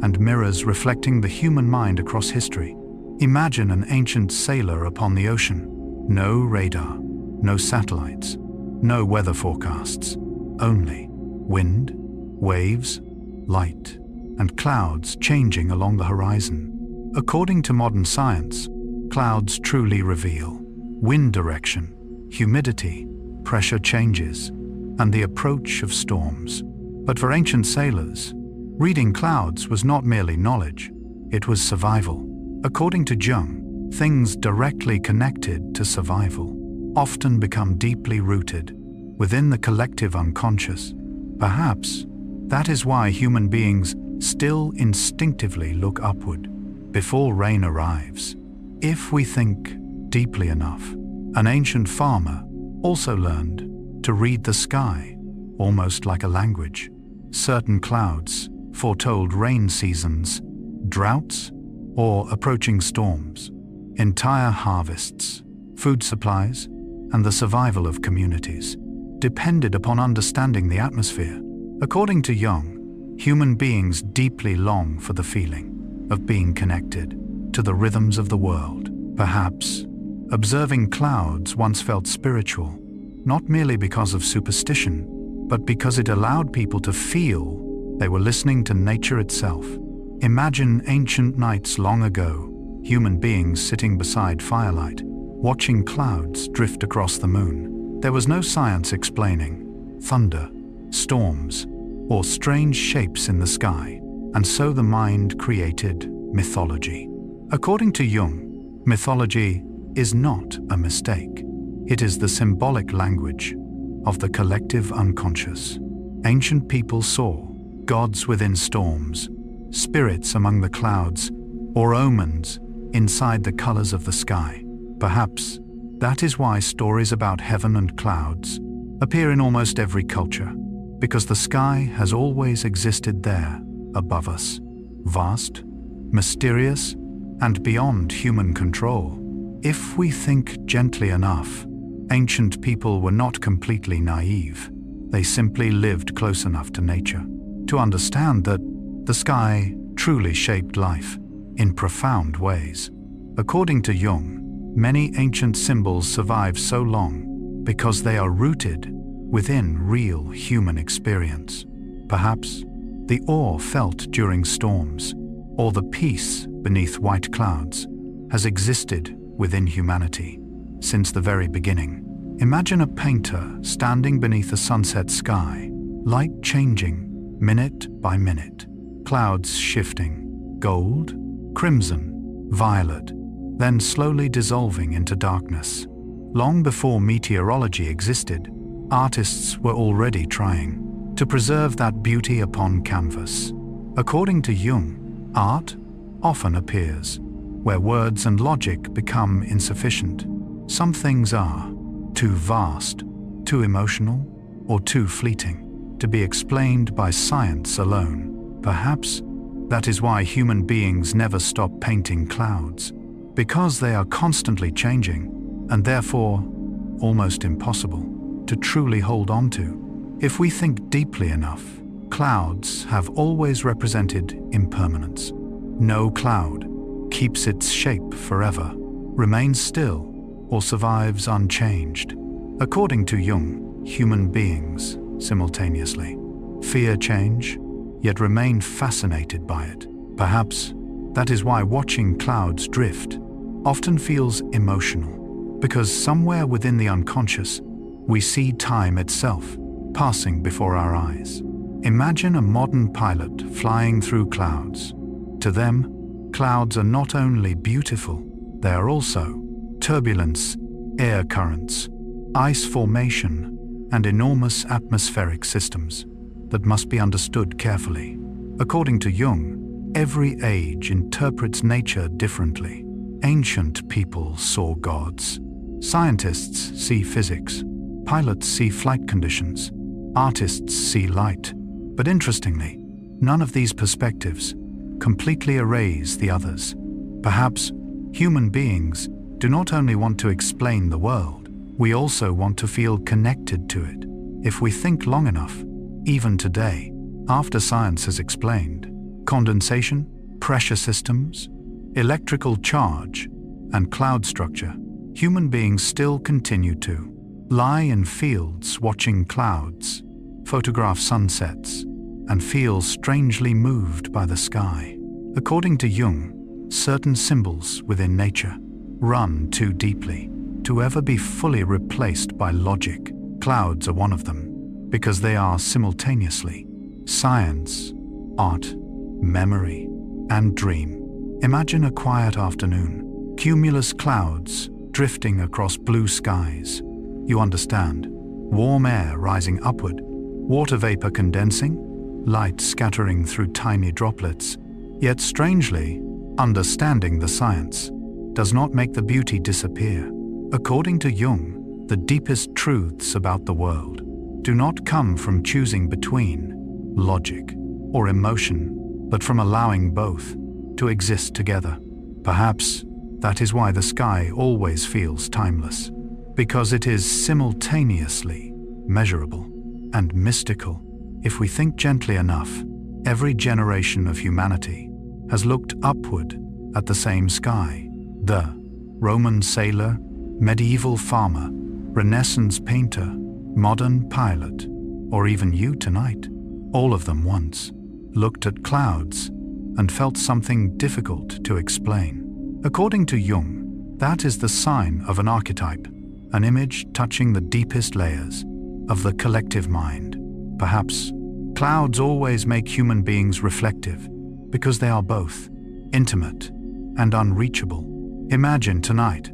and mirrors reflecting the human mind across history. Imagine an ancient sailor upon the ocean. No radar, no satellites, no weather forecasts, only wind, waves, light, and clouds changing along the horizon. According to modern science, clouds truly reveal wind direction, humidity, pressure changes, and the approach of storms. But for ancient sailors, reading clouds was not merely knowledge, it was survival. According to Jung, things directly connected to survival often become deeply rooted within the collective unconscious. Perhaps that is why human beings still instinctively look upward before rain arrives. If we think deeply enough, an ancient farmer also learned to read the sky, almost like a language. Certain clouds foretold rain seasons, droughts, or approaching storms. Entire harvests, food supplies, and the survival of communities depended upon understanding the atmosphere. According to Jung, human beings deeply long for the feeling of being connected to the rhythms of the world. Perhaps observing clouds once felt spiritual, not merely because of superstition, but because it allowed people to feel they were listening to nature itself. Imagine ancient nights long ago, human beings sitting beside firelight, watching clouds drift across the moon. There was no science explaining thunder, storms, or strange shapes in the sky, and so the mind created mythology. According to Jung, mythology is not a mistake. It is the symbolic language of the collective unconscious. Ancient people saw gods within storms, spirits among the clouds, or omens inside the colors of the sky. Perhaps that is why stories about heaven and clouds appear in almost every culture, because the sky has always existed there, above us, vast, mysterious, and beyond human control. If we think gently enough, ancient people were not completely naive. They simply lived close enough to nature to understand that the sky truly shaped life in profound ways. According to Jung, many ancient symbols survive so long because they are rooted within real human experience. Perhaps the awe felt during storms, or the peace beneath white clouds, has existed within humanity since the very beginning. Imagine a painter standing beneath a sunset sky, light changing minute by minute, clouds shifting, gold, crimson, violet, then slowly dissolving into darkness. Long before meteorology existed, artists were already trying to preserve that beauty upon canvas. According to Jung, art often appears where words and logic become insufficient. Some things are too vast, too emotional, or too fleeting to be explained by science alone. Perhaps that is why human beings never stop painting clouds, because they are constantly changing and therefore almost impossible to truly hold on to. If we think deeply enough, clouds have always represented impermanence. No cloud keeps its shape forever, remains still, or survives unchanged. According to Jung, human beings simultaneously fear change, yet remain fascinated by it. Perhaps that is why watching clouds drift often feels emotional, because somewhere within the unconscious, we see time itself passing before our eyes. Imagine a modern pilot flying through clouds. To them, clouds are not only beautiful, they are also turbulence, air currents, ice formation, and enormous atmospheric systems that must be understood carefully. According to Jung, every age interprets nature differently. Ancient people saw gods. Scientists see physics. Pilots see flight conditions. Artists see light. But interestingly, none of these perspectives completely erase the others. Perhaps human beings do not only want to explain the world, we also want to feel connected to it. If we think long enough, even today, after science has explained condensation, pressure systems, electrical charge, and cloud structure, human beings still continue to lie in fields watching clouds, photograph sunsets, and feel strangely moved by the sky. According to Jung, certain symbols within nature run too deeply to ever be fully replaced by logic. Clouds are one of them, because they are simultaneously science, art, memory, and dream. Imagine a quiet afternoon, cumulus clouds drifting across blue skies. You understand, warm air rising upward, water vapor condensing, light scattering through tiny droplets. Yet strangely, understanding the science does not make the beauty disappear. According to Jung, the deepest truths about the world do not come from choosing between logic or emotion, but from allowing both to exist together. Perhaps that is why the sky always feels timeless, because it is simultaneously measurable and mystical. if we think gently enough, every generation of humanity has looked upward at the same sky. The Roman sailor, medieval farmer, Renaissance painter, modern pilot, or even you tonight, all of them once looked at clouds and felt something difficult to explain. According to Jung, that is the sign of an archetype, an image touching the deepest layers of the collective mind. Perhaps clouds always make human beings reflective because they are both intimate and unreachable. Imagine tonight,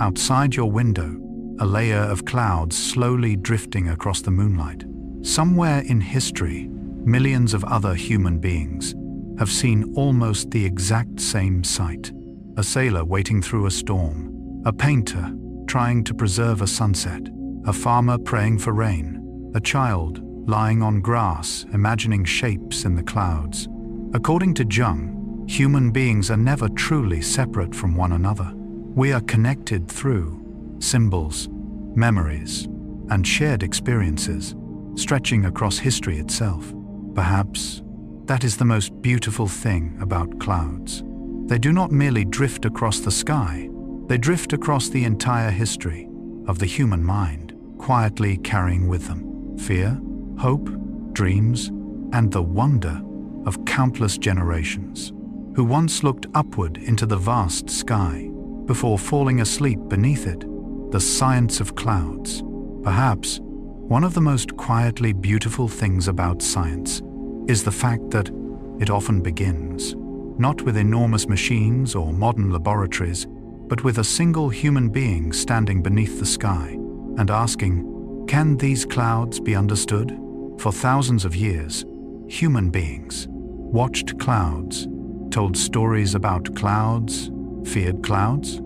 outside your window, a layer of clouds slowly drifting across the moonlight. Somewhere in history, millions of other human beings have seen almost the exact same sight. A sailor waiting through a storm, a painter trying to preserve a sunset, a farmer praying for rain, a child lying on grass imagining shapes in the clouds. According to Jung, human beings are never truly separate from one another. We are connected through symbols, memories, and shared experiences, stretching across history itself. Perhaps that is the most beautiful thing about clouds. They do not merely drift across the sky, they drift across the entire history of the human mind, quietly carrying with them fear, hope, dreams, and the wonder of countless generations who once looked upward into the vast sky before falling asleep beneath it. The science of clouds. Perhaps one of the most quietly beautiful things about science is the fact that it often begins not with enormous machines or modern laboratories, but with a single human being standing beneath the sky and asking, can these clouds be understood? For thousands of years, human beings watched clouds, told stories about clouds, feared clouds,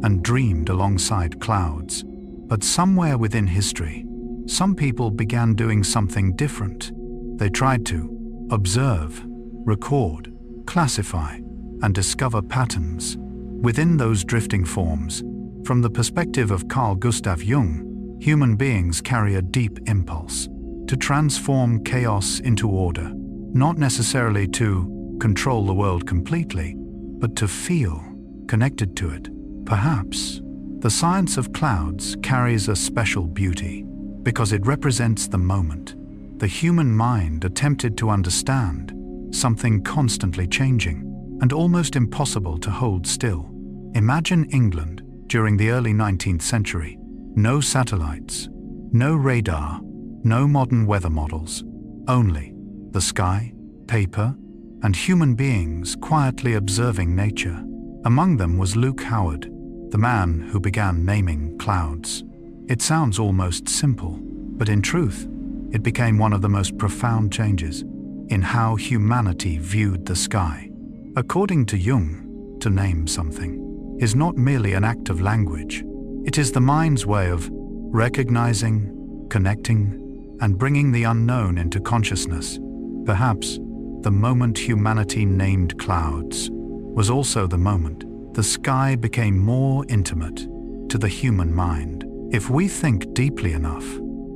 and dreamed alongside clouds. But somewhere within history, some people began doing something different. They tried to observe, record, classify, and discover patterns within those drifting forms. From the perspective of Carl Gustav Jung, human beings carry a deep impulse to transform chaos into order, not necessarily to control the world completely, but to feel connected to it. Perhaps the science of clouds carries a special beauty because it represents the moment the human mind attempted to understand something constantly changing and almost impossible to hold still. Imagine England during the early 19th century. No satellites, no radar, no modern weather models, only the sky, paper, and human beings quietly observing nature. Among them was Luke Howard, the man who began naming clouds. It sounds almost simple, but in truth, it became one of the most profound changes in how humanity viewed the sky. According to Jung, to name something is not merely an act of language. It is the mind's way of recognizing, connecting, and bringing the unknown into consciousness. Perhaps the moment humanity named clouds was also the moment the sky became more intimate to the human mind. If we think deeply enough,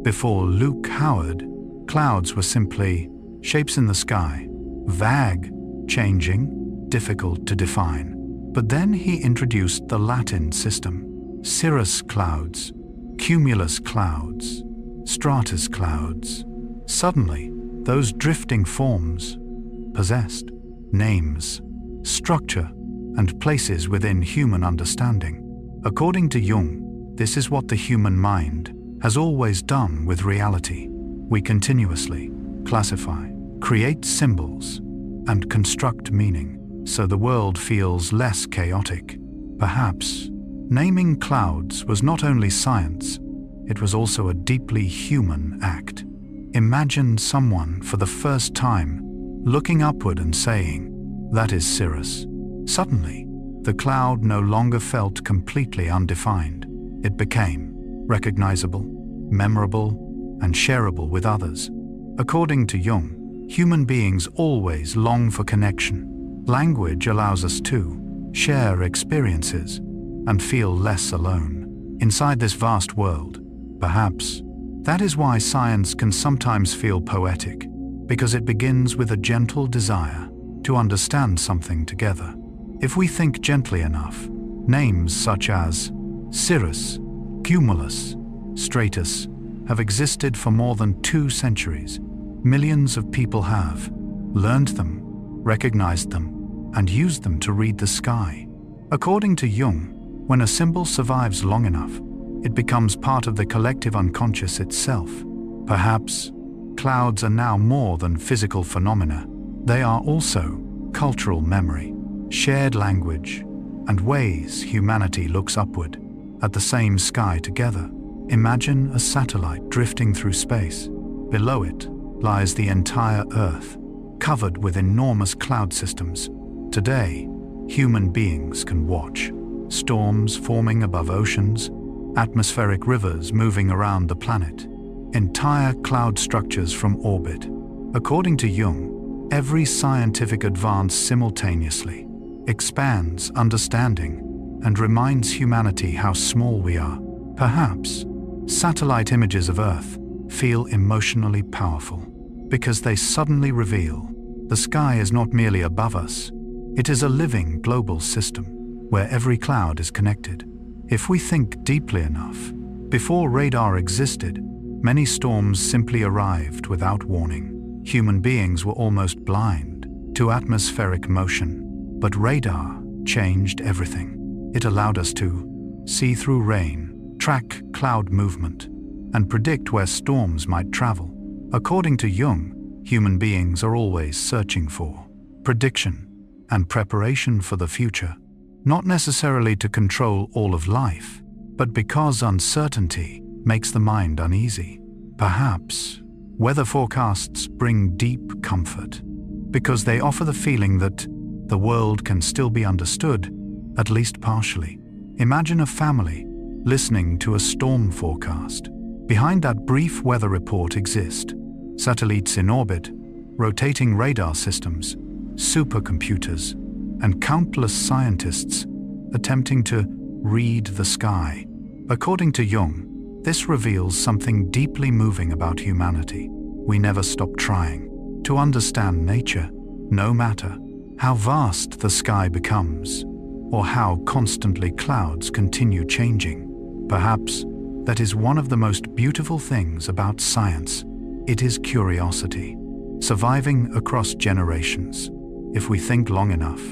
before Luke Howard, clouds were simply shapes in the sky, vague, changing, difficult to define. But then he introduced the Latin system: cirrus clouds, cumulus clouds, stratus clouds. Suddenly, those drifting forms possessed names, structure, and places within human understanding. According to Jung, this is what the human mind has always done with reality. We continuously classify, create symbols, and construct meaning, so the world feels less chaotic. Perhaps naming clouds was not only science, it was also a deeply human act. Imagine someone for the first time looking upward and saying, "That is cirrus." Suddenly, the cloud no longer felt completely undefined. It became recognizable, memorable, and shareable with others. According to Jung, human beings always long for connection. Language allows us to share experiences and feel less alone inside this vast world. Perhaps that is why science can sometimes feel poetic. because it begins with a gentle desire to understand something together. If we think gently enough, names such as Cirrus, Cumulus, Stratus have existed for more than 2 centuries. Millions of people have learned them, recognized them, and used them to read the sky. According to Jung, when a symbol survives long enough, it becomes part of the collective unconscious itself. Perhaps clouds are now more than physical phenomena. They are also cultural memory, shared language, and ways humanity looks upward at the same sky together. Imagine a satellite drifting through space. Below it lies the entire Earth, covered with enormous cloud systems. Today, human beings can watch storms forming above oceans, atmospheric rivers moving around the planet, entire cloud structures from orbit. According to Jung, every scientific advance simultaneously expands understanding and reminds humanity how small we are. Perhaps satellite images of Earth feel emotionally powerful because they suddenly reveal the sky is not merely above us, it is a living global system where every cloud is connected. If we think deeply enough, before radar existed, many storms simply arrived without warning. Human beings were almost blind to atmospheric motion, but radar changed everything. It allowed us to see through rain, track cloud movement, and predict where storms might travel. According to Jung, human beings are always searching for prediction and preparation for the future, not necessarily to control all of life, but because uncertainty makes the mind uneasy. Perhaps weather forecasts bring deep comfort because they offer the feeling that the world can still be understood, at least partially. Imagine a family listening to a storm forecast. Behind that brief weather report exist satellites in orbit, rotating radar systems, supercomputers, and countless scientists attempting to read the sky. According to Jung, this reveals something deeply moving about humanity. We never stop trying to understand nature, no matter how vast the sky becomes, or how constantly clouds continue changing. Perhaps that is one of the most beautiful things about science. It is curiosity, surviving across generations. If we think long enough,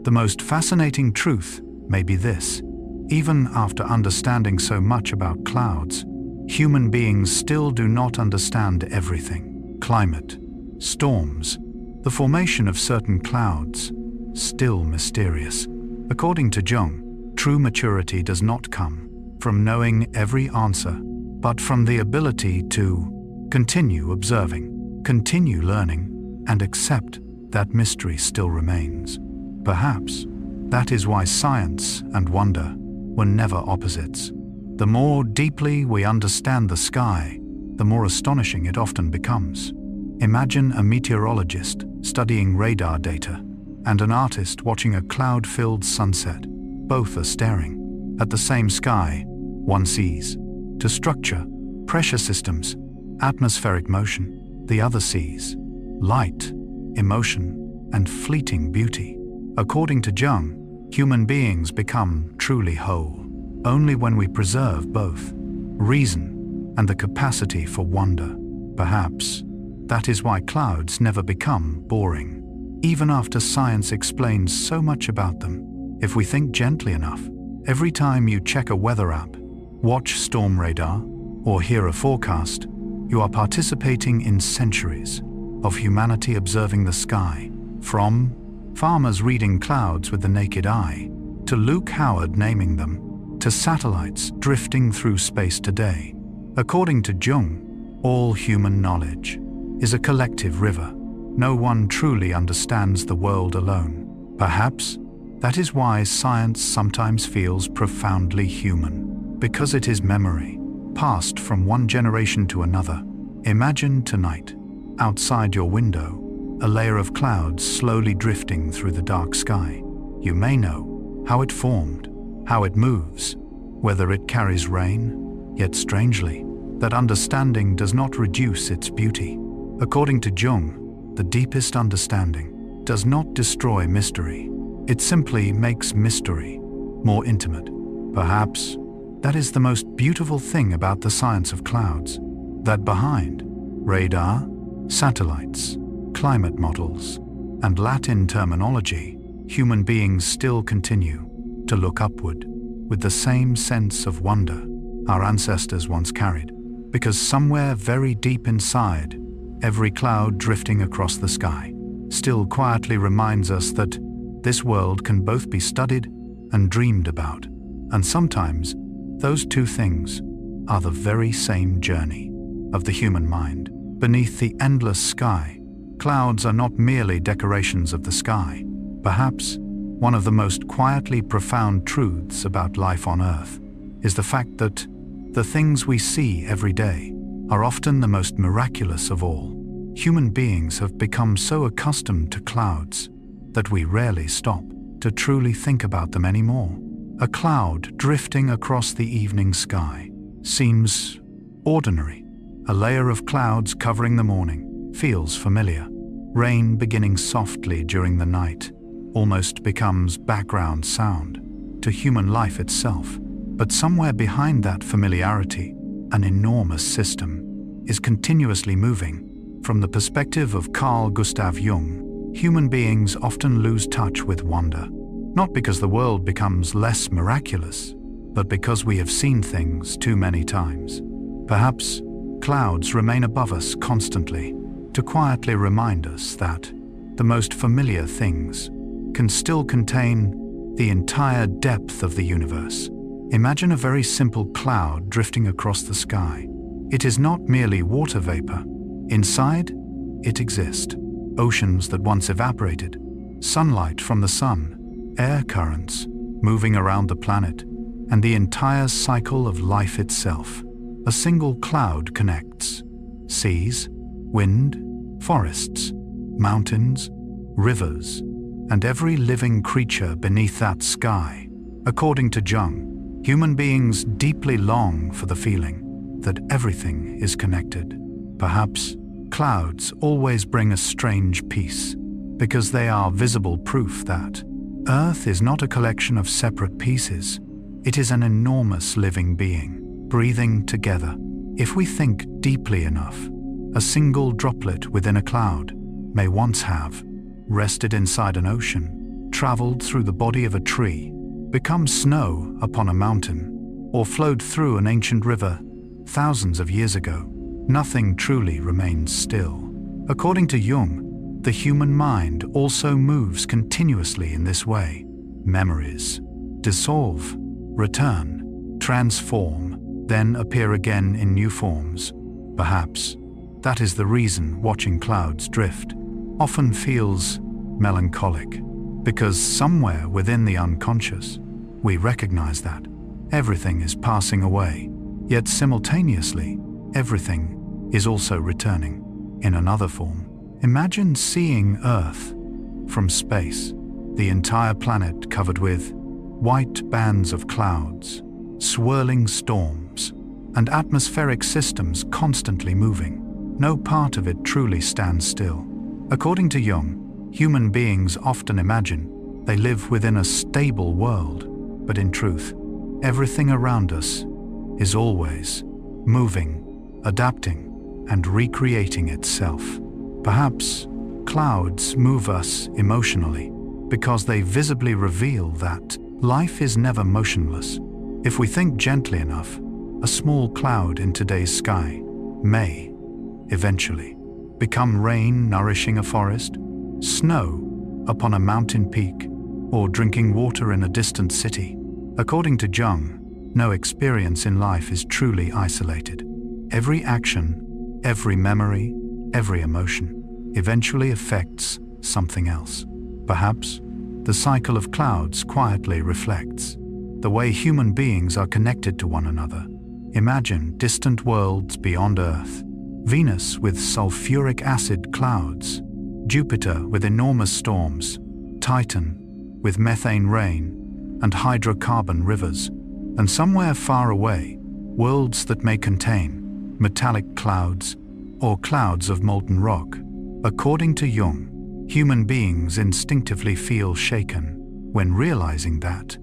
the most fascinating truth may be this: even after understanding so much about clouds, human beings still do not understand everything. Climate, storms, the formation of certain clouds, still mysterious. According to Jung, true maturity does not come from knowing every answer, but from the ability to continue observing, continue learning, and accept that mystery still remains. Perhaps that is why science and wonder were never opposites. The more deeply we understand the sky, the more astonishing it often becomes. Imagine a meteorologist studying radar data and an artist watching a cloud-filled sunset. Both are staring at the same sky. One sees to structure, pressure systems, atmospheric motion. The other sees light, emotion, and fleeting beauty. According to Jung, human beings become truly whole only when we preserve both reason and the capacity for wonder. Perhaps that is why clouds never become boring, even after science explains so much about them. If we think gently enough, every time you check a weather app, watch storm radar, or hear a forecast, you are participating in centuries of humanity observing the sky. From farmers reading clouds with the naked eye, to Luke Howard naming them, to satellites drifting through space today. According to Jung, all human knowledge is a collective river. No one truly understands the world alone. Perhaps that is why science sometimes feels profoundly human, because it is memory, passed from one generation to another. Imagine tonight, outside your window, a layer of clouds slowly drifting through the dark sky. You may know how it formed, how it moves, whether it carries rain, yet strangely, that understanding does not reduce its beauty. According to Jung, the deepest understanding does not destroy mystery. It simply makes mystery more intimate. Perhaps that is the most beautiful thing about the science of clouds, that behind radar, satellites, climate models, and Latin terminology, human beings still continue to look upward with the same sense of wonder our ancestors once carried, because somewhere very deep inside, every cloud drifting across the sky still quietly reminds us that this world can both be studied and dreamed about, and sometimes those two things are the very same journey of the human mind. Beneath the endless sky, clouds are not merely decorations of the sky. Perhaps one of the most quietly profound truths about life on Earth is the fact that the things we see every day are often the most miraculous of all. Human beings have become so accustomed to clouds that we rarely stop to truly think about them anymore. A cloud drifting across the evening sky seems ordinary. A layer of clouds covering the morning feels familiar. Rain beginning softly during the night almost becomes background sound to human life itself. But somewhere behind that familiarity, an enormous system is continuously moving. From the perspective of Carl Gustav Jung, human beings often lose touch with wonder, not because the world becomes less miraculous, but because we have seen things too many times. Perhaps clouds remain above us constantly to quietly remind us that the most familiar things can still contain the entire depth of the universe. Imagine a very simple cloud drifting across the sky. It is not merely water vapor. Inside, it exists. Oceans that once evaporated, sunlight from the sun, air currents moving around the planet, and the entire cycle of life itself. A single cloud connects seas, wind, forests, mountains, rivers, and every living creature beneath that sky. According to Jung, human beings deeply long for the feeling that everything is connected. Perhaps clouds always bring a strange peace, because they are visible proof that Earth is not a collection of separate pieces. It is an enormous living being, breathing together. If we think deeply enough, a single droplet within a cloud may once have rested inside an ocean, traveled through the body of a tree, become snow upon a mountain, or flowed through an ancient river thousands of years ago. Nothing truly remains still. According to Jung, the human mind also moves continuously in this way. Memories dissolve, return, transform, then appear again in new forms. Perhaps that is the reason watching clouds drift often feels melancholic, because somewhere within the unconscious, we recognize that everything is passing away, yet simultaneously, everything is also returning in another form. Imagine seeing Earth from space, the entire planet covered with white bands of clouds, swirling storms, and atmospheric systems constantly moving. No part of it truly stands still. According to Jung, human beings often imagine they live within a stable world, but in truth, everything around us is always moving, adapting, and recreating itself. Perhaps clouds move us emotionally because they visibly reveal that life is never motionless. If we think gently enough, a small cloud in today's sky may eventually become rain nourishing a forest, snow upon a mountain peak, or drinking water in a distant city. According to Jung, no experience in life is truly isolated. Every action, every memory, every emotion eventually affects something else. Perhaps the cycle of clouds quietly reflects the way human beings are connected to one another. Imagine distant worlds beyond Earth. Venus with sulfuric acid clouds, Jupiter with enormous storms, Titan with methane rain and hydrocarbon rivers, and somewhere far away, worlds that may contain metallic clouds or clouds of molten rock. According to Jung, human beings instinctively feel shaken when realizing that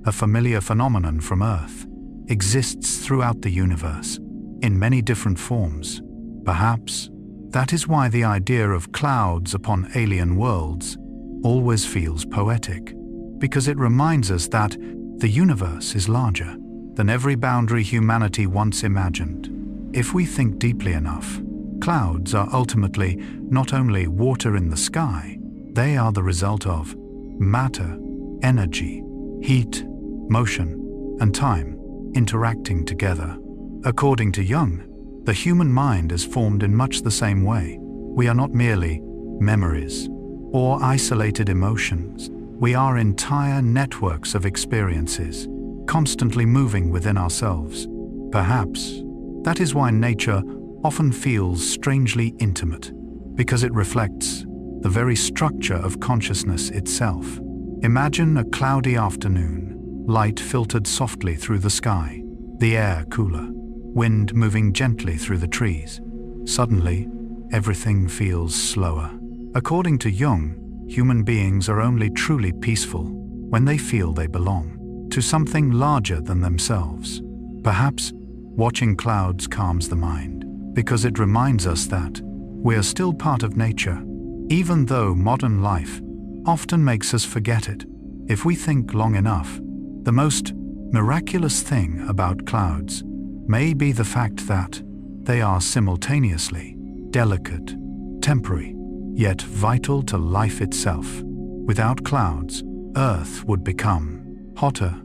a familiar phenomenon from Earth exists throughout the universe in many different forms. Perhaps that is why the idea of clouds upon alien worlds always feels poetic, because it reminds us that the universe is larger than every boundary humanity once imagined. If we think deeply enough, clouds are ultimately not only water in the sky, they are the result of matter, energy, heat, motion, and time interacting together. According to Jung, the human mind is formed in much the same way. We are not merely memories or isolated emotions. We are entire networks of experiences, constantly moving within ourselves. Perhaps that is why nature often feels strangely intimate, because it reflects the very structure of consciousness itself. Imagine a cloudy afternoon, light filtered softly through the sky, the air cooler, wind moving gently through the trees. Suddenly, everything feels slower. According to Jung, human beings are only truly peaceful when they feel they belong to something larger than themselves. Perhaps watching clouds calms the mind, because it reminds us that we are still part of nature, even though modern life often makes us forget it. If we think long enough, the most miraculous thing about clouds may be the fact that they are simultaneously delicate, temporary, yet vital to life itself. Without clouds, Earth would become hotter,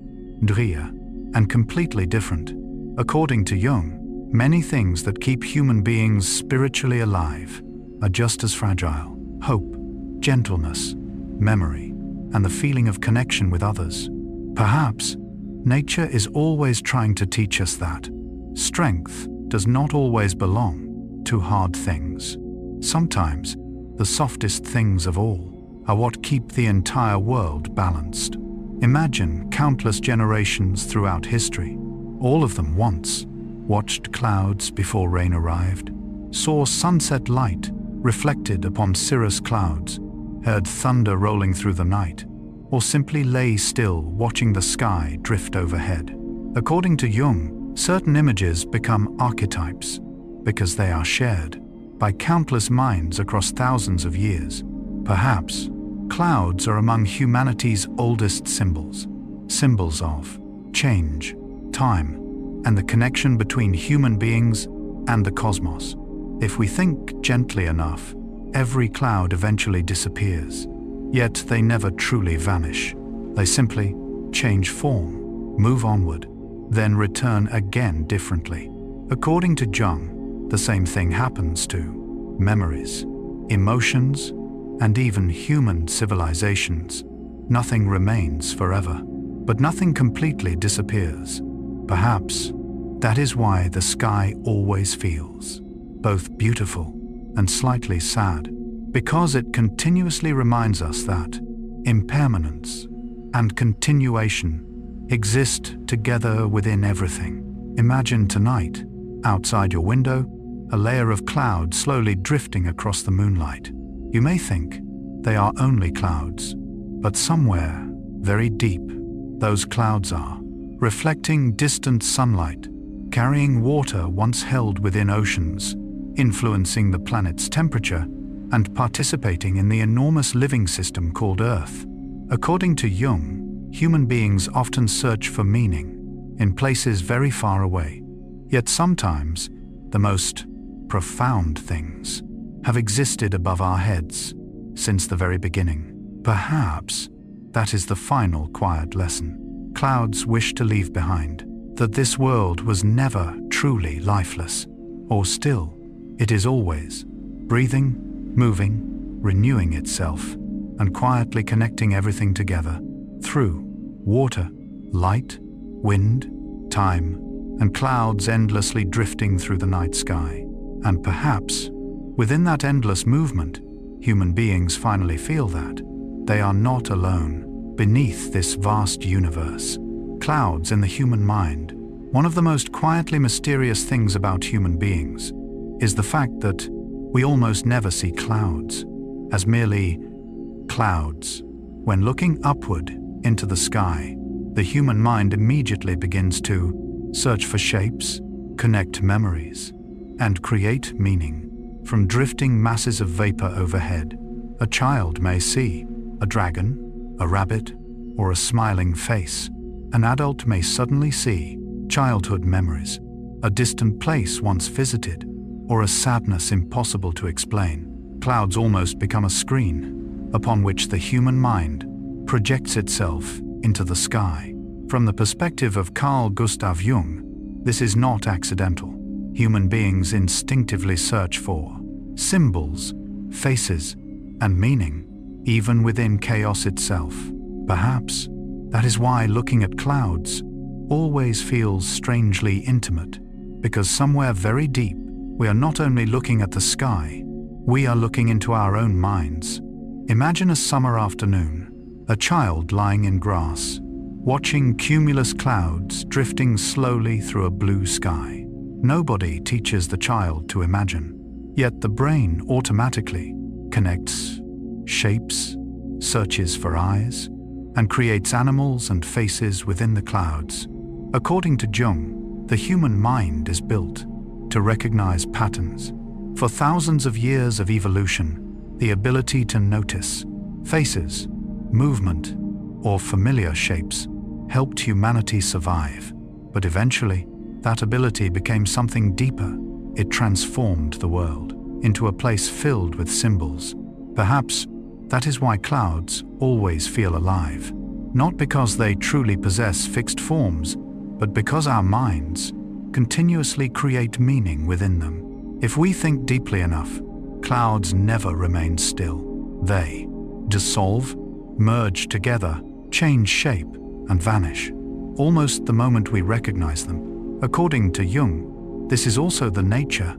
drier, and completely different. According to Jung, many things that keep human beings spiritually alive are just as fragile: hope, gentleness, memory, and the feeling of connection with others. Perhaps nature is always trying to teach us that strength does not always belong to hard things. Sometimes the softest things of all are what keep the entire world balanced. Imagine countless generations throughout history. All of them once watched clouds before rain arrived, saw sunset light reflected upon cirrus clouds, heard thunder rolling through the night, or simply lay still watching the sky drift overhead. According to Jung, certain images become archetypes because they are shared by countless minds across thousands of years. Perhaps clouds are among humanity's oldest symbols, symbols of change, time, and the connection between human beings and the cosmos. If we think gently enough, every cloud eventually disappears, yet they never truly vanish. They simply change form, move onward, then return again differently. According to Jung, the same thing happens to memories, emotions, and even human civilizations. Nothing remains forever, but nothing completely disappears. Perhaps that is why the sky always feels both beautiful and slightly sad, because it continuously reminds us that impermanence and continuation exist together within everything. Imagine tonight, outside your window, a layer of cloud slowly drifting across the moonlight. You may think they are only clouds, but somewhere very deep, those clouds are reflecting distant sunlight, carrying water once held within oceans, influencing the planet's temperature, and participating in the enormous living system called Earth. According to Jung, human beings often search for meaning in places very far away, yet sometimes the most profound things have existed above our heads since the very beginning. Perhaps that is the final quiet lesson clouds wish to leave behind, that this world was never truly lifeless or still. It is always breathing, moving, renewing itself, and quietly connecting everything together through water, light, wind, time, and clouds endlessly drifting through the night sky. And perhaps, within that endless movement, human beings finally feel that they are not alone beneath this vast universe. Clouds in the human mind. One of the most quietly mysterious things about human beings is the fact that we almost never see clouds as merely clouds. When looking upward into the sky, the human mind immediately begins to search for shapes, connect memories, and create meaning. From drifting masses of vapor overhead, a child may see a dragon, a rabbit, or a smiling face. An adult may suddenly see childhood memories, a distant place once visited, or a sadness impossible to explain. Clouds almost become a screen upon which the human mind projects itself into the sky. From the perspective of Carl Gustav Jung, this is not accidental. Human beings instinctively search for symbols, faces, and meaning, even within chaos itself. Perhaps that is why looking at clouds always feels strangely intimate, because somewhere very deep, we are not only looking at the sky, we are looking into our own minds. Imagine a summer afternoon, a child lying in grass, watching cumulus clouds drifting slowly through a blue sky. Nobody teaches the child to imagine, yet the brain automatically connects shapes, searches for eyes, and creates animals and faces within the clouds. According to Jung, the human mind is built to recognize patterns. For thousands of years of evolution, the ability to notice faces, movement, or familiar shapes helped humanity survive. But eventually, that ability became something deeper. It transformed the world into a place filled with symbols. Perhaps that is why clouds always feel alive, not because they truly possess fixed forms, but because our minds continuously create meaning within them. If we think deeply enough, clouds never remain still. They dissolve, merge together, change shape, and vanish, almost the moment we recognize them. According to Jung, this is also the nature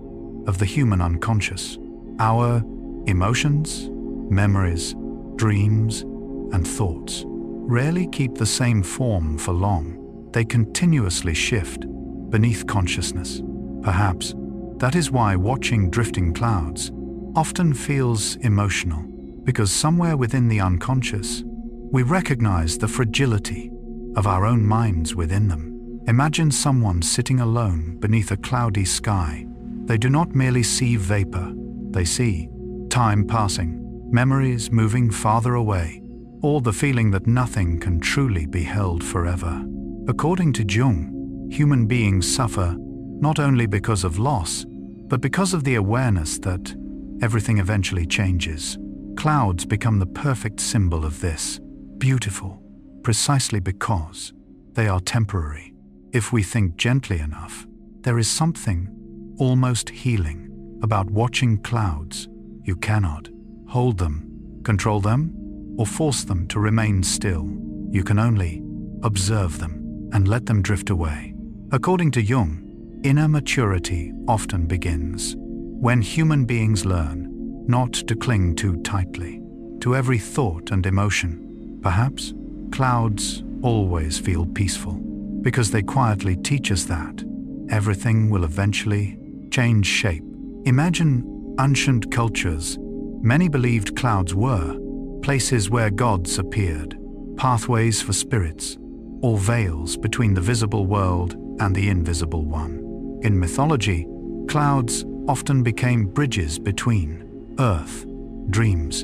of the human unconscious. Our emotions, memories, dreams, and thoughts rarely keep the same form for long. They continuously shift beneath consciousness. Perhaps that is why watching drifting clouds often feels emotional, because somewhere within the unconscious, we recognize the fragility of our own minds within them. Imagine someone sitting alone beneath a cloudy sky. They do not merely see vapor, they see time passing, memories moving farther away, or the feeling that nothing can truly be held forever. According to Jung, human beings suffer not only because of loss, but because of the awareness that everything eventually changes. Clouds become the perfect symbol of this. Beautiful, precisely because they are temporary. If we think gently enough, there is something almost healing about watching clouds. You cannot hold them, control them, or force them to remain still. You can only observe them and let them drift away. According to Jung, inner maturity often begins when human beings learn not to cling too tightly to every thought and emotion. Perhaps clouds always feel peaceful because they quietly teach us that everything will eventually change shape. Imagine ancient cultures. Many believed clouds were places where gods appeared, pathways for spirits, or veils between the visible world and the invisible one. In mythology, clouds often became bridges between Earth, dreams,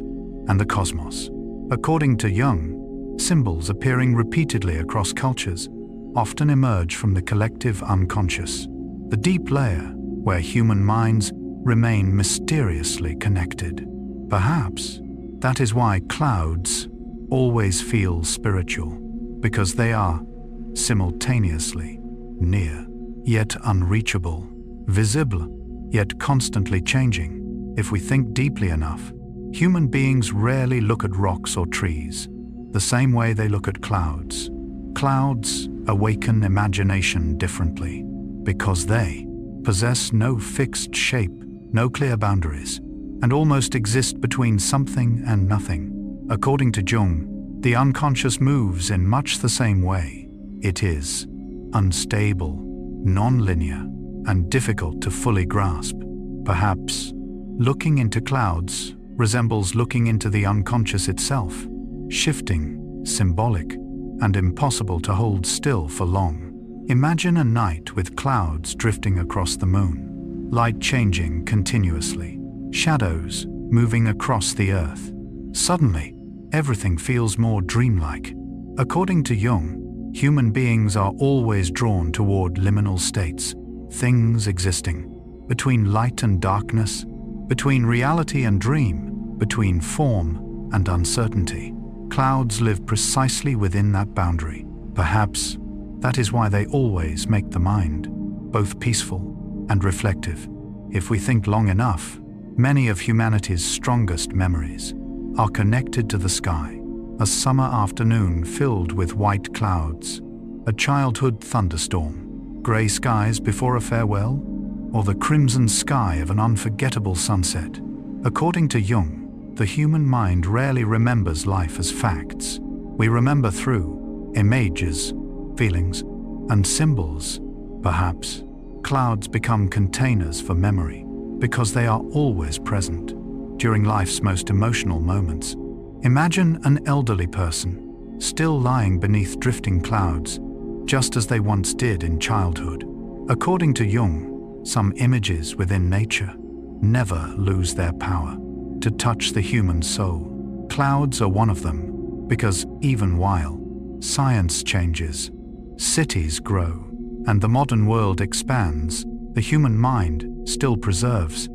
and the cosmos. According to Jung, symbols appearing repeatedly across cultures often emerge from the collective unconscious, the deep layer where human minds remain mysteriously connected. Perhaps that is why clouds always feel spiritual, because they are simultaneously near, yet unreachable, visible, yet constantly changing. If we think deeply enough, human beings rarely look at rocks or trees the same way they look at clouds. Clouds awaken imagination differently because they possess no fixed shape, no clear boundaries, and almost exist between something and nothing. According to Jung, the unconscious moves in much the same way. It is unstable, non-linear, and difficult to fully grasp. Perhaps Looking into clouds resembles looking into the unconscious itself, shifting, symbolic, and impossible to hold still for long. Imagine a night with clouds drifting across the moon, light changing continuously, shadows moving across the earth. Suddenly, everything feels more dreamlike. According to Jung, human beings are always drawn toward liminal states, things existing between light and darkness, between reality and dream, between form and uncertainty. Clouds live precisely within that boundary. Perhaps that is why they always make the mind both peaceful and reflective. If we think long enough, many of humanity's strongest memories are connected to the sky. A summer afternoon filled with white clouds, a childhood thunderstorm, gray skies before a farewell, or the crimson sky of an unforgettable sunset. According to Jung, the human mind rarely remembers life as facts. We remember through images, feelings, and symbols. Perhaps clouds become containers for memory because they are always present during life's most emotional moments. Imagine an elderly person still lying beneath drifting clouds, just as they once did in childhood. According to Jung, some images within nature never lose their power to touch the human soul. Clouds are one of them, because even while science changes, cities grow, and the modern world expands, the human mind still preserves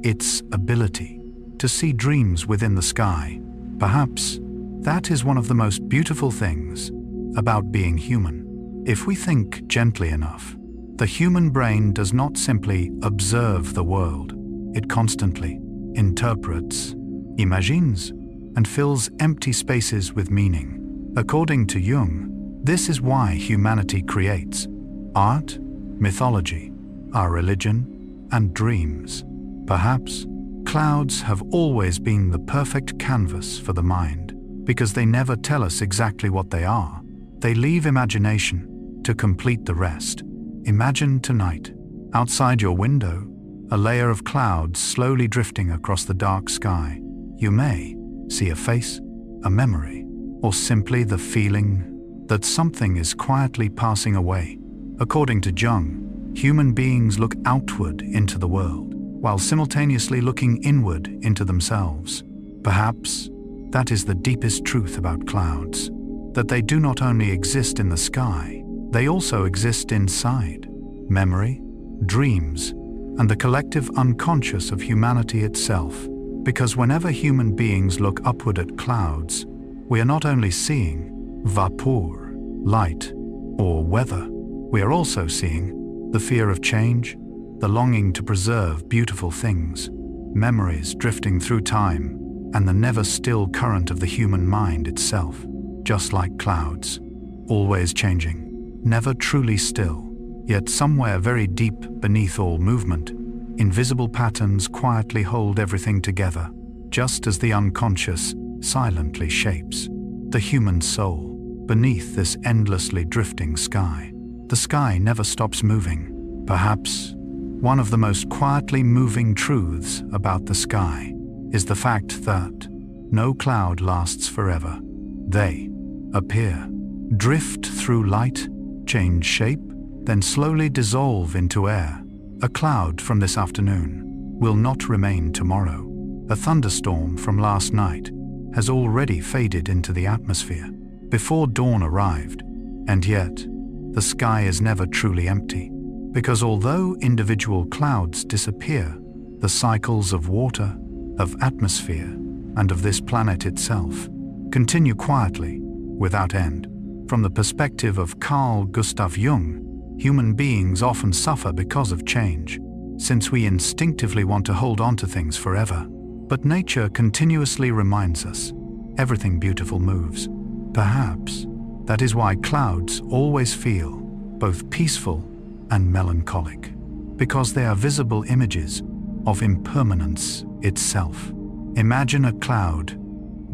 its ability to see dreams within the sky. Perhaps that is one of the most beautiful things about being human. If we think gently enough, the human brain does not simply observe the world, it constantly interprets, imagines, and fills empty spaces with meaning. According to Jung, this is why humanity creates art, mythology, our religion, and dreams. Perhaps clouds have always been the perfect canvas for the mind, because they never tell us exactly what they are. They leave imagination to complete the rest. Imagine tonight, outside your window, a layer of clouds slowly drifting across the dark sky. You may see a face, a memory, or simply the feeling that something is quietly passing away. According to Jung, human beings look outward into the world, while simultaneously looking inward into themselves. Perhaps that is the deepest truth about clouds, that they do not only exist in the sky, they also exist inside memory, dreams, and the collective unconscious of humanity itself. Because whenever human beings look upward at clouds, we are not only seeing vapor, light, or weather, we are also seeing the fear of change, the longing to preserve beautiful things, memories drifting through time, and the never-still current of the human mind itself. Just like clouds, always changing, never truly still, yet somewhere very deep beneath all movement, invisible patterns quietly hold everything together, just as the unconscious silently shapes the human soul beneath this endlessly drifting sky. The sky never stops moving. Perhaps one of the most quietly moving truths about the sky is the fact that no cloud lasts forever. They appear, drift through light, change shape, then slowly dissolve into air. A cloud from this afternoon will not remain tomorrow. A thunderstorm from last night has already faded into the atmosphere before dawn arrived, and yet the sky is never truly empty, because although individual clouds disappear, the cycles of water, of atmosphere, and of this planet itself continue quietly, without end. From the perspective of Carl Gustav Jung, human beings often suffer because of change, since we instinctively want to hold on to things forever. But nature continuously reminds us, everything beautiful moves. Perhaps that is why clouds always feel both peaceful and melancholic, because they are visible images of impermanence itself. Imagine a cloud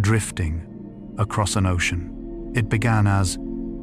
drifting across an ocean. It began as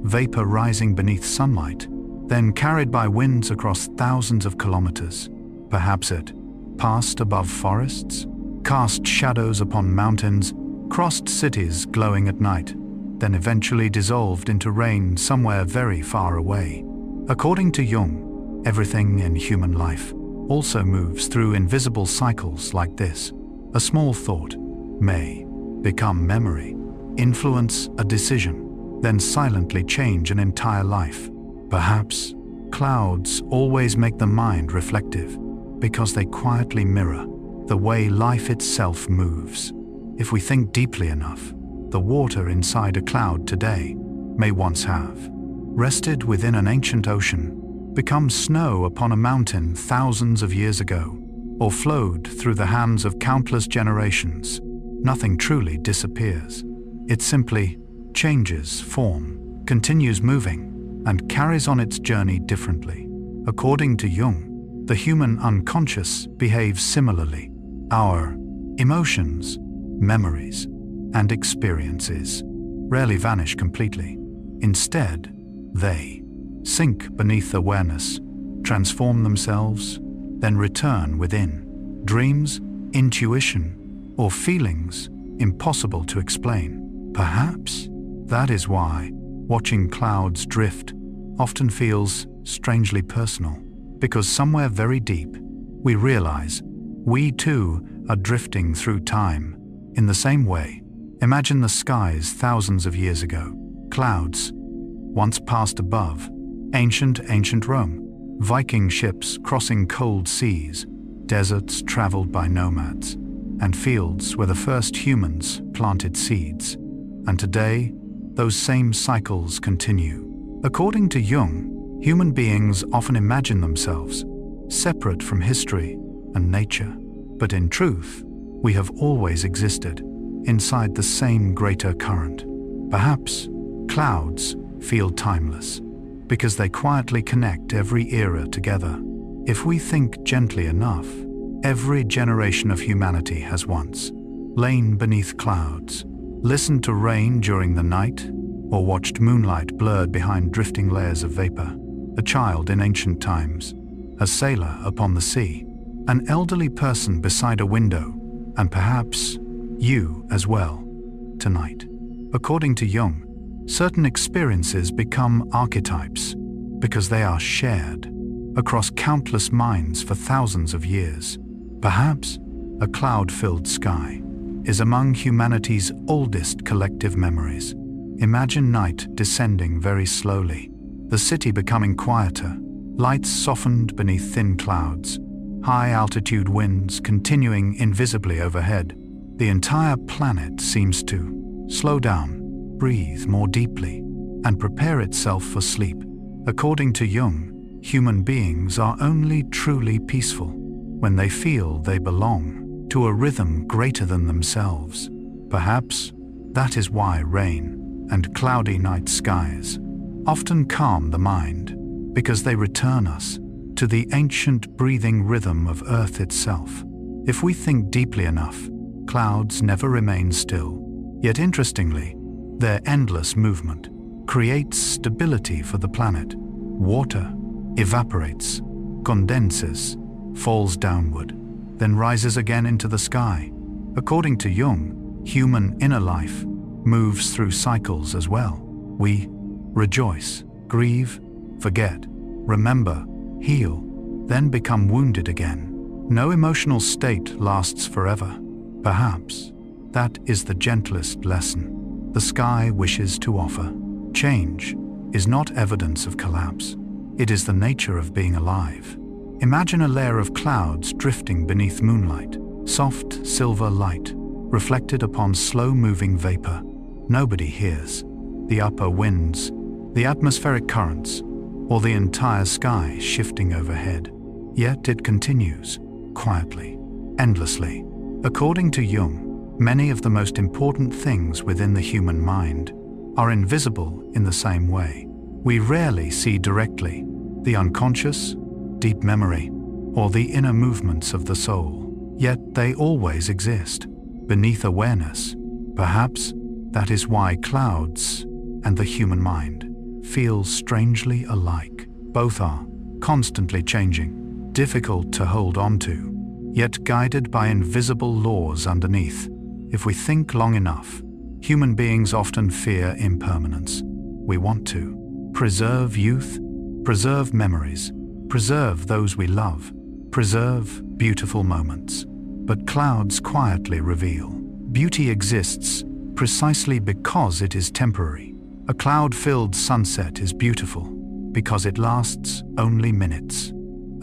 vapor rising beneath sunlight, then carried by winds across thousands of kilometers. Perhaps it passed above forests, cast shadows upon mountains, crossed cities glowing at night, then eventually dissolved into rain somewhere very far away. According to Jung, everything in human life also moves through invisible cycles like this. A small thought may become memory, influence a decision, then silently change an entire life. Perhaps clouds always make the mind reflective because they quietly mirror the way life itself moves. If we think deeply enough, the water inside a cloud today may once have rested within an ancient ocean, become snow upon a mountain thousands of years ago, or flowed through the hands of countless generations. Nothing truly disappears. It simply changes form, continues moving, and carries on its journey differently. According to Jung, the human unconscious behaves similarly. Our emotions, memories, and experiences rarely vanish completely. Instead, they sink beneath awareness, transform themselves, then return within. Dreams, intuition, or feelings impossible to explain. Perhaps that is why watching clouds drift often feels strangely personal, because somewhere very deep, we realize we too are drifting through time. In the same way, imagine the skies thousands of years ago. Clouds once passed above ancient Rome, Viking ships crossing cold seas, deserts traveled by nomads, and fields where the first humans planted seeds. And today, those same cycles continue. According to Jung, human beings often imagine themselves separate from history and nature, but in truth, we have always existed inside the same greater current. Perhaps clouds feel timeless because they quietly connect every era together. If we think gently enough, every generation of humanity has once lain beneath clouds, listened to rain during the night, or watched moonlight blurred behind drifting layers of vapor. A child in ancient times, a sailor upon the sea, an elderly person beside a window, and perhaps you as well, tonight. According to Jung, certain experiences become archetypes because they are shared across countless minds for thousands of years. Perhaps a cloud-filled sky is among humanity's oldest collective memories. Imagine night descending very slowly, the city becoming quieter, lights softened beneath thin clouds, high-altitude winds continuing invisibly overhead. The entire planet seems to slow down, breathe more deeply, and prepare itself for sleep. According to Jung, human beings are only truly peaceful when they feel they belong to a rhythm greater than themselves. Perhaps that is why rain and cloudy night skies often calm the mind, because they return us to the ancient breathing rhythm of Earth itself. If we think deeply enough, clouds never remain still. Yet interestingly, their endless movement creates stability for the planet. Water evaporates, condenses, falls downward, then rises again into the sky. According to Jung, human inner life moves through cycles as well. We rejoice, grieve, forget, remember, heal, then become wounded again. No emotional state lasts forever. Perhaps that is the gentlest lesson the sky wishes to offer. Change is not evidence of collapse. It is the nature of being alive. Imagine a layer of clouds drifting beneath moonlight, soft silver light, reflected upon slow-moving vapor. Nobody hears the upper winds, the atmospheric currents, or the entire sky shifting overhead. Yet it continues, quietly, endlessly. According to Jung, many of the most important things within the human mind are invisible in the same way. We rarely see directly the unconscious, deep memory, or the inner movements of the soul, yet they always exist beneath awareness. Perhaps that is why clouds and the human mind feel strangely alike. Both are constantly changing, difficult to hold on to, yet guided by invisible laws underneath. If we think long enough, human beings often fear impermanence. We want to preserve youth, preserve memories, preserve those we love, preserve beautiful moments. But clouds quietly reveal beauty exists precisely because it is temporary. A cloud-filled sunset is beautiful because it lasts only minutes.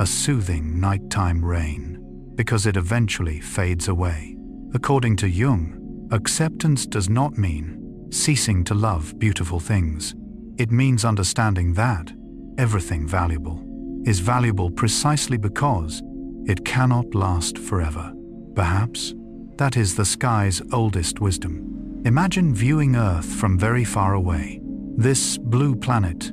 A soothing nighttime rain because it eventually fades away. According to Jung, acceptance does not mean ceasing to love beautiful things. It means understanding that everything valuable is valuable precisely because it cannot last forever. Perhaps that is the sky's oldest wisdom. Imagine viewing Earth from very far away. This blue planet,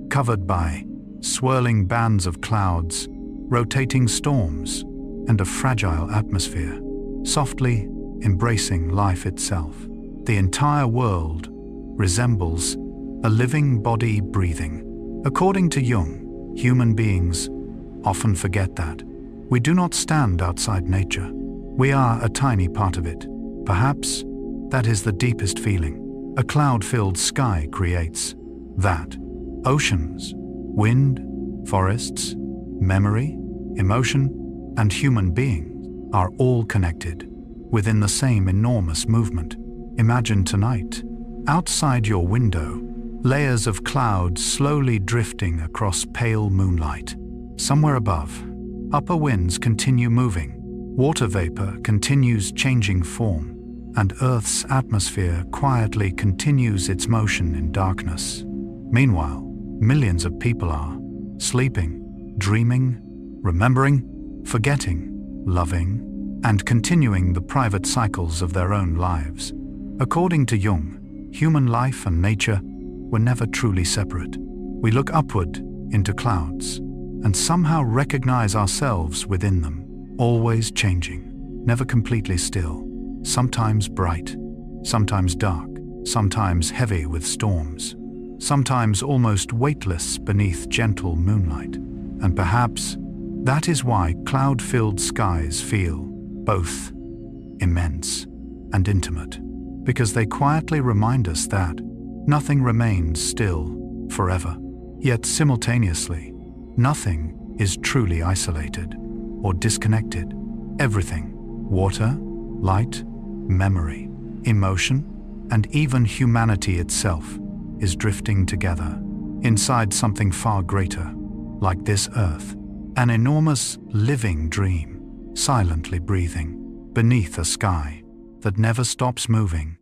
covered by swirling bands of clouds, rotating storms, and a fragile atmosphere, softly embracing life itself. The entire world resembles a living body breathing. According to Jung, human beings often forget that. We do not stand outside nature. We are a tiny part of it. Perhaps that is the deepest feeling a cloud-filled sky creates. That oceans, wind, forests, memory, emotion, and human beings are all connected within the same enormous movement. Imagine tonight, outside your window, layers of clouds slowly drifting across pale moonlight. Somewhere above, upper winds continue moving, water vapor continues changing form, and Earth's atmosphere quietly continues its motion in darkness. Meanwhile, millions of people are sleeping, dreaming, remembering, forgetting, loving, and continuing the private cycles of their own lives. According to Jung, human life and nature were never truly separate. We look upward into clouds and somehow recognize ourselves within them, always changing, never completely still, sometimes bright, sometimes dark, sometimes heavy with storms, sometimes almost weightless beneath gentle moonlight. And perhaps that is why cloud-filled skies feel both immense and intimate, because they quietly remind us that nothing remains still forever. Yet simultaneously, nothing is truly isolated or disconnected. Everything, water, light, memory, emotion, and even humanity itself, is drifting together inside something far greater, like this Earth, an enormous living dream, silently breathing beneath a sky that never stops moving.